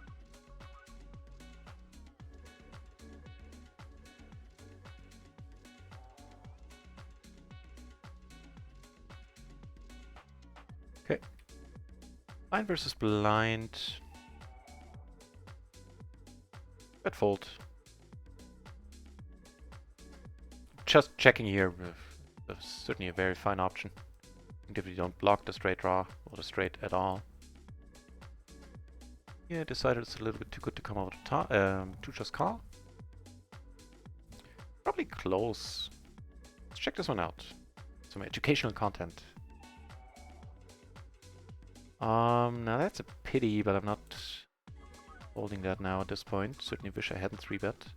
Okay. Blind versus blind. Bet fold. Just checking here, certainly a very fine option. If you don't block the straight draw or the straight at all. Yeah, decided it's a little bit too good to come out to just call. Probably close. Let's check this one out. Some educational content. Now that's a pity, but I'm not holding that now at this point. Certainly wish I hadn't 3-bet.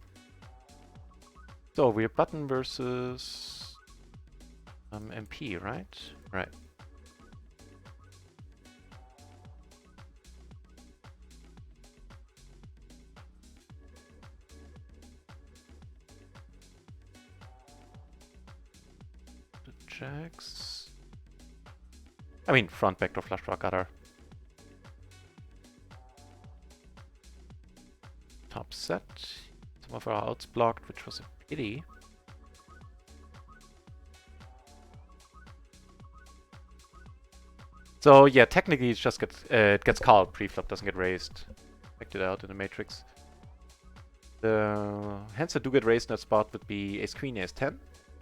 So we're button versus MP, right? Right. jacks. I mean, front backdoor flush draw gutter. Top set. Some of our outs blocked, which was a pity. So yeah, technically it just gets called. Preflop doesn't get raised. Checked it out in the matrix. The hands that do get raised in that spot would be ace queen, ace 10,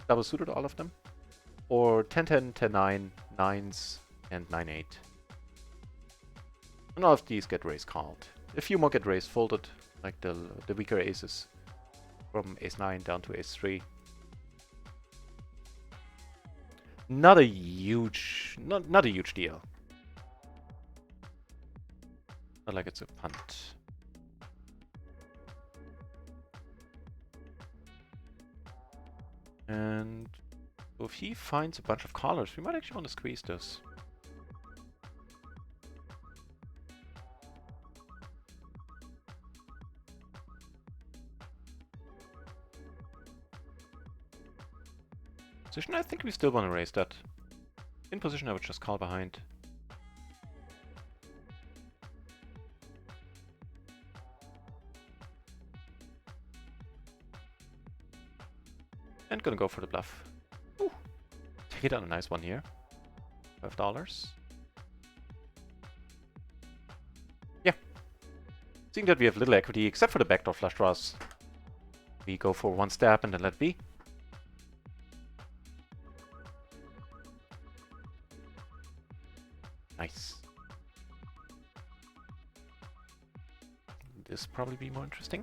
double suited all of them, or 10 10, 10 9, 9s, and 9 8. And all of these get raised called. A few more get raised folded, like the weaker aces, from ace 9 down to ace 3. Not a huge deal. Not like it's a punt. And so if he finds a bunch of callers, we might actually want to squeeze this. Position, I think we still want to raise that. In position, I would just call behind. And gonna go for the bluff. Ooh. Take it on a nice one here. $5. Yeah. Seeing that we have little equity, except for the backdoor flush draws, we go for one stab and then let be. Nice. This probably be more interesting.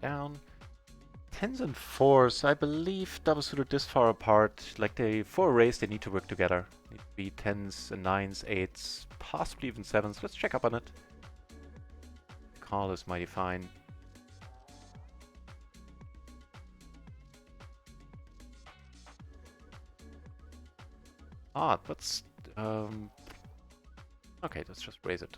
Down. 10s and 4s, I believe double suited this far apart. Like for a raise, they need to work together. Need to be 10s and 9s, 8s, possibly even 7s. Let's check up on it. Call is mighty fine. Odd, but okay, let's just raise it.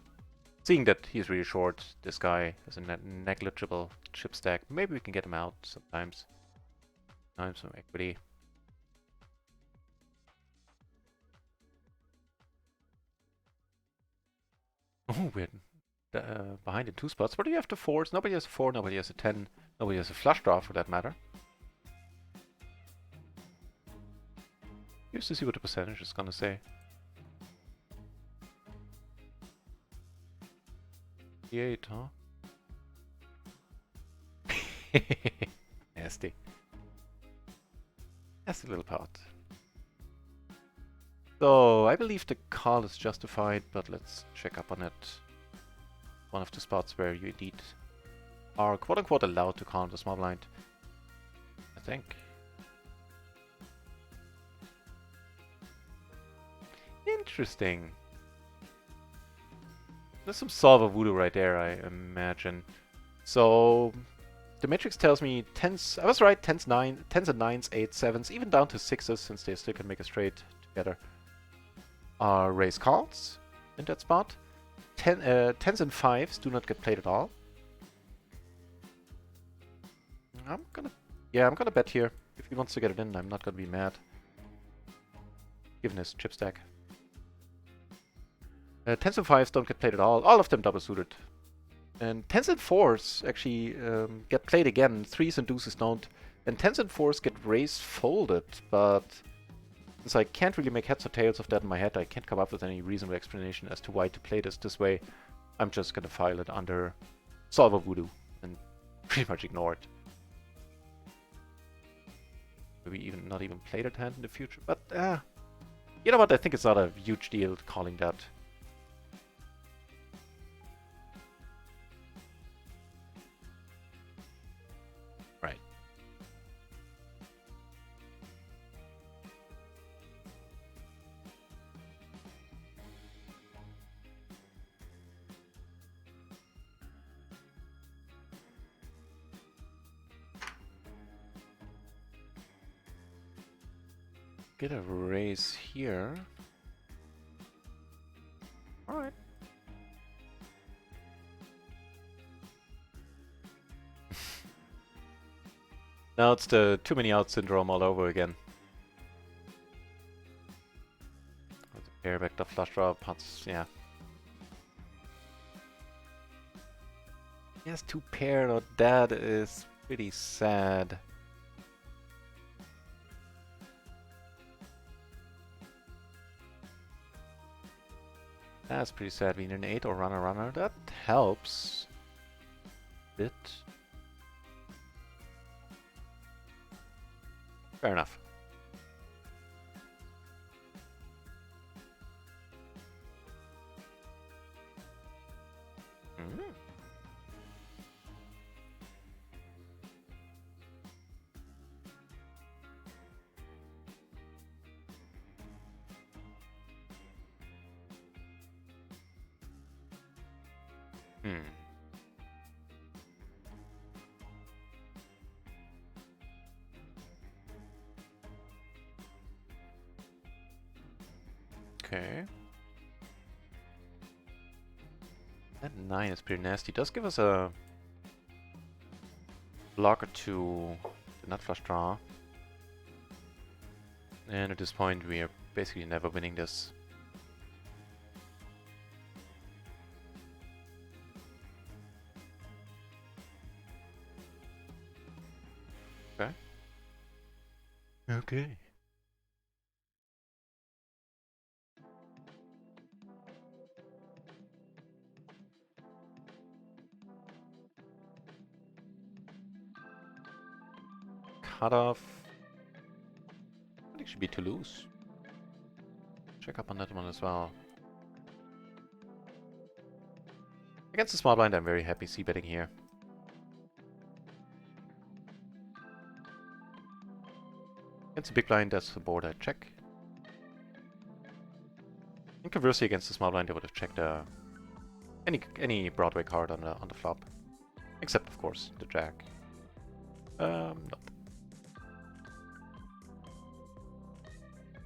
Seeing that he's really short, this guy has a negligible chip stack. Maybe we can get him out sometimes. Time some equity. Oh, we're behind in 2 spots. What do you have to 4s? Nobody has a 4, nobody has a 10, nobody has a flush draw for that matter. Here's to see what the percentage is gonna say. 8, huh? Nasty. Nasty little pot. So, I believe the call is justified, but let's check up on it. One of the spots where you indeed are quote-unquote allowed to call the small blind. I think. Interesting. There's some solver voodoo right there, I imagine. So the matrix tells me 10s. I was right. 10s, 9s and 9s, 8s, 7s, even down to 6s, since they still can make a straight together. Are raise calls in that spot. 10s and 5s do not get played at all. I'm gonna bet here. If he wants to get it in, I'm not gonna be mad. Given his chip stack. 10s and 5s don't get played at all. All of them double suited. And 10s and 4s actually get played again. 3s and deuces don't. And 10s and 4s get raised folded. But since I can't really make heads or tails of that in my head, I can't come up with any reasonable explanation as to why to play this way. I'm just gonna file it under solver voodoo and pretty much ignore it. Maybe not even play that hand in the future. But you know what? I think it's not a huge deal calling that. Right. Get a raise here. Now it's the too many out syndrome all over again. With the pair backdoor flush draw, pots, yeah. Yes, two pair, or that is pretty sad. That's pretty sad. We need an 8 or runner. That helps. Bit. Fair enough. Mm. Hmm. Okay. That 9 is pretty nasty. Does give us a blocker to the nut flush draw. And at this point we are basically never winning this. Okay. Okay. Cut off. I think should be too loose. Check up on that one as well. Against the small blind, I'm very happy c-betting here. Against the big blind, that's the board I check. And conversely, against the small blind, I would have checked any Broadway card on the flop, except of course the jack. Nope.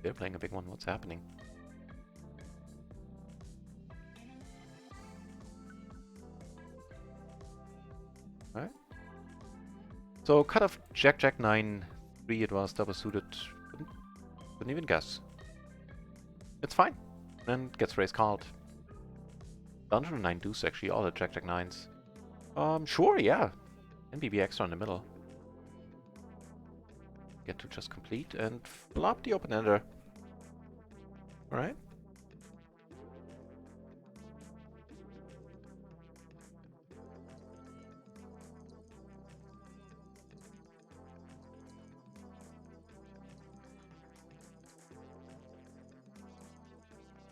They're playing a big one. What's happening? Alright. So cut off Jack, Jack 9, 3. It was double suited. Couldn't even guess. It's fine. And gets raise called. Down to the 9 deuce actually. All the Jack, Jack 9s. Sure, yeah. NBB extra in the middle. Get to just complete and flop the open ender. Alright.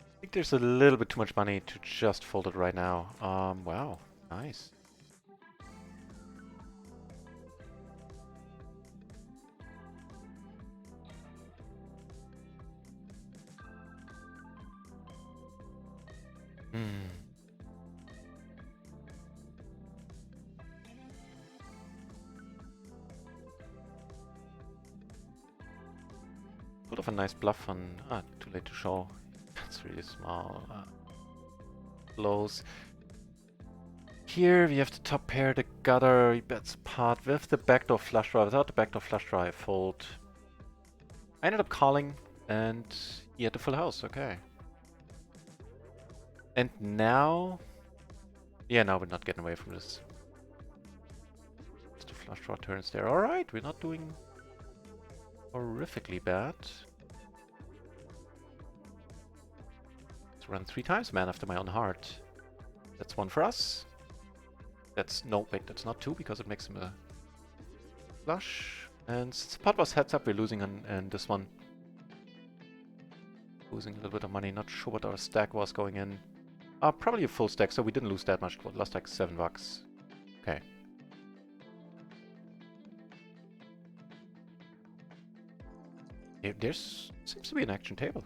I think there's a little bit too much money to just fold it right now. Wow. Nice. Hmm. Sort of a nice bluff on... too late to show. That's really small. Blows. Here we have the top pair, the gutter, he bets pot with the backdoor flush draw. Without the backdoor flush draw, I fold. I ended up calling, and he had the full house, okay. And now... Yeah, now we're not getting away from this. It's the flush draw turns there. Alright, we're not doing horrifically bad. Let's run 3 times, man after my own heart. That's 1 for us. That's... no, wait, that's not 2 because it makes him a flush. And since the pot was heads up, we're losing on this one. Losing a little bit of money, not sure what our stack was going in. Probably a full stack, so we didn't lose that much. We lost like $7. Okay. There's seems to be an action table.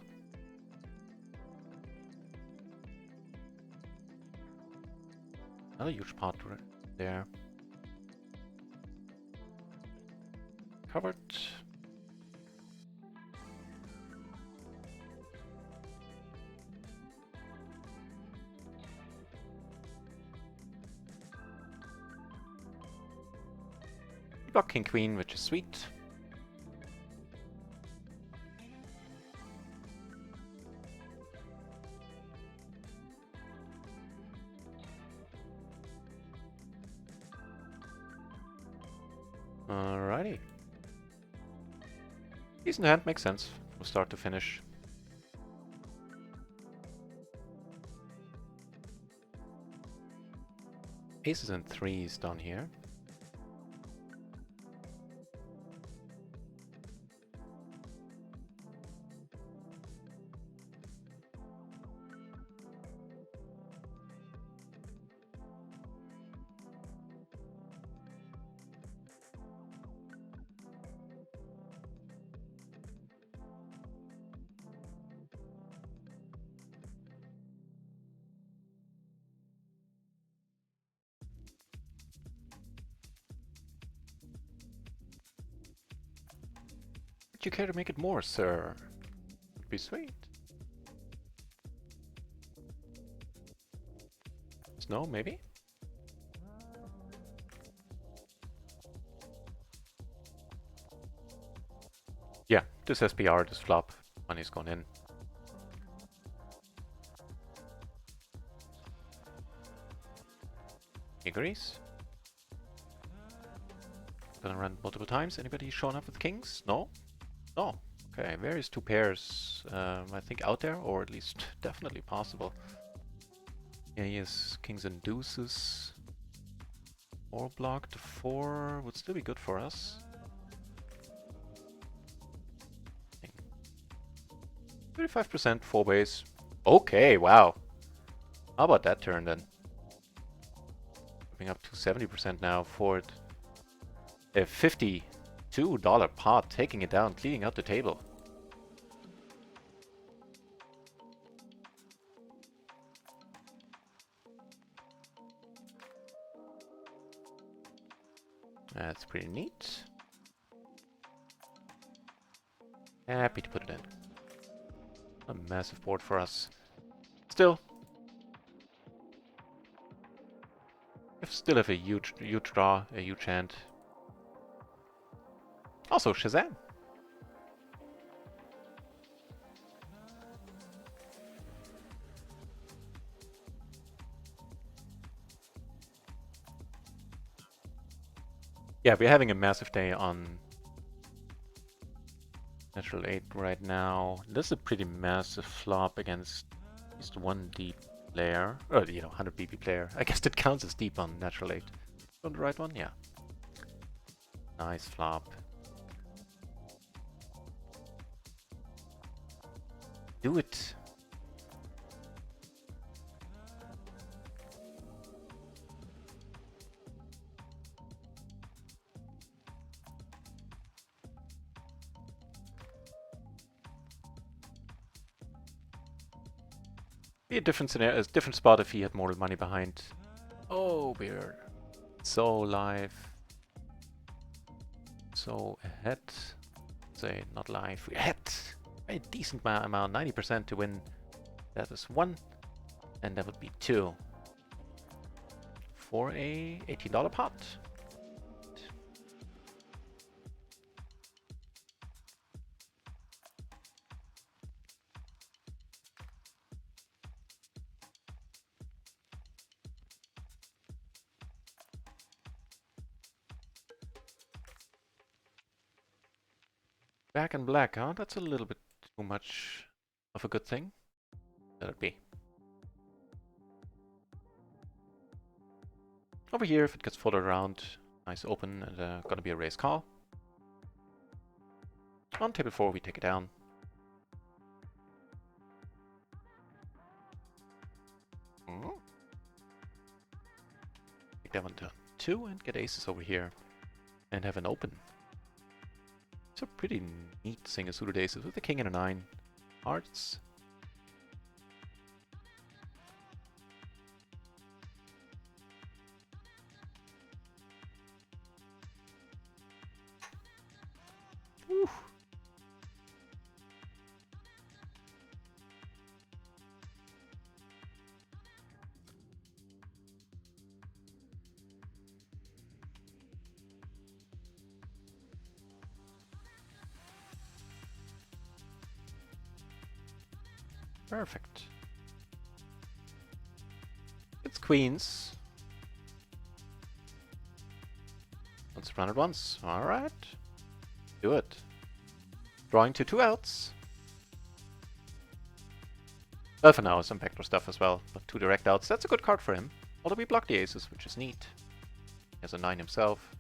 Another huge pot there. Covered. Block king queen, which is sweet. Alrighty. Decent hand, makes sense from start to finish. Aces and threes down here. Would you care to make it more, sir? Would be sweet. Snow, maybe? Yeah, this SPR, this flop. Money's gone in. He agrees. Gonna run multiple times. Anybody showing up with kings? No? No. Okay, various two pairs, I think out there, or at least definitely possible. Yeah, he has kings and deuces. 4 blocked, 4 would still be good for us. 35% 4 base. Okay, wow. How about that turn then? Moving up to 70% now for it. A $52 pot, taking it down, cleaning out the table. That's pretty neat. Happy to put it in. A massive board for us. Still. We still have a huge draw, a huge hand. Also Shazam. Yeah, we're having a massive day on Natural 8 right now. This is a pretty massive flop against at least one deep player. Or, you know, 100 BP player. I guess that counts as deep on Natural 8. On the right one? Yeah. Nice flop. Do it. Be a different scenario, a different spot if he had more money behind. Oh, we're so live. So ahead. Say not live. We're ahead. A decent amount, 90% to win. That is 1, and that would be 2 for a $18 pot. Back in black, huh? That's a little bit too much of a good thing. Let it be. Over here, if it gets folded around, nice open, and gonna be a raise call. On table 4, we take it down. Take that one to 2 and get aces over here. And have an open. It's a pretty neat single suited aces with a king and a 9. Hearts. Whew. Perfect. It's queens. Let's run it once. Alright. Do it. Drawing to 2 outs. Well, for now, some backdoor stuff as well, but 2 direct outs. That's a good card for him. Although we block the aces, which is neat. He has a 9 himself.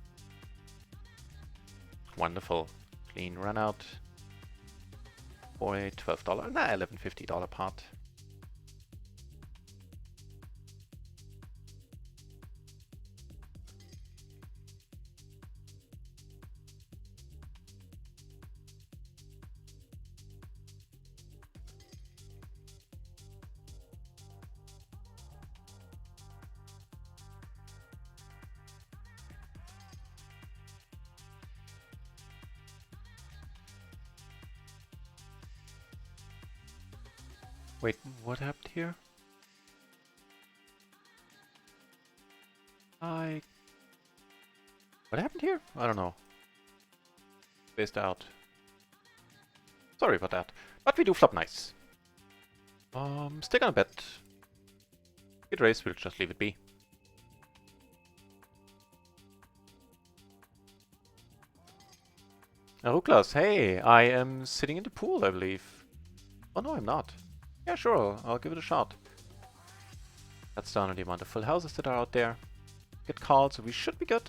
Wonderful. Clean run out. For a $12, nah, $11.50 pot. Wait, what happened here? What happened here? I don't know. Spaced out. Sorry about that. But we do flop nice. Still gonna bet. Get raised, we'll just leave it be. Ruklas, hey, I am sitting in the pool, I believe. Oh no, I'm not. Yeah, sure, I'll give it a shot. That's down on the amount of full houses that are out there. Get called, so we should be good.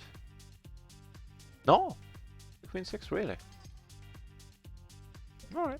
No! Queen 6, really? Alright.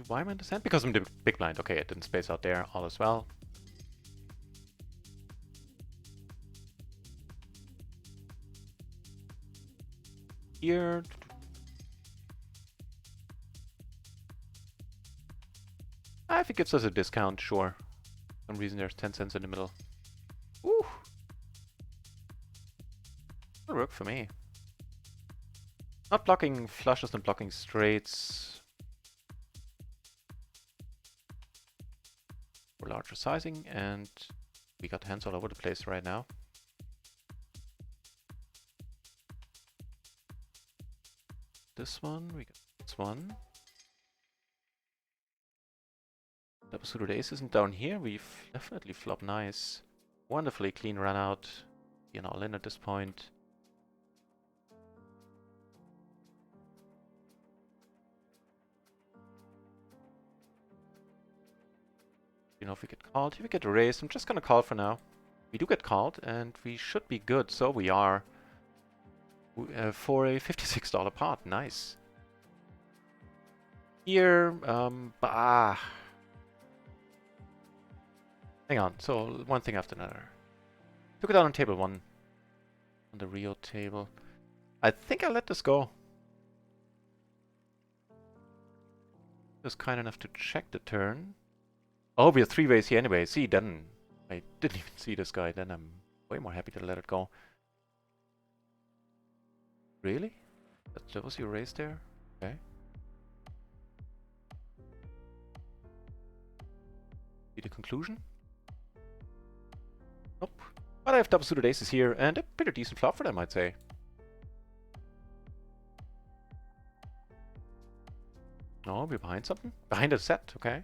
Why am I in the sand? Because I'm the big blind. Okay, I didn't space out there. All is well. Here. If it gives us a discount, sure. For some reason there's 10 cents in the middle. Ooh. That'll work for me. Not blocking flushes and blocking straights. For larger sizing, and we got hands all over the place right now. This one, we got this one. Double suited ace isn't down here. We've definitely flop nice. Wonderfully clean run out. You know, all in at this point. You know, if we get called, if we get raised, I'm just gonna call for now. We do get called, and we should be good, so we are. For a $56 pot, nice. Here, hang on, so one thing after another. Took it out on table 1. On the Rio table. I think I'll let this go. Was kind enough to check the turn. Oh, we have 3 ways here anyway. See, then I didn't even see this guy. Then I'm way more happy to let it go. Really? That was your raise there? Okay. See the conclusion? Nope. But I have double suited aces here, and a pretty decent flop for them, I'd say. No, we're behind something? Behind a set, okay.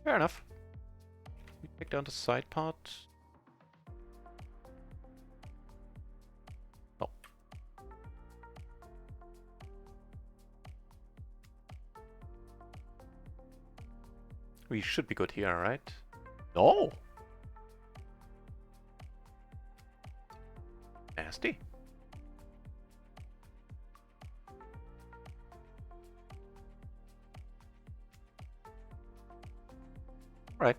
Fair enough. We take down the side pot. Oh. We should be good here, right? No! Nasty. Right.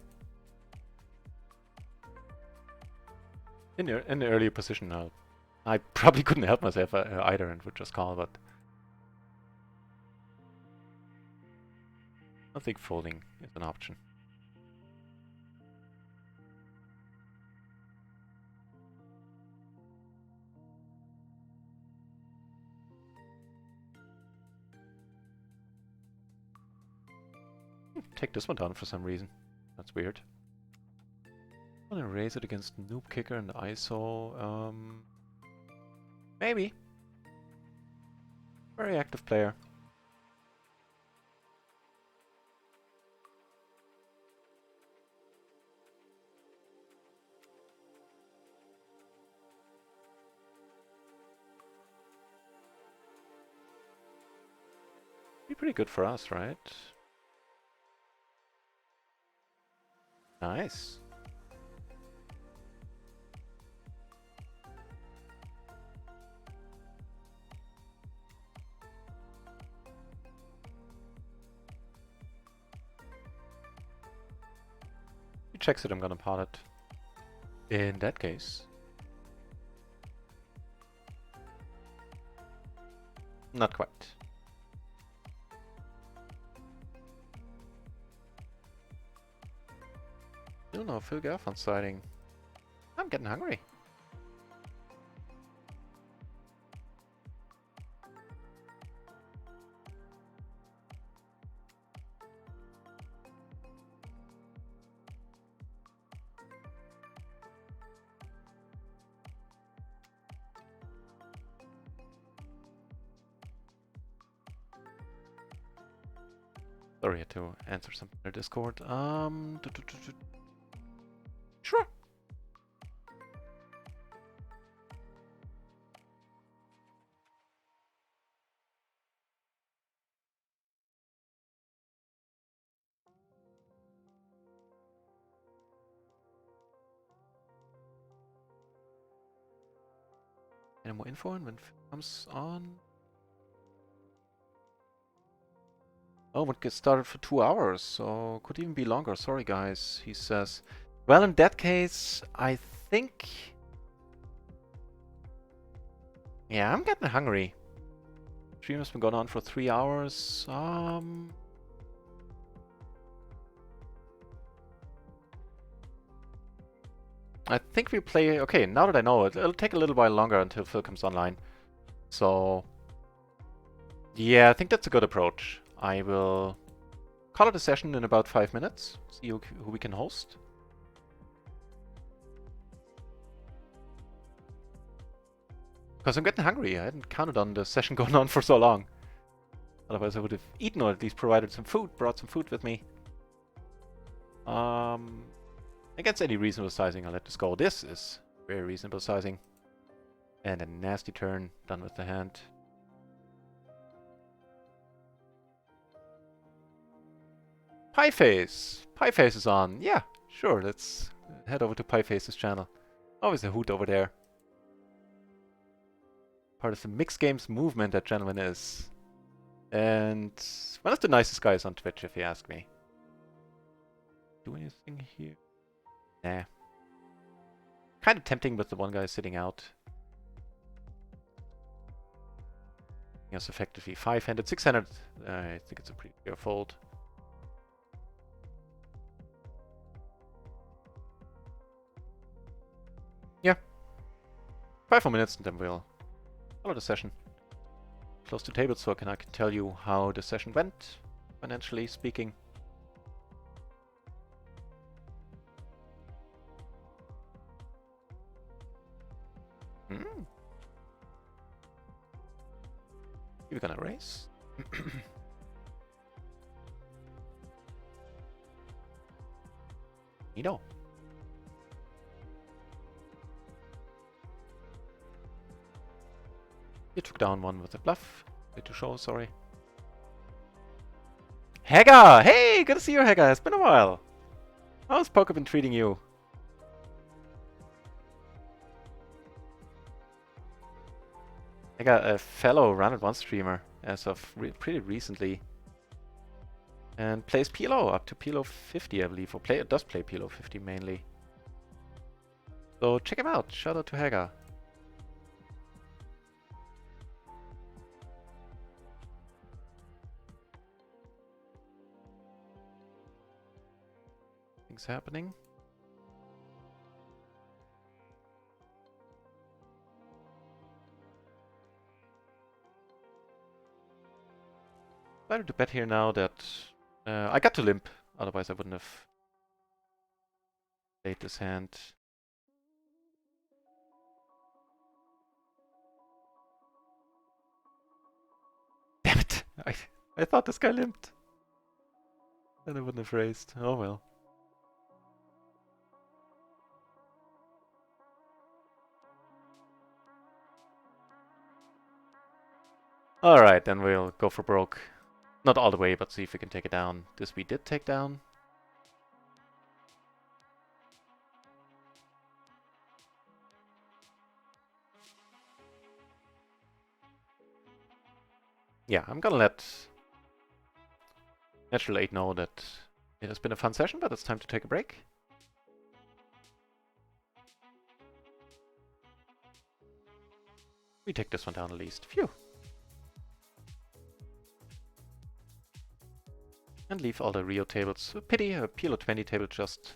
In the earlier position now, I probably couldn't help myself either and would just call, but I think folding is an option. Take this one down for some reason. That's weird. I'm gonna raise it against Noob Kicker and ISO. Maybe. Very active player. Be pretty good for us, right? Nice. He checks it, I'm gonna pot it. In that case. Not quite. Still no Phil Garfon sighting. I'm getting hungry. Sorry, I had to answer something in Discord. Sure. Any more info on when it comes on? Oh, it gets started for 2 hours, so could even be longer. Sorry, guys, he says. Well, in that case, I think... Yeah, I'm getting hungry. Stream has been going on for 3 hours. I think we play... Okay, now that I know it, it'll take a little while longer until Phil comes online. So... Yeah, I think that's a good approach. I will call it a session in about 5 minutes. See who we can host. Because I'm getting hungry. I hadn't counted on the session going on for so long. Otherwise I would have eaten or at least provided some food, brought some food with me. Against any reasonable sizing, I'll let this go. This is very reasonable sizing. And a nasty turn done with the hand. Pie Face! Pie Face is on. Yeah, sure, let's head over to Pie Face's channel. Always a hoot over there. Part of the mixed games movement, that gentleman is. And one of the nicest guys on Twitch, if you ask me. Do anything here? Nah. Kind of tempting with the one guy sitting out. Yes, effectively 5-handed, 6-handed. I think it's a pretty clear fold. Yeah. 5 more minutes and then we'll follow the session. Close to table so I can tell you how the session went, financially speaking. We're gonna race. You know. You took down one with a bluff. Way to show, sorry. Hagar! Hey, good to see you, Hagar. It's been a while. How's poker been treating you? Hagar, a fellow RunItOnce streamer as of pretty recently. And plays PLO up to PLO 50, I believe. Or does play PLO 50 mainly. So check him out. Shout out to Hagar. Nothing's happening. Better to bet here now that I got to limp, otherwise I wouldn't have played this hand. Damn it! I thought this guy limped. Then I wouldn't have raised. Oh well. Alright, then we'll go for broke. Not all the way, but see if we can take it down. This we did take down. Yeah, I'm gonna let Natural 8 know that it has been a fun session, but it's time to take a break. We take this one down at least. Phew. And leave all the Rio tables. Pity, a PLO 20 table just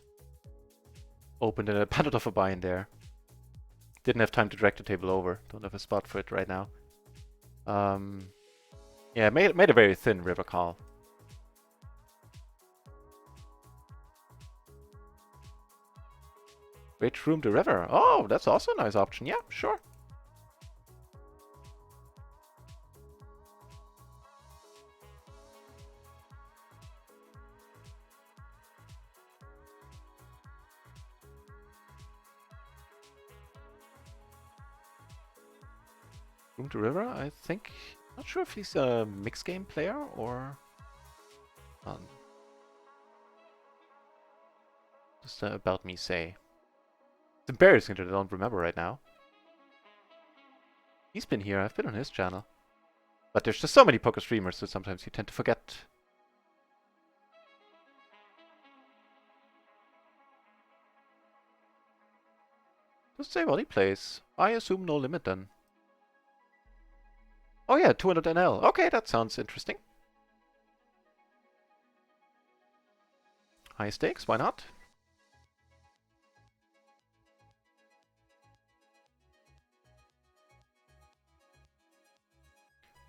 opened and a bundle of a buy in there. Didn't have time to drag the table over. Don't have a spot for it right now. Yeah, made a very thin river call. Which room the river? Oh, that's also a nice option. Yeah, sure. Room to river, I think. Not sure if he's a mixed game player or just about me say. It's embarrassing that I don't remember right now. He's been here, I've been on his channel. But there's just so many poker streamers, so sometimes you tend to forget. Just say what he plays. I assume no limit then. Oh yeah, 200 NL. Okay, that sounds interesting. High stakes, why not?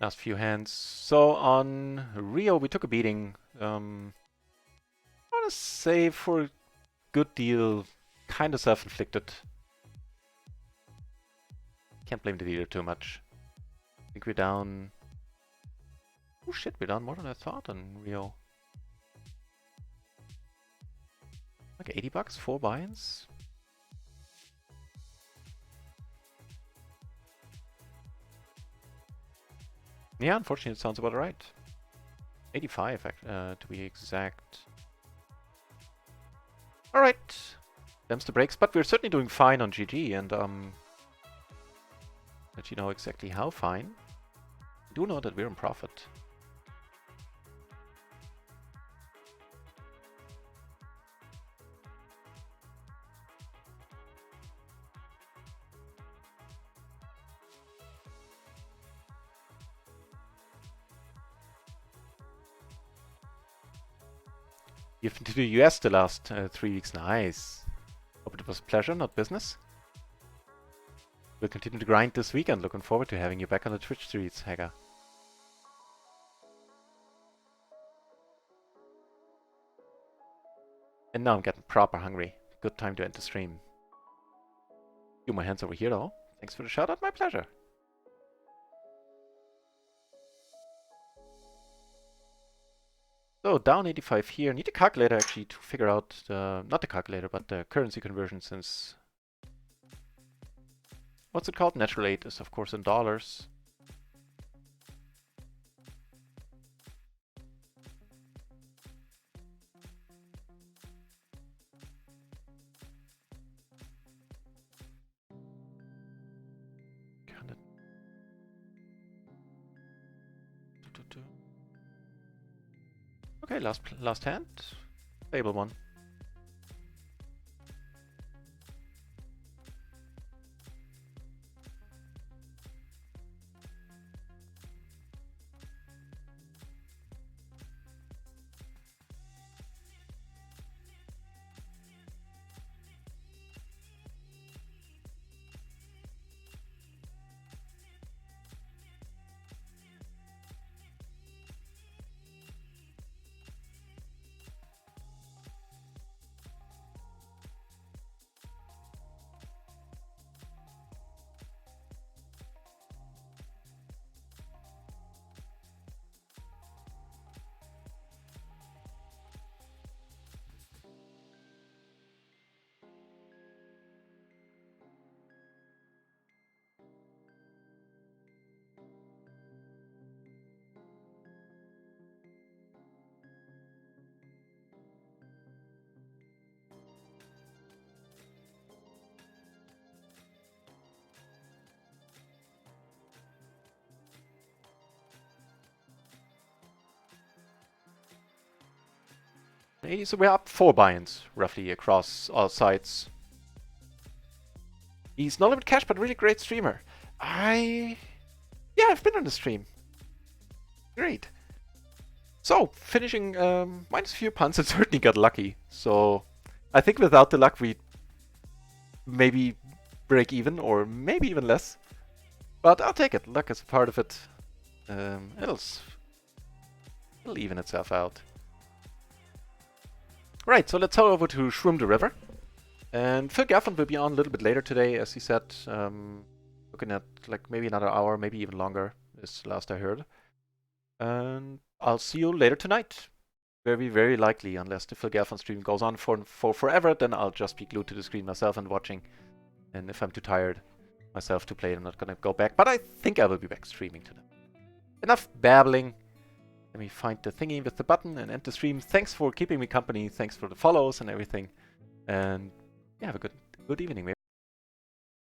Last few hands. So on Rio, we took a beating. I want to say for a good deal, kind of self-inflicted. Can't blame the dealer too much. I think we're down... Oh shit, we're down more than I thought on Rio. Like 80 bucks, 4 buy-ins? Yeah, unfortunately it sounds about right. 85 to be exact. Alright. Them's the breaks, but we're certainly doing fine on GG and let you know exactly how fine. I do know that we're in profit. You've been to the US the last 3 weeks. Nice. Hope it was pleasure, not business. We'll continue to grind this weekend. Looking forward to having you back on the Twitch streets, Hager. And now I'm getting proper hungry. Good time to end the stream. Do my hands over here though. Thanks for the shout out, my pleasure. So down 85 here. Need a calculator actually to figure out the, not the calculator, but the currency conversion since... What's it called? Natural 8 is of course in dollars. Okay, last hand. Stable one. 180, so we're up 4 buy-ins, roughly, across all sites. He's no limit cash, but really great streamer. Yeah, I've been on the stream. Great. So, finishing minus a few punts and certainly got lucky. So, I think without the luck, we maybe break even, or maybe even less. But I'll take it. Luck is a part of it. It'll even itself out. Right, so let's head over to Shroom the River. And Phil Gaffin will be on a little bit later today, as he said. Looking at like maybe another hour, maybe even longer, is last I heard. And I'll see you later tonight. Very, very likely, unless the Phil Gaffin stream goes on for forever, then I'll just be glued to the screen myself and watching. And if I'm too tired myself to play, I'm not gonna go back. But I think I will be back streaming tonight. Enough babbling. Let me find the thingy with the button and end the stream. Thanks for keeping me company. Thanks for the follows and everything. And yeah, have a good evening.